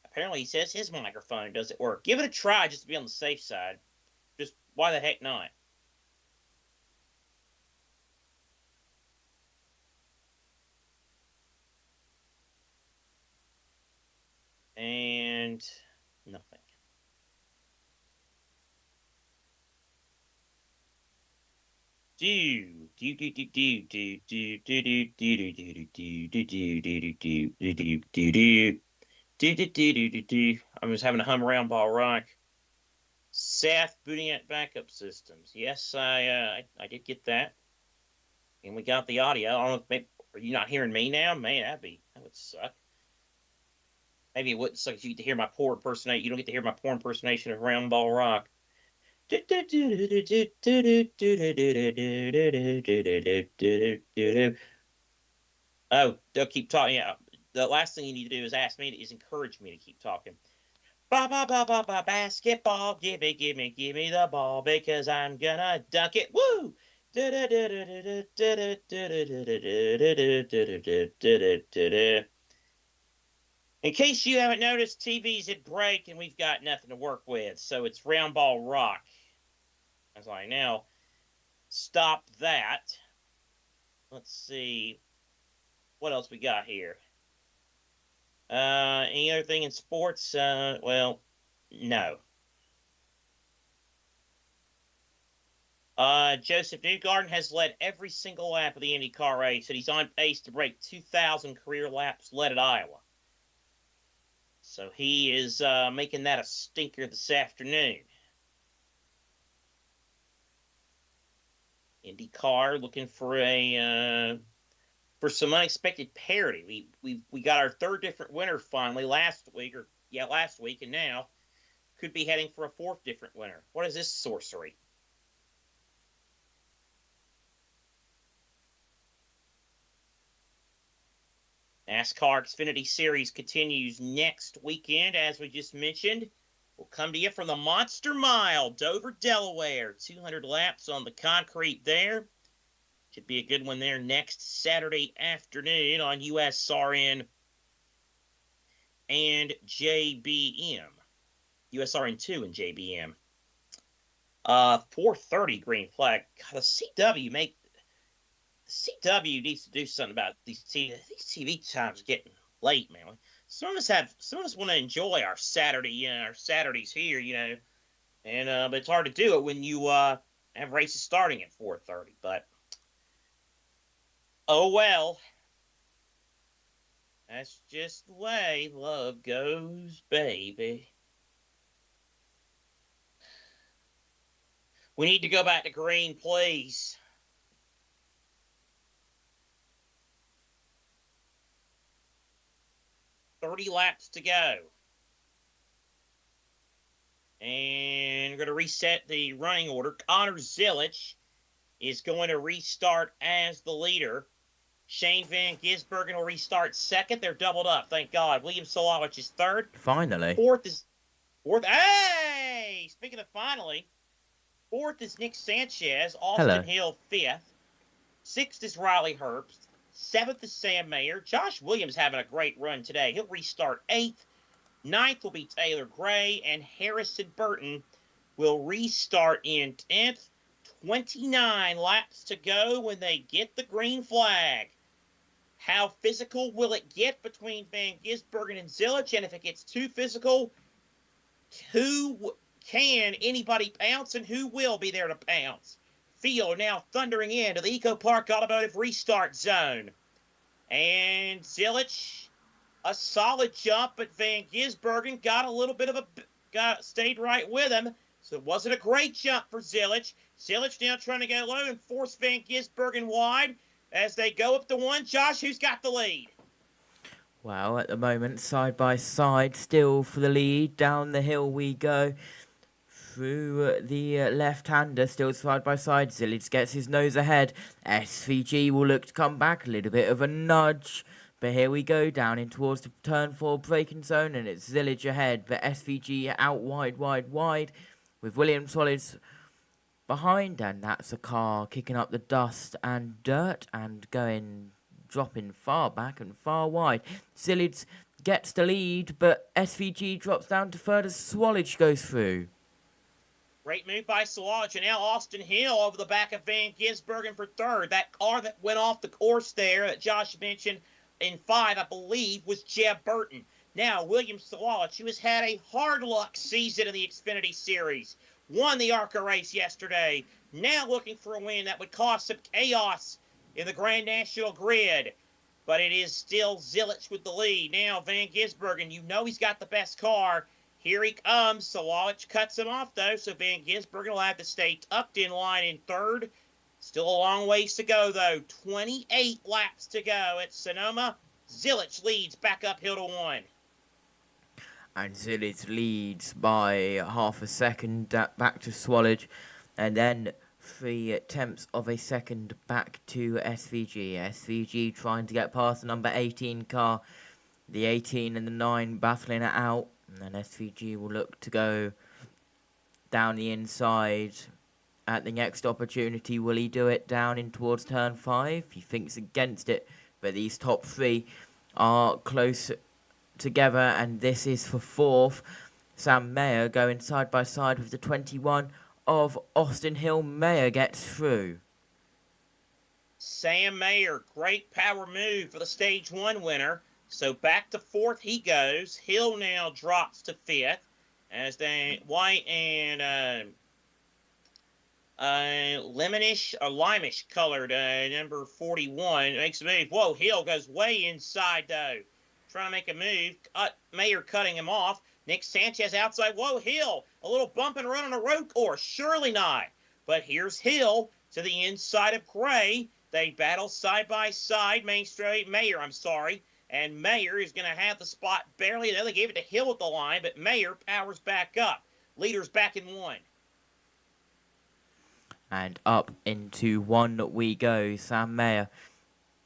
apparently he says his microphone doesn't work. Give it a try just to be on the safe side. Just why the heck not? And nothing. I'm just having a hum around ball rock. Seth booting at backup systems. Yes, I did get that. And we got the audio. I don't know if maybe, are you not hearing me now? Man, that would suck. Maybe it wouldn't suck if you get to hear my poor impersonation. You don't get to hear my poor impersonation of round ball rock. Oh, they'll keep talking. Yeah, the last thing you need to do is encourage me to keep talking. Basketball, give me the ball because I'm gonna dunk it. Woo! In case you haven't noticed, TV's at break and we've got nothing to work with, so it's round ball rock. As I now stop that. Let's see what else we got here. Any other thing in sports? Well, no. Joseph Newgarden has led every single lap of the IndyCar race, and he's on pace to break 2,000 career laps led at Iowa. So he is making that a stinker this afternoon. IndyCar looking for for some unexpected parity. We got our third different winner finally last week, and now could be heading for a fourth different winner. What is this sorcery? NASCAR Xfinity Series continues next weekend, as we just mentioned. We'll come to you from the Monster Mile, Dover, Delaware. 200 laps on the concrete there. Should be a good one there next Saturday afternoon on USRN and JBM. USRN2 and JBM. 4:30 green flag. God, the CW needs to do something about these TV times getting late, man. Some of us want to enjoy our Saturdays here, and but it's hard to do it when you have races starting at 4:30. But oh well, that's just the way love goes, baby. We need to go back to green, please. $30 laps to go. And we're going to reset the running order. Connor Zilich is going to restart as the leader. Shane Van Gisbergen will restart second. They're doubled up, thank God. William Solowich is third. Finally. Fourth. Hey! Speaking of finally, fourth is Nick Sanchez. Austin Hill, fifth. Sixth is Riley Herbst. Seventh is Sam Mayer. Josh Williams having a great run today. He'll restart eighth. Ninth will be Taylor Gray. And Harrison Burton will restart in 10th. 29 laps to go when they get the green flag. How physical will it get between Van Gisbergen and Zilich? And if it gets too physical, who can anybody pounce and who will be there to pounce? Field now thundering into the Eco Park Automotive restart zone. And Zilich, a solid jump, but Van Gisbergen got a little bit of stayed right with him. So it wasn't a great jump for Zilich. Zilich now trying to go low and force Van Gisbergen wide as they go up to one. Josh, who's got the lead? Well, at the moment, side by side, still for the lead. Down the hill we go. Through the left-hander, still side by side. Zilich gets his nose ahead. SVG will look to come back. A little bit of a nudge. But here we go, down in towards the turn 4 braking zone. And it's Zilich ahead. But SVG out wide. With William Solids behind, and that's a car kicking up the dust and dirt and dropping far back and far wide. Zilids gets the lead, but SVG drops down to third as Swallage goes through. Great move by Solage, and now Austin Hill over the back of Van Gisbergen for third. That car that went off the course there that Josh mentioned in 5, I believe, was Jeb Burton. Now, William Solage, who has had a hard luck season in the Xfinity Series, won the ARCA race yesterday. Now looking for a win that would cause some chaos in the Grand National Grid. But it is still Zilich with the lead. Now, Van Gisbergen, you know he's got the best car. Here he comes. Solage cuts him off, though, so Van Gisbergen will have to stay tucked in line in third. Still a long ways to go, though. 28 laps to go at Sonoma. Zilich leads back uphill to 1. And Zilich leads by half a second back to Swallage, and then 3/10 of a second back to SVG. SVG trying to get past the number 18 car. The 18 and the 9 battling it out. And then SVG will look to go down the inside at the next opportunity. Will he do it down in towards turn 5? He thinks against it. But these top 3 are close together. And this is for 4th. Sam Mayer going side by side with the 21 of Austin Hill. Mayer gets through. Sam Mayer, great power move for the Stage 1 winner. So back to 4th he goes. Hill now drops to 5th as the white and limeish colored number 41 makes a move. Whoa, Hill goes way inside though. Trying to make a move. Mayer cutting him off. Nick Sanchez outside. Whoa, Hill. A little bump and run on a road course. Surely not. But here's Hill to the inside of Gray. They battle side by side. Mayer, I'm sorry. And Mayer is going to have the spot barely. They gave it to Hill at the line, but Mayer powers back up. Leader's back in 1. And up into 1 we go. Sam Mayer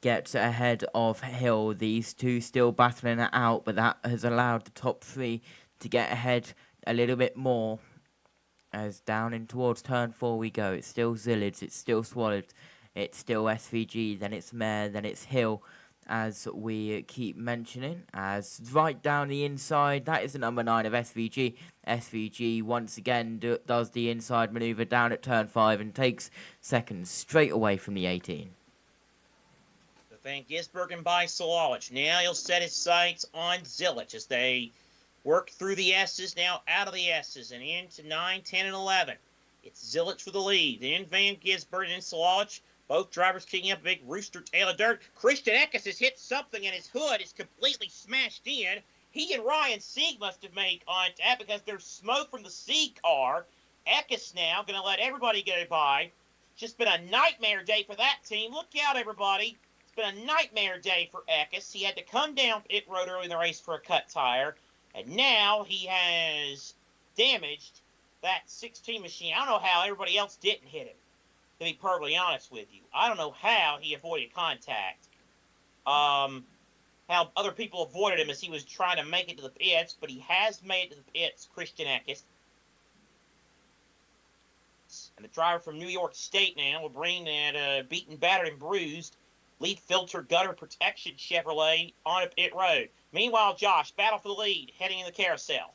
gets ahead of Hill. These two still battling it out, but that has allowed the top 3 to get ahead a little bit more. As down in towards turn 4 we go. It's still Zilids, it's still Swallowed, it's still SVG, then it's Mayer, then it's Hill. As we keep mentioning, as right down the inside, that is the number 9 of SVG. SVG once again does the inside manoeuvre down at turn 5 and takes second straight away from the 18. Van Gisbergen by Solage. Now he'll set his sights on Zilich as they work through the S's, now out of the S's and into 9, 10, and 11. It's Zilich for the lead. Then Van Gisbergen and Solage. Both drivers kicking up a big rooster tail of dirt. Christian Eckes has hit something and his hood is completely smashed in. He and Ryan Sieg must have made contact because there's smoke from the Sieg car. Eckes now going to let everybody go by. It's just been a nightmare day for that team. Look out, everybody. It's been a nightmare day for Eckes. He had to come down pit road early in the race for a cut tire. And now he has damaged that 16 machine. I don't know how everybody else didn't hit him. To be perfectly honest with you, I don't know how he avoided contact. How other people avoided him as he was trying to make it to the pits, but he has made it to the pits, Christian Eckes. And the driver from New York State now will bring that beaten, battered, and bruised lead filter gutter protection Chevrolet on a pit road. Meanwhile, Josh, battle for the lead, heading in the carousel.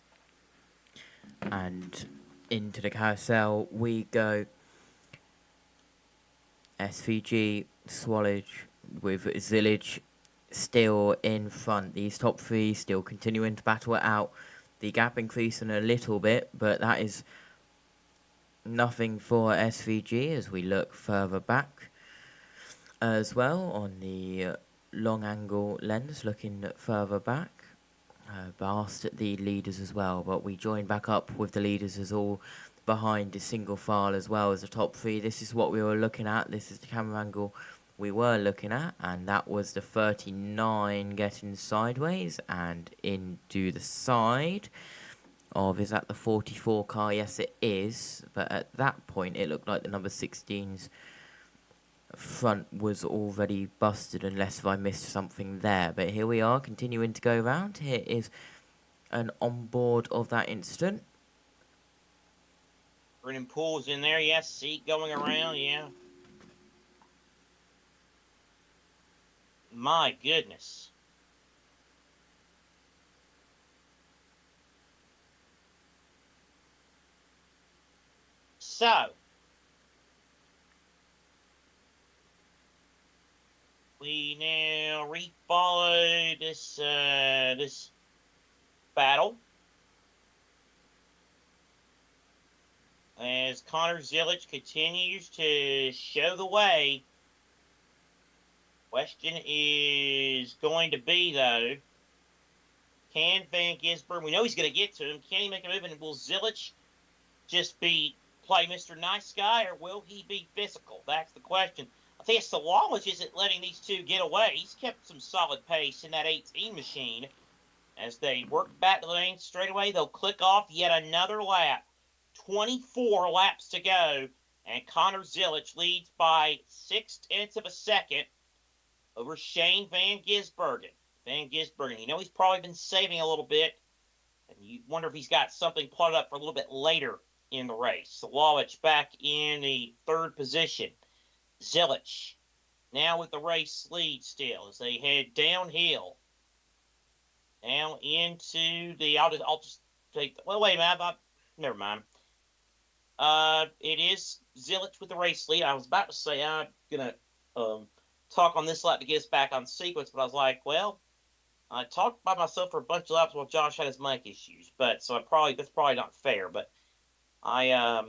And into the carousel we go. SVG, Swallage with Zilich still in front. These top 3 still continuing to battle it out. The gap increasing a little bit, but that is nothing for SVG as we look further back as well on the long angle lens, looking further back. Past the leaders as well, but we join back up with the leaders as all behind the single file as well as the top 3. This is what we were looking at. This is the camera angle we were looking at, and that was the 39 getting sideways and into the side of, is that the 44 car? Yes, it is, but at that point it looked like the number 16's front was already busted, unless if I missed something there. But here we are, continuing to go round. Here is an onboard of that incident. Brennan Poole's in there. Yes, seat going around. Yeah. My goodness. So, we now re-follow this this battle as Connor Zilic continues to show the way. Question is going to be, though, can Van Gisbergen, we know he's going to get to him, can he make a move, and will Zilic just play Mr. Nice Guy, or will he be physical? That's the question. I think it's the Wallace isn't letting these two get away. He's kept some solid pace in that 18 machine. As they work back to the main straightaway, they'll click off yet another lap. 24 laps to go, and Connor Zilic leads by 0.6 of a second over Shane Van Gisbergen. Van Gisbergen, you know he's probably been saving a little bit, and you wonder if he's got something plotted up for a little bit later in the race. Zilic back in the third position. Zilic now with the race lead still as they head downhill. Now into the, I'll just take, well, wait a minute, never mind. It is Zilic with the race lead. I was about to say I'm going to talk on this lap to get us back on sequence, but I was like, well, I talked by myself for a bunch of laps while Josh had his mic issues, but so that's probably not fair, but I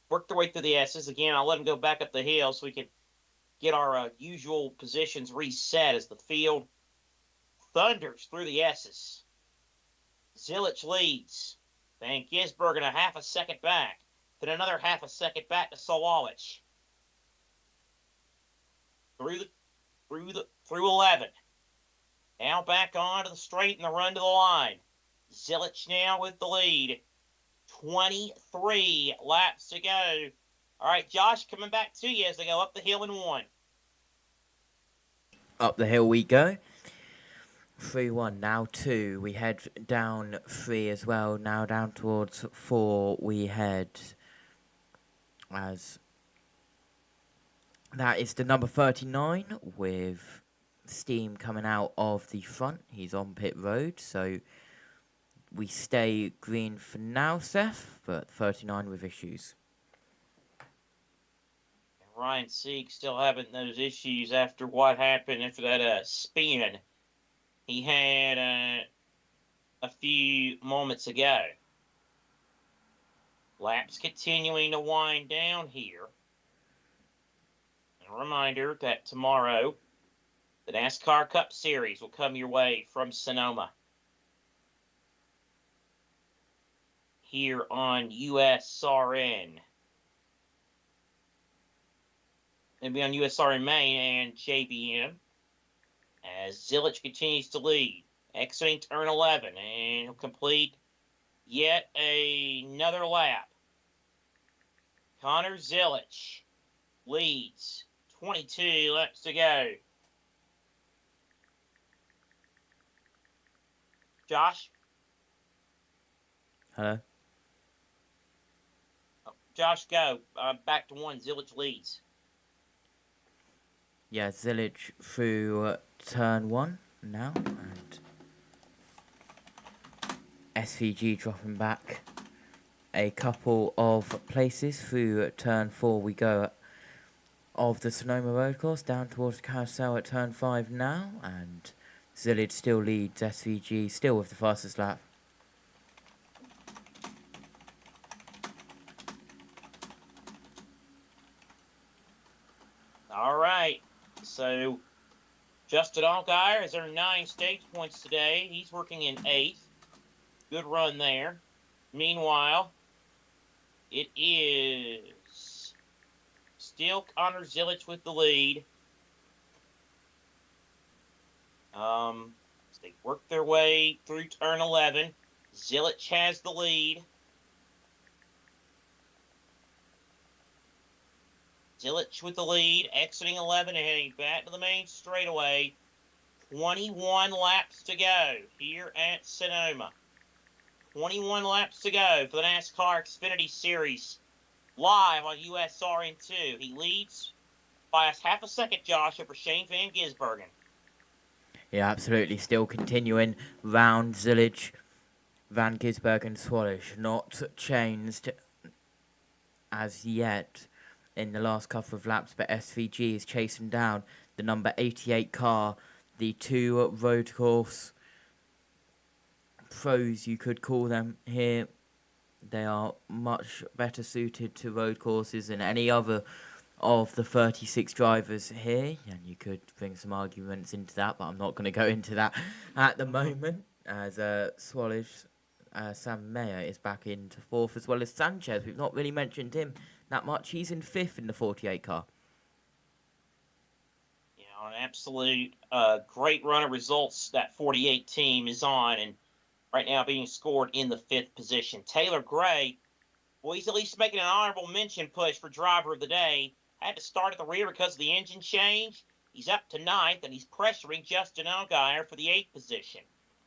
worked their way through the S's. Again, I'll let them go back up the hill so we can get our usual positions reset as the field thunders through the S's. Zilic leads. Van Gisbergen a half a second back. Then another half a second back to Zilic. Through 11. Now back onto the straight and the run to the line. Zilic now with the lead. 23 laps to go. All right, Josh, coming back to you as they go up the hill in 1. Up the hill we go. 3-1, now 2. We head down 3 as well. Now down towards 4 we head. As that is the number 39 with steam coming out of the front. He's on pit road, so we stay green for now, Seth, but 39 with issues. Ryan Sieg still having those issues after what happened after that spin he had a few moments ago. Laps continuing to wind down here. And a reminder that tomorrow the NASCAR Cup Series will come your way from Sonoma. Here on USRN. It'll be on USRN Main and JBM. As Zilic continues to lead. Exiting turn 11. And he'll complete yet another lap. Connor Zilic leads. 22 laps to go. Josh? Hello? Josh, go. Back to 1. Zilic leads. Yeah, Zilic through turn 1 now, and SVG dropping back a couple of places. Through turn 4 we go of the Sonoma road course down towards the carousel at turn 5 now, and Zilic still leads SVG, still with the fastest lap. All right, so Justin Allgaier has earned 9 stage points today. He's working in 8th. Good run there. Meanwhile, it is still Connor Zilic with the lead. As they work their way through turn 11, Zilic has the lead. Zilic with the lead, exiting 11 and heading back to the main straightaway. 21 laps to go here at Sonoma. 21 laps to go for the NASCAR Xfinity Series. Live on USRN2. He leads by a half a second, Josh, over Shane Van Gisbergen. Yeah, absolutely. Still continuing round Zillage, Van Gisbergen, Swallish. Not changed as yet in the last couple of laps, but SVG is chasing down the number 88 car. The two road course pros, you could call them here. They are much better suited to road courses than any other of the 36 drivers here, and you could bring some arguments into that, but I'm not going to go into that at the moment, as Swallish, Sam Mayer is back into fourth, as well as Sanchez. We've not really mentioned him that much. He's in fifth in the 48 car. You know, an absolute great run of results that 48 team is on, and right now being scored in the fifth position. Taylor Gray, well, he's at least making an honorable mention push for driver of the day. Had to start at the rear because of the engine change. He's up to ninth, and he's pressuring Justin Allgaier for the eighth position.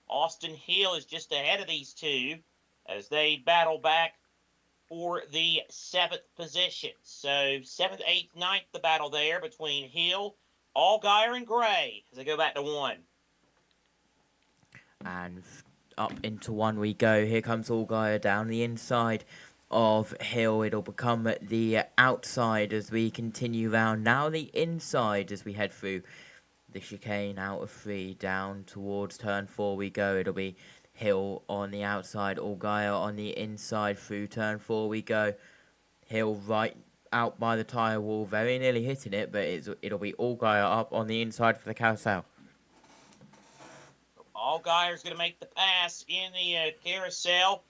Austin Hill is just ahead of these two as they battle back for the seventh position. So 7th, 8th, 9th, the battle there between Hill, Allgaier, and Gray as they go back to one. And up into one we go. Here comes Allgaier down the inside of Hill. It'll become the outside as we continue round. Now the inside as we head through the chicane out of 3 down towards turn 4 we go. It'll be Hill on the outside, Allgaier on the inside. Through turn 4 we go. Hill right out by the tyre wall, very nearly hitting it, but it'll be Allgaier up on the inside for the carousel. Allgaier's going to make the pass in the carousel.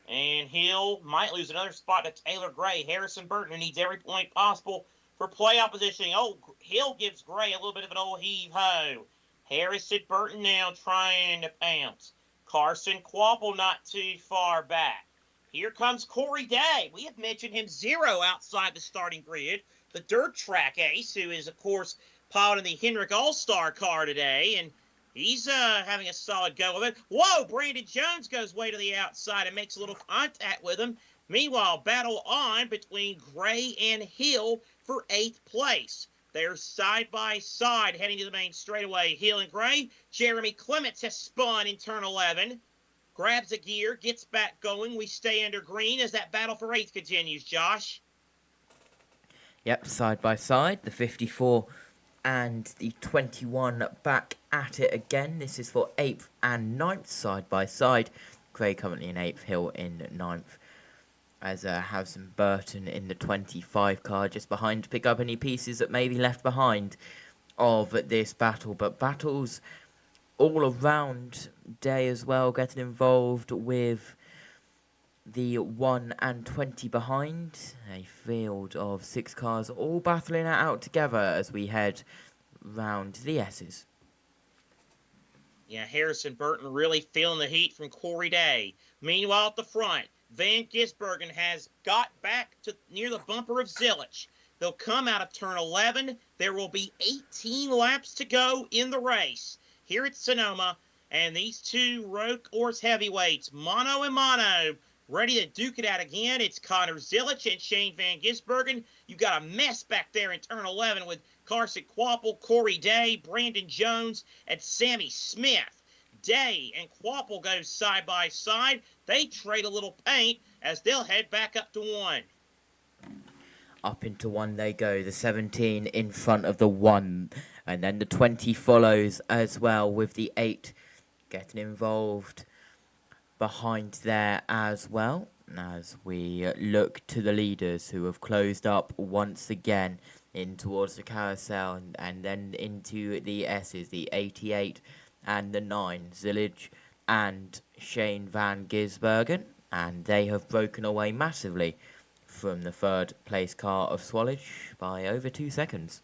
And Hill might lose another spot to Taylor Gray. Harrison Burton, who needs every point possible for playoff positioning. Oh, Hill gives Gray a little bit of an old heave-ho. Harrison Burton now trying to pounce. Carson Quapple not too far back. Here comes Corey Day. We have mentioned him 0 outside the starting grid. The dirt track ace, who is, of course, piloting the Hendrick All-Star car today. And he's having a solid go of it. Whoa, Brandon Jones goes way to the outside and makes a little contact with him. Meanwhile, battle on between Gray and Hill for 8th place. They're side by side heading to the main straightaway. Hill and Gray. Jeremy Clements has spun in turn 11. Grabs a gear, gets back going. We stay under green as that battle for 8th continues, Josh. Yep, side by side. The 54 and the 21 back at it again. This is for 8th and 9th side by side. Gray currently in 8th, Hill in 9th. As Harrison Burton in the 25 car just behind to pick up any pieces that may be left behind of this battle. But battles all around Day as well, getting involved with the 1 and 20 behind. A field of 6 cars all battling it out together as we head round the S's. Yeah, Harrison Burton really feeling the heat from Corey Day. Meanwhile, at the front, Van Gisbergen has got back to near the bumper of Zillage. They'll come out of turn 11. There will be 18 laps to go in the race here at Sonoma. And these two road course heavyweights, mano a mano, ready to duke it out again. It's Connor Zillage and Shane Van Gisbergen. You got a mess back there in turn 11 with Carson Quapple, Corey Day, Brandon Jones, and Sammy Smith. Day and Quapple go side by side. They trade a little paint as they'll head back up to 1. Up into 1 they go. The 17 in front of the 1. And then the 20 follows as well with the 8 getting involved behind there as well. As we look to the leaders who have closed up once again in towards the carousel and then into the S's, the 88 and the 9, Zillage and Shane Van Gisbergen, and they have broken away massively from the 3rd place car of Swallish by over 2 seconds.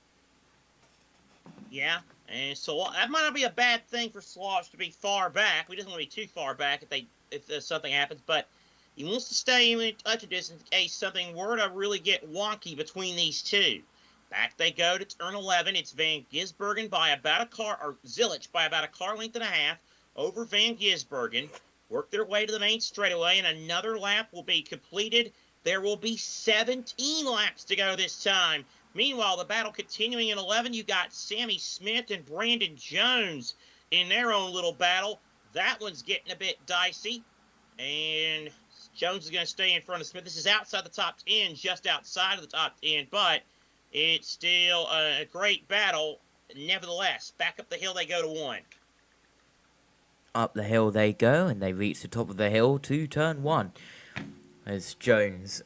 Yeah, and so that might not be a bad thing for Swallish to be far back. We don't want to be too far back if something happens, but he wants to stay in touch of distance in case something were to really get wonky between these two. Back they go to turn 11. It's Van Gisbergen by about a car, or Zillage by about a car length and a half over Van Gisbergen. work their way to the main straightaway, and another lap will be completed. There will be 17 laps to go this time. Meanwhile, the battle continuing in 11, you got Sammy Smith and Brandon Jones in their own little battle. That one's getting a bit dicey, and Jones is going to stay in front of Smith. This is outside the top 10, just outside of the top 10, but it's still a great battle. Nevertheless, back up the hill they go to 1. Up the hill they go, and they reach the top of the hill to turn 1. As Jones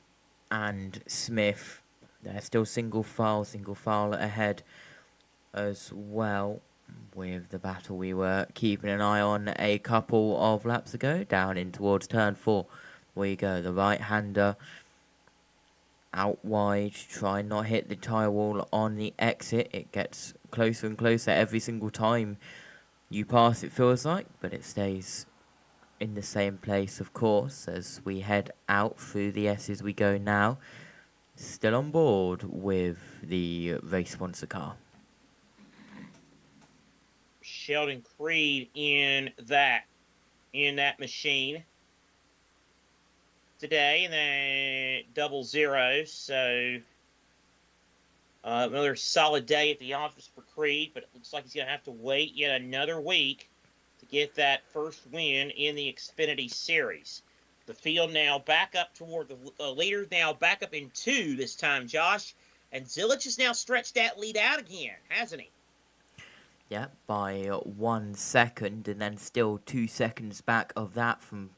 and Smith, they're still single file ahead as well. With the battle we were keeping an eye on a couple of laps ago, down in towards turn 4 we go. The right-hander out wide, try and not hit the tyre wall on the exit. It gets closer and closer every single time you pass, it feels like, but it stays in the same place, of course, as we head out through the S's we go now. Still on board with the race sponsor car. Sheldon Creed in that machine today, and then double zeros. So another solid day at the office for Creed, but it looks like he's going to have to wait yet another week to get that first win in the Xfinity Series. The field now back up toward the leader, now back up in 2 this time, Josh. And Zilich has now stretched that lead out again, hasn't he? Yeah, by 1 second, and then still 2 seconds back of that from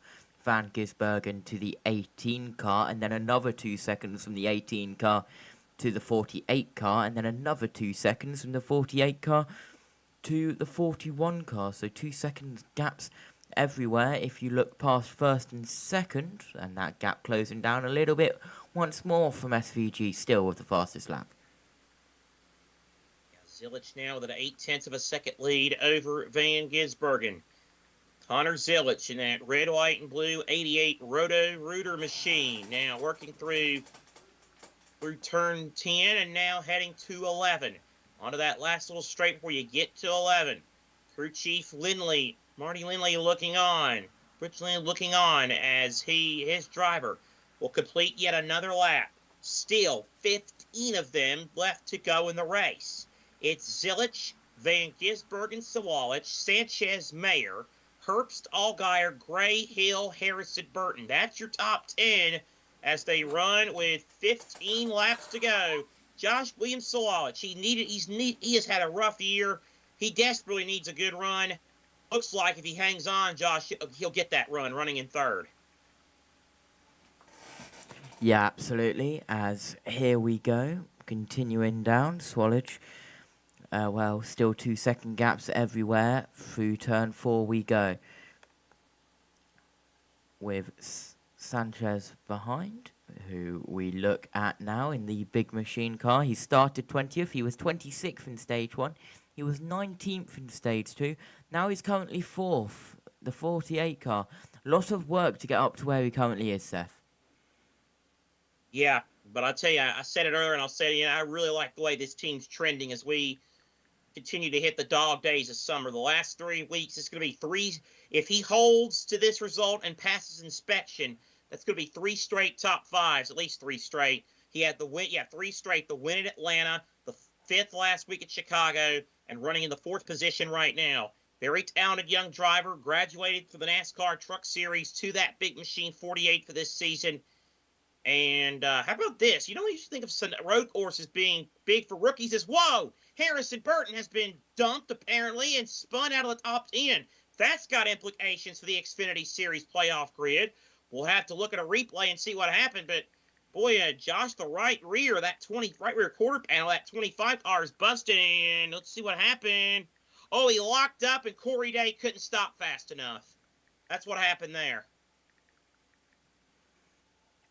Van Gisbergen to the 18 car, and then another 2 seconds from the 18 car to the 48 car, and then another 2 seconds from the 48 car to the 41 car. So 2 seconds gaps everywhere if you look past first and second, and that gap closing down a little bit once more from SVG, still with the fastest lap. Zilich now with an 0.8 of a second lead over Van Gisbergen. Connor Zilich in that red, white, and blue 88 Roto-Rooter machine. Now working through turn 10 and now heading to 11. Onto that last little straight before you get to 11. Crew Chief Lindley, Marty Lindley looking on. Rich Lindley looking on as his driver will complete yet another lap. Still 15 of them left to go in the race. It's Zilich, Van Gisbergen, Sawalich, Sanchez, Mayer, Herbst, Allgaier, Gray, Hill, Harrison, Burton. That's your top 10 as they run with 15 laps to go. Josh Williams Sawalich, he has had a rough year. He desperately needs a good run. Looks like if he hangs on, Josh, he'll get that run running in 3rd. Yeah, absolutely. As here we go, continuing down, Swallage. Well, still 2 second gaps everywhere. Through turn 4 we go. With Sanchez behind, who we look at now in the big machine car. He started 20th. He was 26th in stage 1. He was 19th in stage 2. Now he's currently 4th. The 48 car. Lot of work to get up to where he currently is, Seth. Yeah, but I'll tell you, I said it earlier and I'll say it again, I really like the way this team's trending as we continue to hit the dog days of summer. The last 3 weeks, it's going to be 3. If he holds to this result and passes inspection, that's going to be 3 straight top 5s, at least 3 straight. He had the win, 3 straight. The win at Atlanta, the 5th last week at Chicago, and running in the 4th position right now. Very talented young driver, graduated from the NASCAR Truck Series to that big machine 48 for this season. And how about this? You know, you should think of some road courses being big for rookies is, whoa, Harrison Burton has been dumped apparently and spun out of the top 10. That's got implications for the Xfinity Series playoff grid. We'll have to look at a replay and see what happened. But, boy, Josh, the right rear quarter panel, that 25 car is busted. And let's see what happened. Oh, he locked up and Corey Day couldn't stop fast enough. That's what happened there.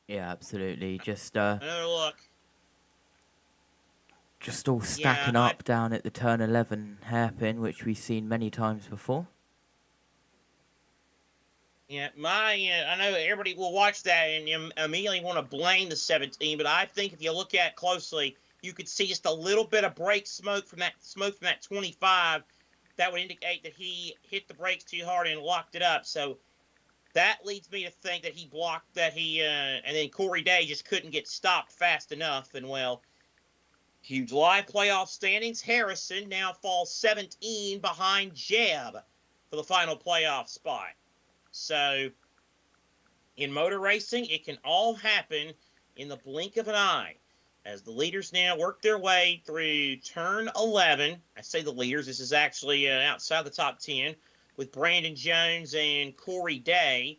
Yeah, absolutely. Just another look. Just all stacking up down at the turn 11 hairpin, which we've seen many times before. Yeah, I know everybody will watch that and you immediately want to blame the 17, but I think if you look at it closely, you could see just a little bit of brake smoke from that 25 that would indicate that he hit the brakes too hard and locked it up. So that leads me to think that he blocked and then Corey Day just couldn't get stopped fast enough. And, well, huge live playoff standings. Harrison now falls 17 behind Jeb for the final playoff spot. So, in motor racing, it can all happen in the blink of an eye. As the leaders now work their way through turn 11. I say the leaders. This is actually outside the top 10. With Brandon Jones and Corey Day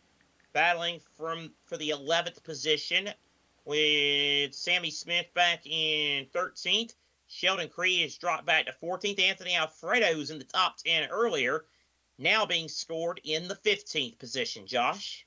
battling for the 11th position, with Sammy Smith back in 13th. Sheldon Creed has dropped back to 14th. Anthony Alfredo, who's in the top 10 earlier, now being scored in the 15th position. Josh?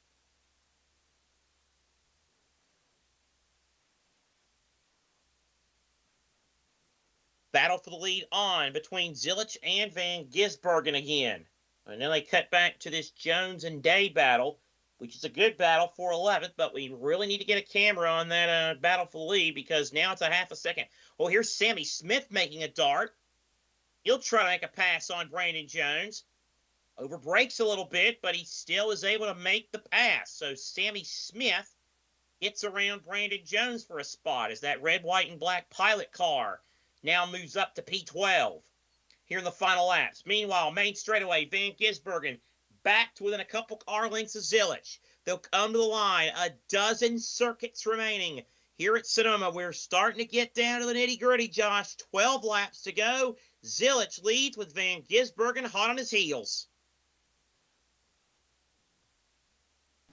Battle for the lead on between Zilich and Van Gisbergen again. And then they cut back to this Jones and Day battle, which is a good battle for 11th, but we really need to get a camera on that battle for the lead because now it's a half a second. Well, here's Sammy Smith making a dart. He'll try to make a pass on Brandon Jones. Overbrakes a little bit, but he still is able to make the pass. So Sammy Smith gets around Brandon Jones for a spot as that red, white, and black pilot car now moves up to P12 here in the final laps. Meanwhile, main straightaway, Van Gisbergen back to within a couple car lengths of Zilich. They'll come to the line. A dozen circuits remaining here at Sonoma. We're starting to get down to the nitty-gritty, Josh. 12 laps to go. Zilich leads with Van Gisbergen hot on his heels.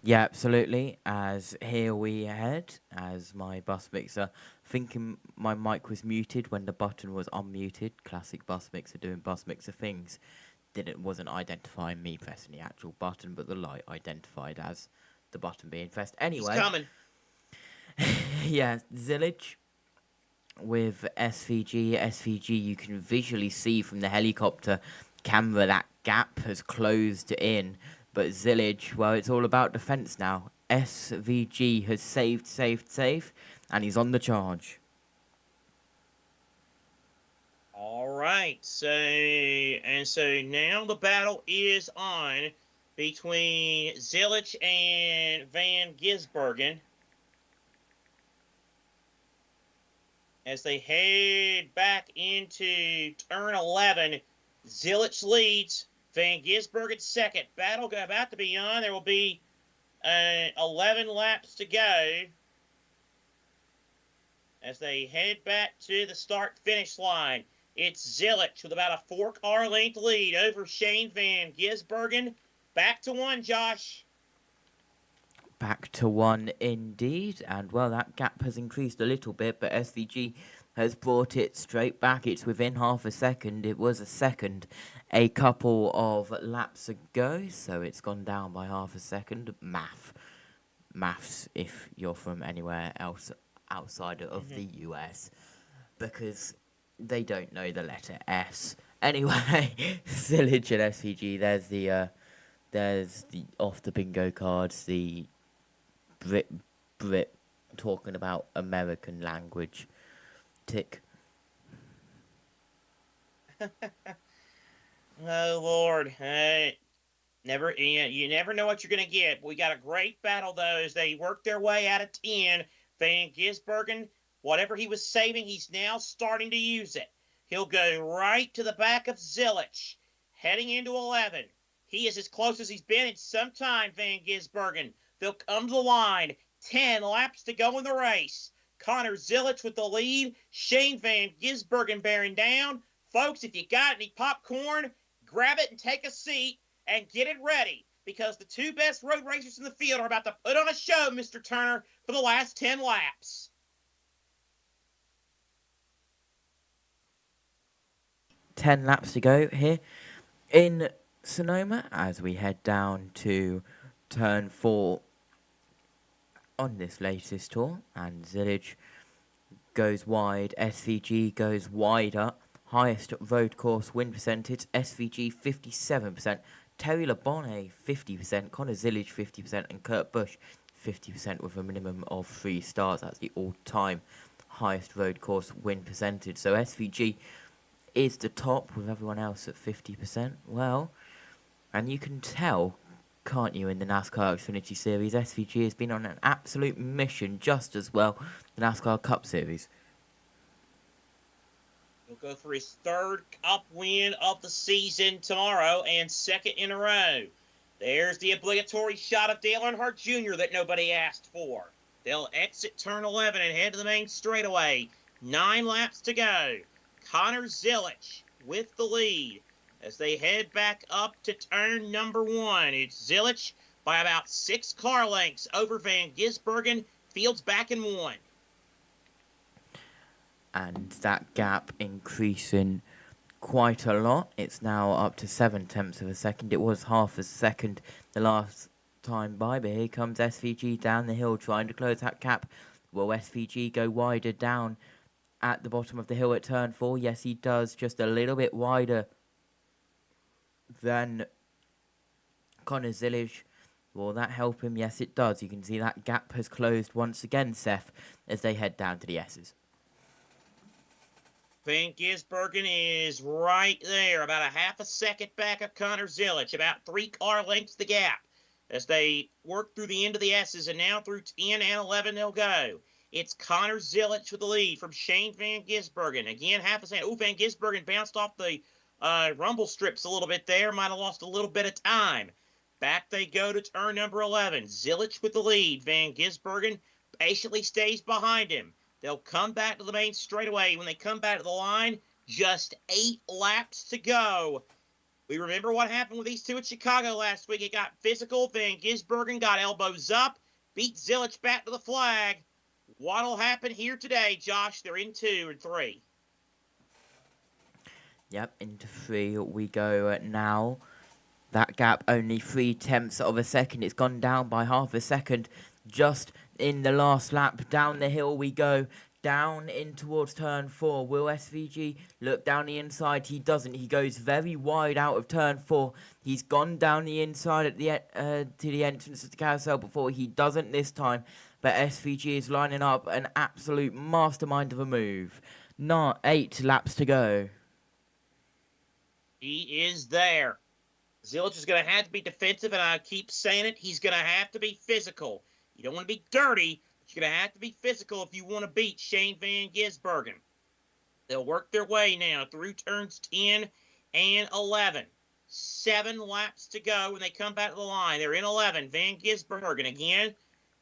Yeah, absolutely. As here we head, as my bus mixer, thinking my mic was muted when the button was unmuted. Classic bus mixer doing bus mixer things. Wasn't identifying me pressing the actual button, but the light identified as the button being pressed. Anyway, he's coming. Yeah, Zilich with SVG. SVG, you can visually see from the helicopter camera that gap has closed in. But Zilich, well, it's all about defense now. SVG has saved, and he's on the charge. All right, so now the battle is on between Zilich and Van Gisbergen as they head back into turn 11. Zilich leads. Van Gisbergen second. Battle about to be on. There will be 11 laps to go as they head back to the start-finish line. It's Zilich with about a 4-car length lead over Shane Van Gisbergen. Back to 1, Josh. Back to 1 indeed. And, well, that gap has increased a little bit, but SVG has brought it straight back. It's within half a second. It was a second a couple of laps ago, so it's gone down by half a second. Maths if you're from anywhere else outside of the US, because they don't know the letter S. Anyway, Zilich and SVG, there's the off the bingo cards, the Brit talking about American language tick. Oh, Lord. You never know what you're going to get. We got a great battle, though, as they work their way out of 10. Van Gisbergen, whatever he was saving, he's now starting to use it. He'll go right to the back of Zilich, heading into 11. He is as close as he's been in some time, Van Gisbergen. They'll come to the line. 10 laps to go in the race. Connor Zilich with the lead. Shane Van Gisbergen bearing down. Folks, if you got any popcorn, grab it and take a seat and get it ready, because the two best road racers in the field are about to put on a show, Mr. Turner, for the last 10 laps. 10 laps to go here in Sonoma as we head down to turn 4 on this latest tour. And Zilich goes wide, SVG goes wider. Highest road course win percentage, SVG 57%, Terry Labonte 50%, Connor Zilich 50%, and Kurt Busch 50% with a minimum of 3 stars. That's the all-time highest road course win percentage. So SVG is the top with everyone else at 50%. Well, and you can tell can't you, in the NASCAR Xfinity Series? SVG has been on an absolute mission, just as well the NASCAR Cup Series. He'll go for his third Cup win of the season tomorrow and second in a row. There's the obligatory shot of Dale Earnhardt Jr. that nobody asked for. They'll exit turn 11 and head to the main straightaway. 9 laps to go. Connor Zilisch with the lead as they head back up to turn number 1. It's Zilisch by about 6 car lengths over Van Gisbergen. Fields back in 1. And that gap increasing quite a lot. It's now up to 7/10 of a second. It was half a second the last time by, but here comes SVG down the hill trying to close that gap. Will SVG go wider down at the bottom of the hill at turn 4? Yes, he does, just a little bit wider than Connor Zilisch. Will that help him? Yes, it does. You can see that gap has closed once again, Seth, as they head down to the S's. Van Gisbergen is right there, about a half a second back of Connor Zilisch, about 3 car lengths the gap as they work through the end of the S's, and now through 10 and 11 they'll go. It's Connor Zilisch with the lead from Shane Van Gisbergen. Again, half a second. Van Gisbergen bounced off the rumble strips a little bit there, might have lost a little bit of time. Back they go to turn number 11. Zilisch with the lead. Van Gisbergen patiently stays behind him. They'll come back to the main straightaway. When they come back to the line, just 8 laps to go. We remember what happened with these two at Chicago last week. It got physical. Van Gisbergen got elbows up, beat Zilisch back to the flag. What'll happen here today, Josh? They're in 2 and 3. Yep, into 3 we go now. That gap only 3/10 of a second. It's gone down by half a second just in the last lap. Down the hill we go, down in towards turn 4. Will SVG look down the inside? He doesn't. He goes very wide out of turn 4. He's gone down the inside at the to the entrance of the carousel before. He doesn't this time, but SVG is lining up an absolute mastermind of a move. Not 8 laps to go. He is there. Zilisch is going to have to be defensive, and I keep saying it, he's going to have to be physical. You don't want to be dirty, but you're going to have to be physical if you want to beat Shane Van Gisbergen. They'll work their way now through turns 10 and 11. 7 laps to go when they come back to the line. They're in 11. Van Gisbergen again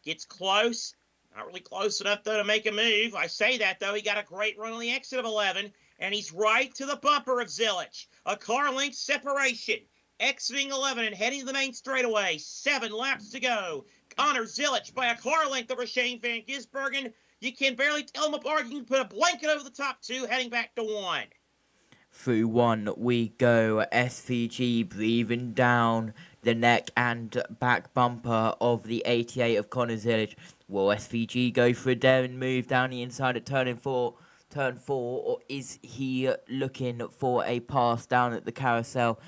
gets close. Not really close enough, though, to make a move. I say that, though. He got a great run on the exit of 11, and he's right to the bumper of Zilisch. A car length separation. Exiting 11 and heading to the main straightaway. 7 laps to go. Connor Zilisch by a car length over Shane Van Gisbergen. You can barely tell them apart. You can put a blanket over the top 2, heading back to 1. Through 1 we go. SVG breathing down the neck and back bumper of the 88 of Connor Zilisch. Will SVG go for a daring move down the inside at turn 4, or is he looking for a pass down at the carousel?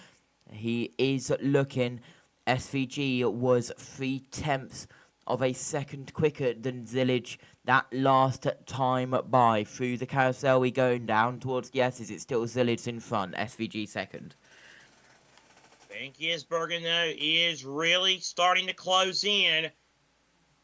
He is looking. SVG was 3/10 of a second quicker than Zilisch that last time by. Through the carousel we go down towards the S's. It's still Zilisch in front. SVG second. Van Gisbergen, though, is really starting to close in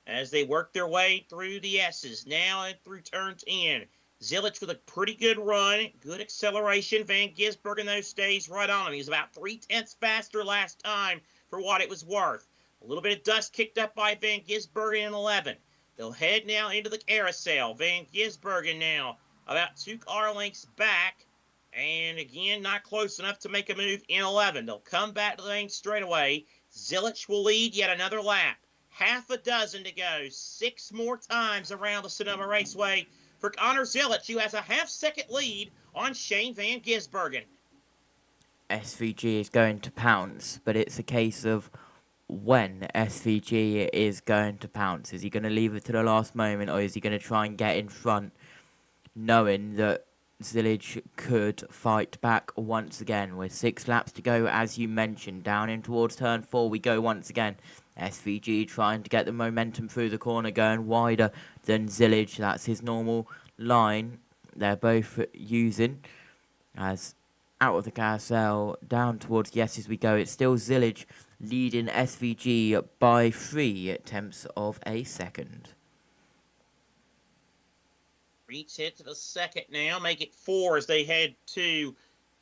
as they work their way through the S's. Now and through turn 10. Zilisch with a pretty good run, good acceleration. Van Gisbergen, though, stays right on him. He was about 3/10 faster last time for what it was worth. A little bit of dust kicked up by Van Gisbergen in 11. They'll head now into the carousel. Van Gisbergen now about 2 car lengths back. And again, not close enough to make a move in 11. They'll come back to the main straightaway. Zilisch will lead yet another lap. Half a dozen to go. 6 more times around the Sonoma Raceway for Connor Zilisch, who has a half-second lead on Shane Van Gisbergen. SVG is going to pounce, but it's a case of when SVG is going to pounce. Is he going to leave it to the last moment, or is he going to try and get in front, knowing that Zilisch could fight back once again? With 6 laps to go, as you mentioned, down in towards turn 4 we go once again. SVG trying to get the momentum through the corner, going wider than Zilisch. That's his normal line they're both using. As out of the carousel, down towards the S's we go. It's still Zilisch leading SVG by 0.3 of a second. 3/10 of a second now, make it 4 as they head through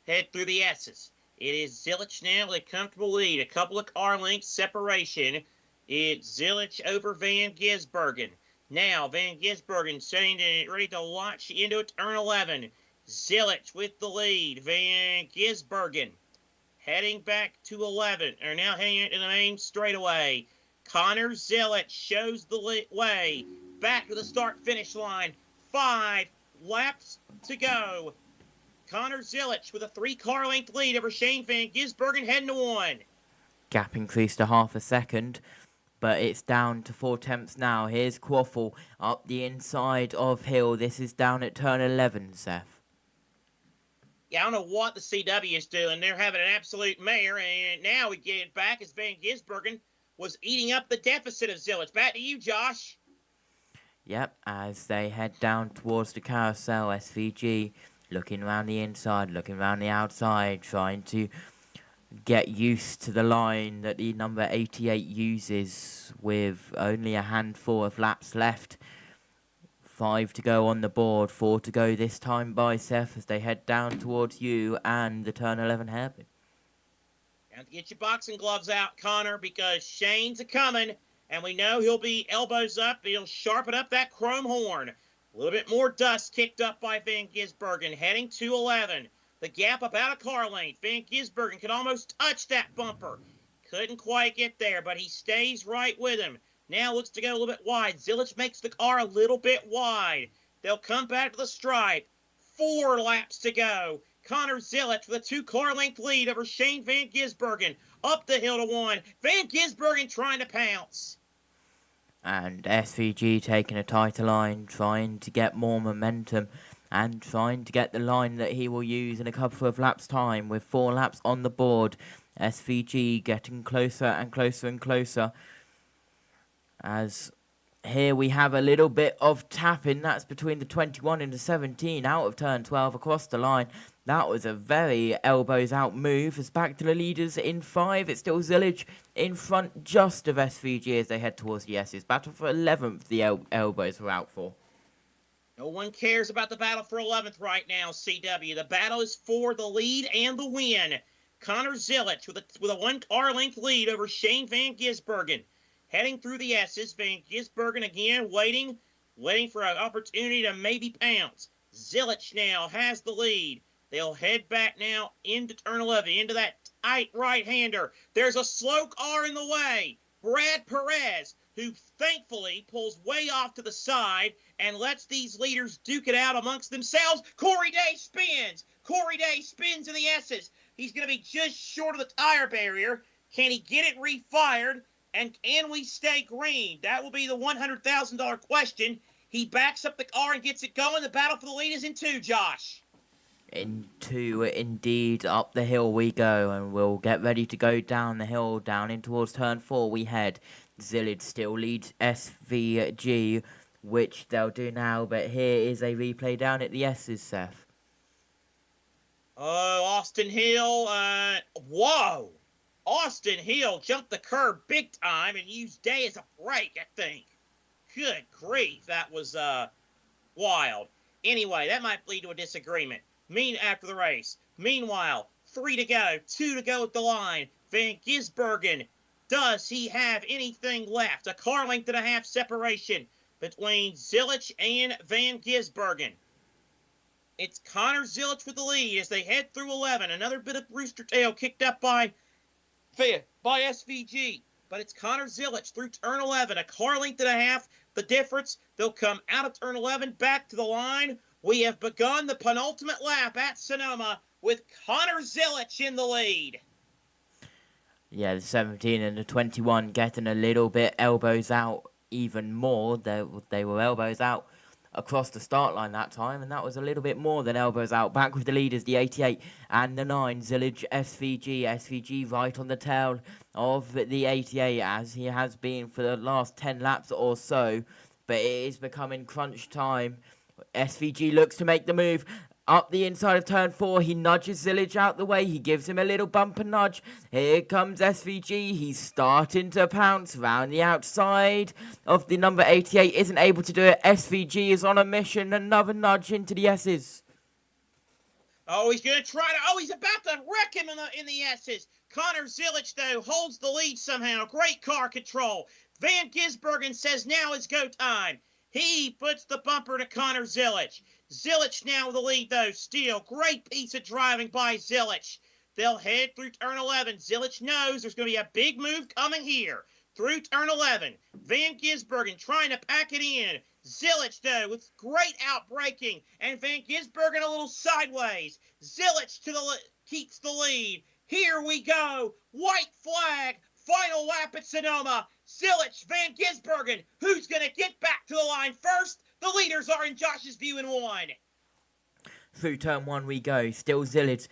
the S's. It is Zilich now with a comfortable lead, a couple of car lengths separation. It's Zilich over Van Gisbergen. Now Van Gisbergen ready to launch into turn 11. Zilich with the lead. Van Gisbergen heading back to 11, or now heading into the main straightaway. Connor Zilich shows the way back to the start-finish line. 5 laps to go. Connor Zilich with a 3-car length lead over Shane Van Gisbergen heading to 1. Gap increased to half a second, but it's down to 0.4 now. Here's Quaffle up the inside of Hill. This is down at turn 11, Seth. Yeah, I don't know what the CW is doing. They're having an absolute mare, and now we get it back as Van Gisbergen was eating up the deficit of Zilich. Back to you, Josh. Yep, as they head down towards the carousel, SVG looking around the inside, looking around the outside, trying to get used to the line that the number 88 uses with only a handful of laps left. 5 to go on the board, 4 to go this time by Seth as they head down towards you and the turn 11 hairpin. Time to get your boxing gloves out, Connor, because Shane's a-coming, and we know he'll be elbows up. He'll sharpen up that chrome horn. A little bit more dust kicked up by Van Gisbergen, heading to 11. The gap about a car length. Van Gisbergen could almost touch that bumper. Couldn't quite get there, but he stays right with him. Now looks to go a little bit wide. Zilich makes the car a little bit wide. They'll come back to the stripe. 4 laps to go. Connor Zilich with a 2-car length lead over Shane Van Gisbergen. Up the hill to 1. Van Gisbergen trying to pounce. And SVG taking a tighter line, trying to get more momentum and trying to get the line that he will use in a couple of laps' time with 4 laps on the board. SVG getting closer and closer and closer. As here we have a little bit of tapping. That's between the 21 and the 17 out of turn 12 across the line. That was a very elbows out move. It's back to the leaders in 5. It's still Zilich in front just of SVG as they head towards the S's. Battle for 11th the elbows were out for. No one cares about the battle for 11th right now, CW. The battle is for the lead and the win. Connor Zilich with a 1-car length lead over Shane Van Gisbergen. Heading through the S's, Van Gisbergen again waiting for an opportunity to maybe pounce. Zilich now has the lead. They'll head back now into turn 11, into that tight right-hander. There's a slow car in the way. Brad Perez, who thankfully pulls way off to the side and lets these leaders duke it out amongst themselves. Corey Day spins. Corey Day spins in the S's. He's going to be just short of the tire barrier. Can he get it refired? And can we stay green? That will be the $100,000 question. He backs up the car and gets it going. The battle for the lead is in 2, Josh. In 2, indeed. Up the hill we go, and we'll get ready to go down the hill, down in towards turn 4 we head. Zilich still leads SVG, which they'll do now, but here is a replay down at the S's, Seth. Oh, Austin Hill, whoa! Austin Hill jumped the curb big time and used Day as a brake, I think. Good grief, that was wild. Anyway, that might lead to a disagreement. After the race. Meanwhile, 3 to go, 2 to go at the line. Van Gisbergen, does he have anything left? A car length and a half separation between Zilich and Van Gisbergen. It's Connor Zilich with the lead as they head through 11. Another bit of rooster tail kicked up by SVG. But it's Connor Zilich through turn 11. A car length and a half. The difference, they'll come out of turn 11 back to the line. We have begun the penultimate lap at Sonoma with Connor Zilich in the lead. Yeah, the 17 and the 21 getting a little bit elbows out even more. They were elbows out across the start line that time, and that was a little bit more than elbows out. Back with the leaders, the 88 and the 9, Zilich, SVG. SVG right on the tail of the 88, as he has been for the last 10 laps or so. But it is becoming crunch time. SVG looks to make the move Up the inside of turn 4, he nudges Zillage out the way. He gives him a little bumper nudge. Here comes SVG. He's starting to pounce round the outside of the number 88. Isn't able to do it. SVG is on a mission. Another nudge into the S's. Oh, he's going to try to... Oh, he's about to wreck him in the S's. Connor Zillage, though, holds the lead somehow. Great car control. Van Gisbergen says now is go time. He puts the bumper to Connor Zillage. Zillage now with the lead, though, still. Great piece of driving by Zillage. They'll head through turn 11. Zillage knows there's going to be a big move coming here. Through turn 11. Van Gisbergen trying to pack it in. Zillage, though, with great outbraking. And Van Gisbergen a little sideways. Zillage keeps the lead. Here we go. White flag. Final lap at Sonoma. Zillage, Van Gisbergen. Who's going to get back to the line first? The leaders are in Josh's view in 1. Through turn 1 we go. Still Zillage.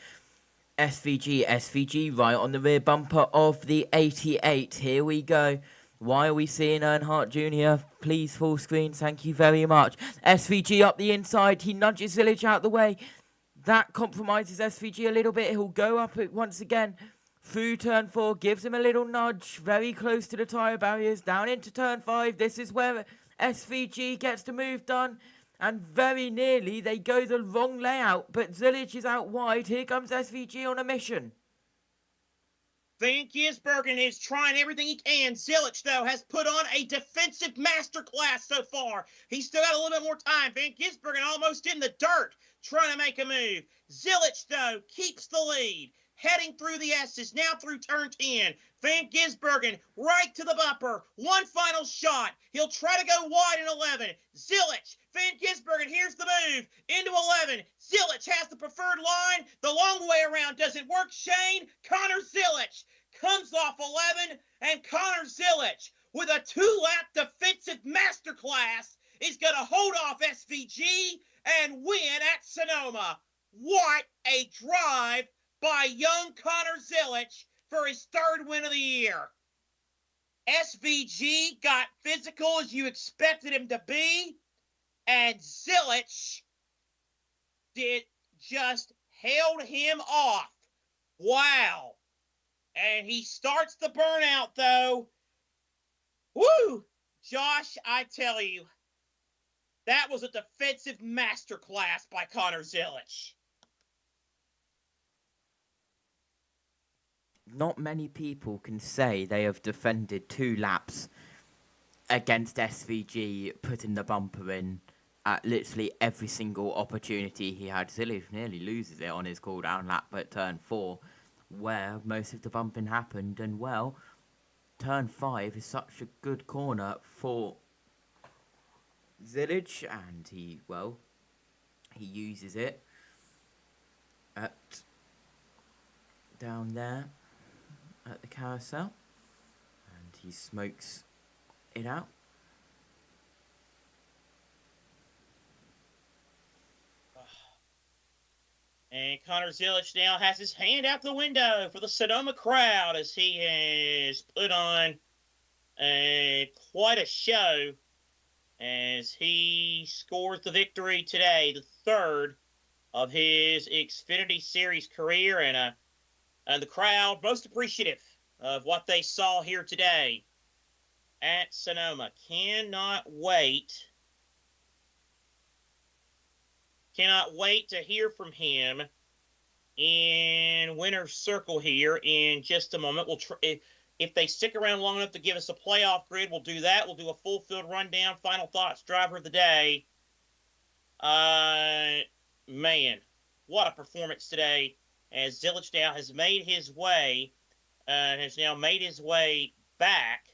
SVG right on the rear bumper of the 88. Here we go. Why are we seeing Earnhardt Jr.? Please full screen. Thank you very much. SVG up the inside. He nudges Zillage out the way. That compromises SVG a little bit. He'll go up it once again. Through turn 4. Gives him a little nudge. Very close to the tyre barriers. Down into turn 5. This is where SVG gets the move done. And very nearly they go the wrong layout. But Zillage is out wide. Here comes SVG on a mission. Van Gisbergen is trying everything he can. Zillage, though, has put on a defensive masterclass so far. He's still got a little bit more time. Van Gisbergen almost in the dirt trying to make a move. Zillage, though, keeps the lead. Heading through the S's, now through turn 10. Van Gisbergen right to the bumper. One final shot. He'll try to go wide in 11. Zillage, Van Gisbergen, here's the move. Into 11. Zillage has the preferred line. The long way around doesn't work, Shane. Connor Zillage comes off 11. And Connor Zillage, with a 2-lap defensive masterclass, is going to hold off SVG and win at Sonoma. What a drive by young Connor Zillage for his 3rd win of the year. SVG got physical as you expected him to be, and Zillage just held him off. Wow. And he starts the burnout, though. Woo! Josh, I tell you, that was a defensive masterclass by Connor Zillage. Not many people can say they have defended 2 laps against SVG, putting the bumper in at literally every single opportunity he had. Zillage nearly loses it on his cooldown lap at turn 4, where most of the bumping happened. And, well, turn 5 is such a good corner for Zillage, and he uses it down there at the carousel, and he smokes it out. And Connor Zillage now has his hand out the window for the Sonoma crowd as he has put on quite a show as he scores the victory today, the 3rd of his Xfinity Series career, and the crowd most appreciative of what they saw here today at Sonoma. Cannot wait to hear from him in winner's circle here in just a moment. We'll if they stick around long enough to give us a playoff grid, we'll do that. We'll do a full field rundown, final thoughts, driver of the day. Man, what a performance today, as Zillage now has made his way back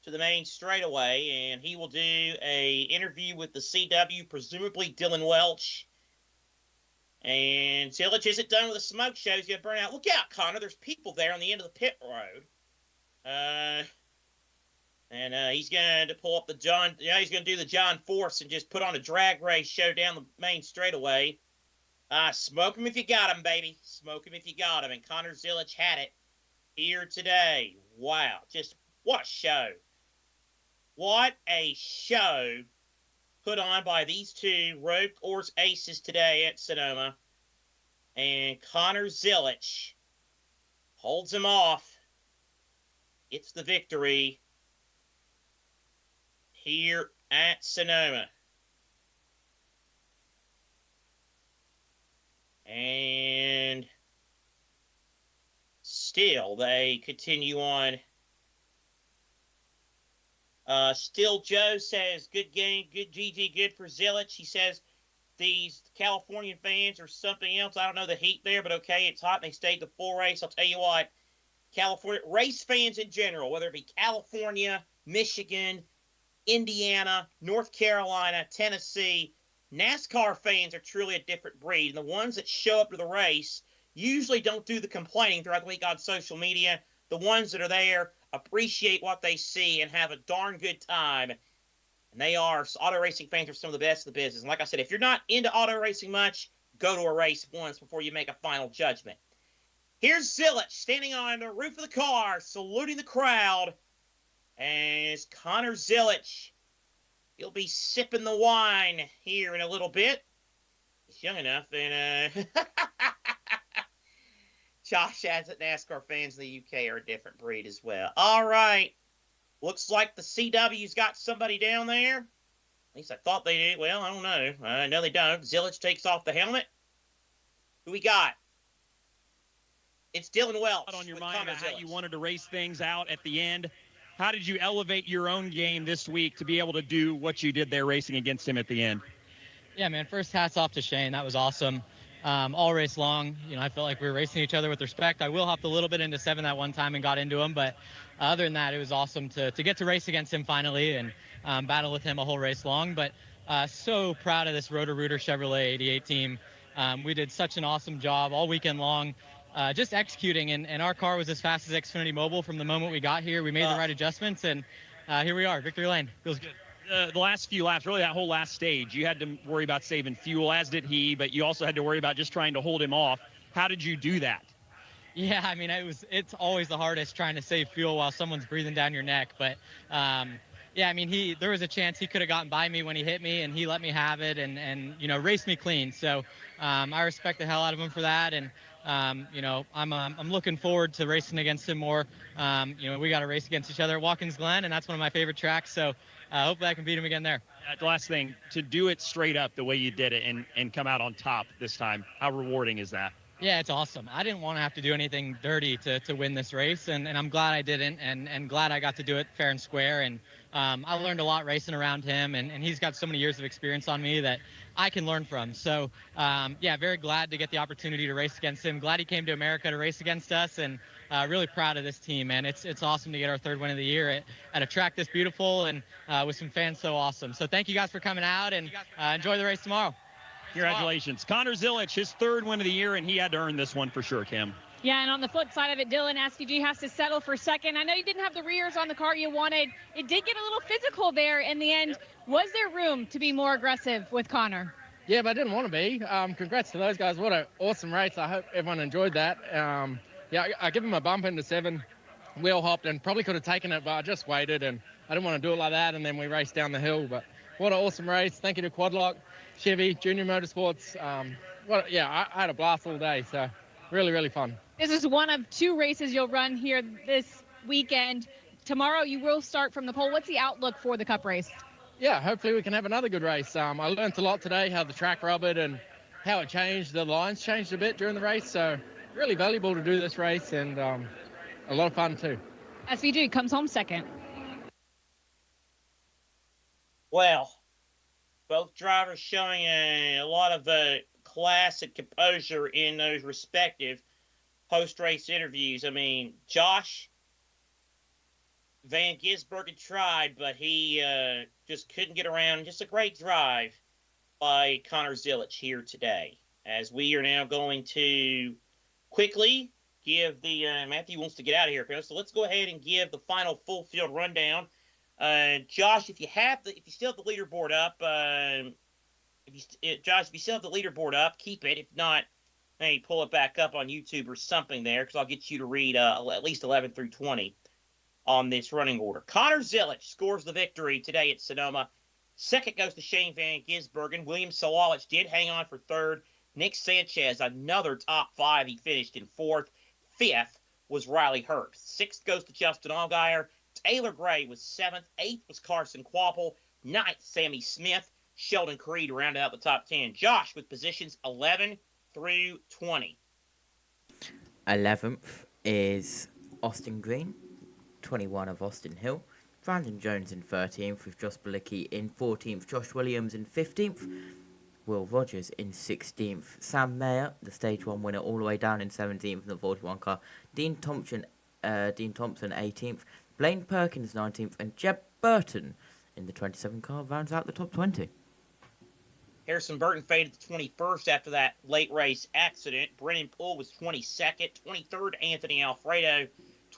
to the main straightaway, and he will do a interview with the CW, presumably Dylan Welch. And Zillage isn't done with the smoke show. He's going to burn out. Look out, Connor. There's people there on the end of the pit road. He's going to pull up the he's going to do the John Force and just put on a drag race show down the main straightaway. Smoke him if you got him, baby. Smoke him if you got him. And Connor Zillage had it here today. Wow. Just what a show. What a show put on by these two road course aces today at Sonoma. And Connor Zilich holds him off. It's the victory here at Sonoma. And still, they continue on. Still, Joe says, good game, good GG, good for Zilich. He says these Californian fans or something else. I don't know the heat there, but okay, it's hot. And they stayed the full race. I'll tell you what, California race fans in general, whether it be California, Michigan, Indiana, North Carolina, Tennessee, NASCAR fans are truly a different breed. And the ones that show up to the race usually don't do the complaining throughout the week on social media. The ones that are there appreciate what they see and have a darn good time. And they are, auto racing fans are some of the best in the business. And like I said, if you're not into auto racing much, go to a race once before you make a final judgment. Here's Zilich standing on the roof of the car, saluting the crowd. And it's Connor Zilich. He'll be sipping the wine here in a little bit. He's young enough. And Josh adds that NASCAR fans in the UK are a different breed as well. All right. Looks like the CW's got somebody down there. At least I thought they did. Well, I don't know. No, they don't. Zilich takes off the helmet. Who we got? It's Dylan Welch. On your mind about how you wanted to race things out at the end. How did you elevate your own game this week to be able to do what you did there racing against him at the end? Yeah, man, first hats off to Shane. That was awesome. All race long, I felt like we were racing each other with respect. I will hopped a little bit into 7 that one time and got into him, but other than that, it was awesome to get to race against him finally and battle with him a whole race long. But so proud of this Roto-Rooter Chevrolet 88 team. We did such an awesome job all weekend long, just executing, and our car was as fast as Xfinity Mobile from the moment we got here. We made the right adjustments, and here we are, victory lane. Feels good. The last few laps, really that whole last stage, you had to worry about saving fuel, as did he, but you also had to worry about just trying to hold him off. How did you do that? Yeah, I mean, it's always the hardest trying to save fuel while someone's breathing down your neck. But, yeah, I mean, there was a chance he could have gotten by me when he hit me, and he let me have it and raced me clean. So I respect the hell out of him for that. And, I'm looking forward to racing against him more. We got to race against each other at Watkins Glen, and that's one of my favorite tracks. So hopefully I can beat him again there. The last thing, to do it straight up the way you did it and come out on top this time, how rewarding is that? Yeah, it's awesome. I didn't want to have to do anything dirty to win this race, and I'm glad I didn't, and glad I got to do it fair and square. And I learned a lot racing around him, and he's got so many years of experience on me that I can learn from. So, yeah, very glad to get the opportunity to race against him. Glad he came to America to race against us, and really proud of this team, man. It's awesome to get our 3rd win of the year at a track this beautiful and with some fans so awesome. So thank you guys for coming out, and enjoy the race tomorrow. Congratulations. Connor Zilich, his 3rd win of the year, and he had to earn this one for sure, Kim. Yeah, and on the flip side of it, Dylan SDG has to settle for 2nd. I know you didn't have the rears on the car you wanted. It did get a little physical there in the end. Was there room to be more aggressive with Connor? Yeah, but I didn't want to be. Congrats to those guys. What an awesome race. I hope everyone enjoyed that. Yeah, I give him a bump into 7, wheel hopped, and probably could have taken it, but I just waited, and I didn't want to do it like that, and then we raced down the hill. But what an awesome race. Thank you to Quadlock, Chevy, Junior Motorsports. I had a blast all day, so really, really fun. This is one of 2 races you'll run here this weekend. Tomorrow you will start from the pole. What's the outlook for the Cup race? Yeah, hopefully we can have another good race. I learned a lot today, how the track rubbered and how it changed. The lines changed a bit during the race, so really valuable to do this race, and a lot of fun too. SVG comes home 2nd. Well, both drivers showing a lot of class and composure in those respective post-race interviews. I mean, Josh Van Gisbergen tried, but he just couldn't get around. Just a great drive by Connor Zilich here today. As we are now going to quickly give the Matthew wants to get out of here, so let's go ahead and give the final full field rundown. Josh, if you still have the leaderboard up, Josh, if you still have the leaderboard up, keep it. If not, hey, pull it back up on YouTube or something there, because I'll get you to read at least 11 through 20 on this running order. Connor Zilich scores the victory today at Sonoma. Second goes to Shane Van Gisbergen. William Sawalich did hang on for third. Nick Sanchez, another top 5. He finished in fourth. Fifth was Riley Herbst. Sixth goes to Justin Allgaier. Taylor Gray was seventh. Eighth was Carson Quapple. Ninth, Sammy Smith. Sheldon Creed rounded out the top 10. Josh with positions 11 through 20. 11th is Austin Green, 21 of Austin Hill. Brandon Jones in 13th, with Josh Bilicki in 14th. Josh Williams in 15th. Will Rogers in 16th. Sam Mayer, the Stage 1 winner, all the way down in 17th in the 41 car. Dean Thompson 18th. Blaine Perkins 19th. And Jeb Burton in the 27 car rounds out the top 20. Harrison Burton faded to 21st after that late race accident. Brennan Poole was 22nd. 23rd, Anthony Alfredo.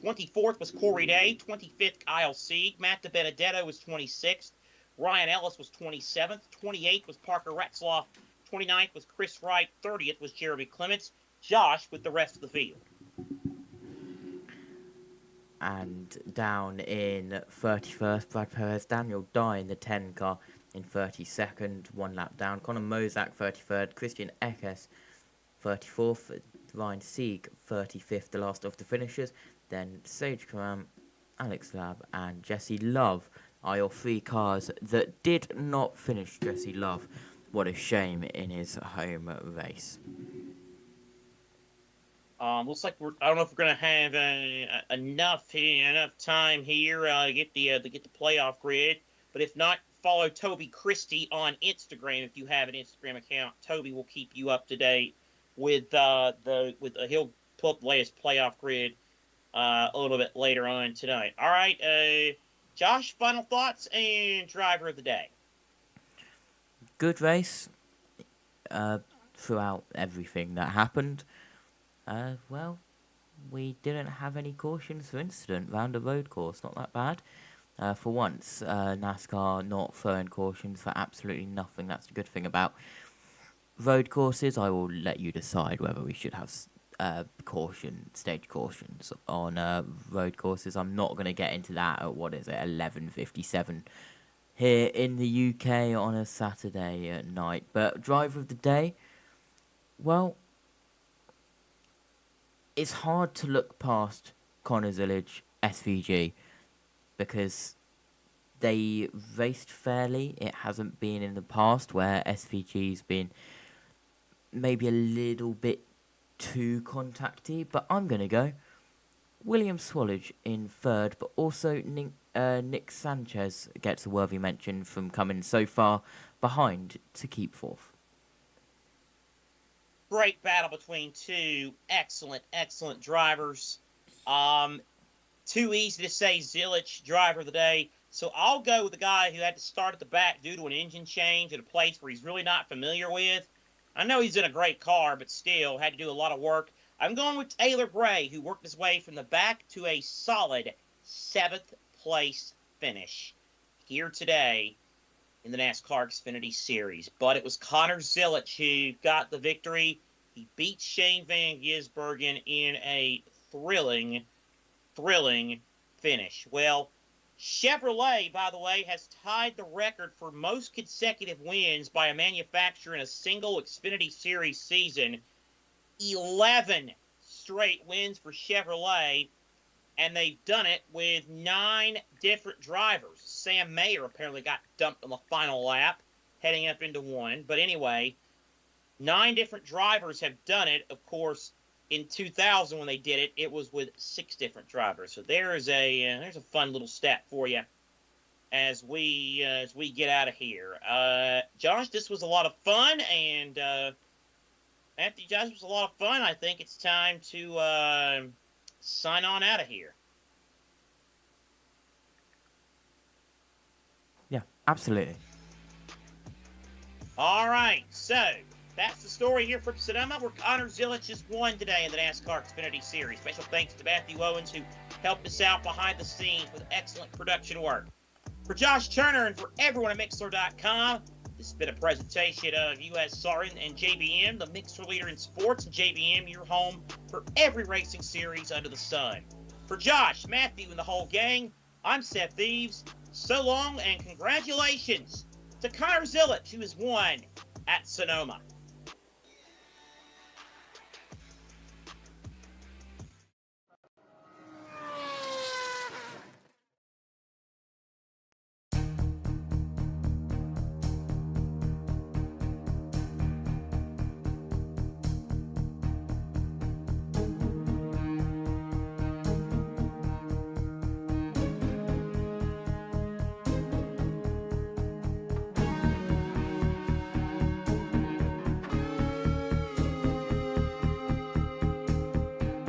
24th was Corey Day. 25th, Kyle Sieg. Matt DiBenedetto was 26th. Ryan Ellis was 27th. 28th was Parker Retzloff. 29th was Chris Wright. 30th was Jeremy Clements. Josh with the rest of the field. And down in 31st, Brad Perez, Daniel Dye in the 10 car in 32nd, 1 lap down. Conor Mozak 33rd, Christian Eckes 34th, Ryan Sieg 35th, the last of the finishers. Then Sage Karam, Alex Lab, and Jesse Love are your 3 cars that did not finish. Jesse Love, what a shame in his home race. Looks like I don't know if we're gonna have enough time here to get the playoff grid. But if not, follow Toby Christie on Instagram if you have an Instagram account. Toby will keep you up to date with he'll put up the latest playoff grid a little bit later on tonight. All right, Josh, final thoughts and driver of the day. Good race throughout everything that happened. Well, we didn't have any cautions for incident round a road course. Not that bad. For once, NASCAR not throwing cautions for absolutely nothing. That's the good thing about road courses. I will let you decide whether we should have stage cautions on road courses. I'm not going to get into that at 11:57 here in the UK on a Saturday at night. But driver of the day, well, it's hard to look past Connor Zillage, SVG, because they raced fairly. It hasn't been in the past where SVG's been maybe a little bit too contacty, but I'm going to go William Swallage in third, but also Nick Sanchez gets a worthy mention from coming so far behind to keep fourth. Great battle between two excellent drivers. Too easy to say Zillage, driver of the day. So I'll go with the guy who had to start at the back due to an engine change at a place where he's really not familiar with. I know he's in a great car, but still had to do a lot of work. I'm going with Taylor Gray, who worked his way from the back to a solid 7th place finish here today in the NASCAR Xfinity Series. But it was Connor Zillage who got the victory. He beat Shane Van Gisbergen in a thrilling finish. Well, Chevrolet, by the way, has tied the record for most consecutive wins by a manufacturer in a single Xfinity Series season. 11 straight wins for Chevrolet, and they've done it with 9 different drivers. Sam Mayer apparently got dumped on the final lap, heading up into 1. But anyway, 9 different drivers have done it. Of course, in 2000 when they did it, it was with 6 different drivers. So there's a fun little stat for you as we get out of here. Josh, this was a lot of fun, and after Josh was a lot of fun, I think it's time to sign on out of here. Yeah, absolutely. All right, so that's the story here from Sonoma, where Connor Zillage has won today in the NASCAR Xfinity Series. Special thanks to Matthew Owens, who helped us out behind the scenes with excellent production work. For Josh Turner and for everyone at Mixler.com, this has been a presentation of U.S. Sorin and JBM, the Mixler leader in sports, and JBM, your home for every racing series under the sun. For Josh, Matthew, and the whole gang, I'm Seth Thieves. So long and congratulations to Connor Zillich, who has won at Sonoma.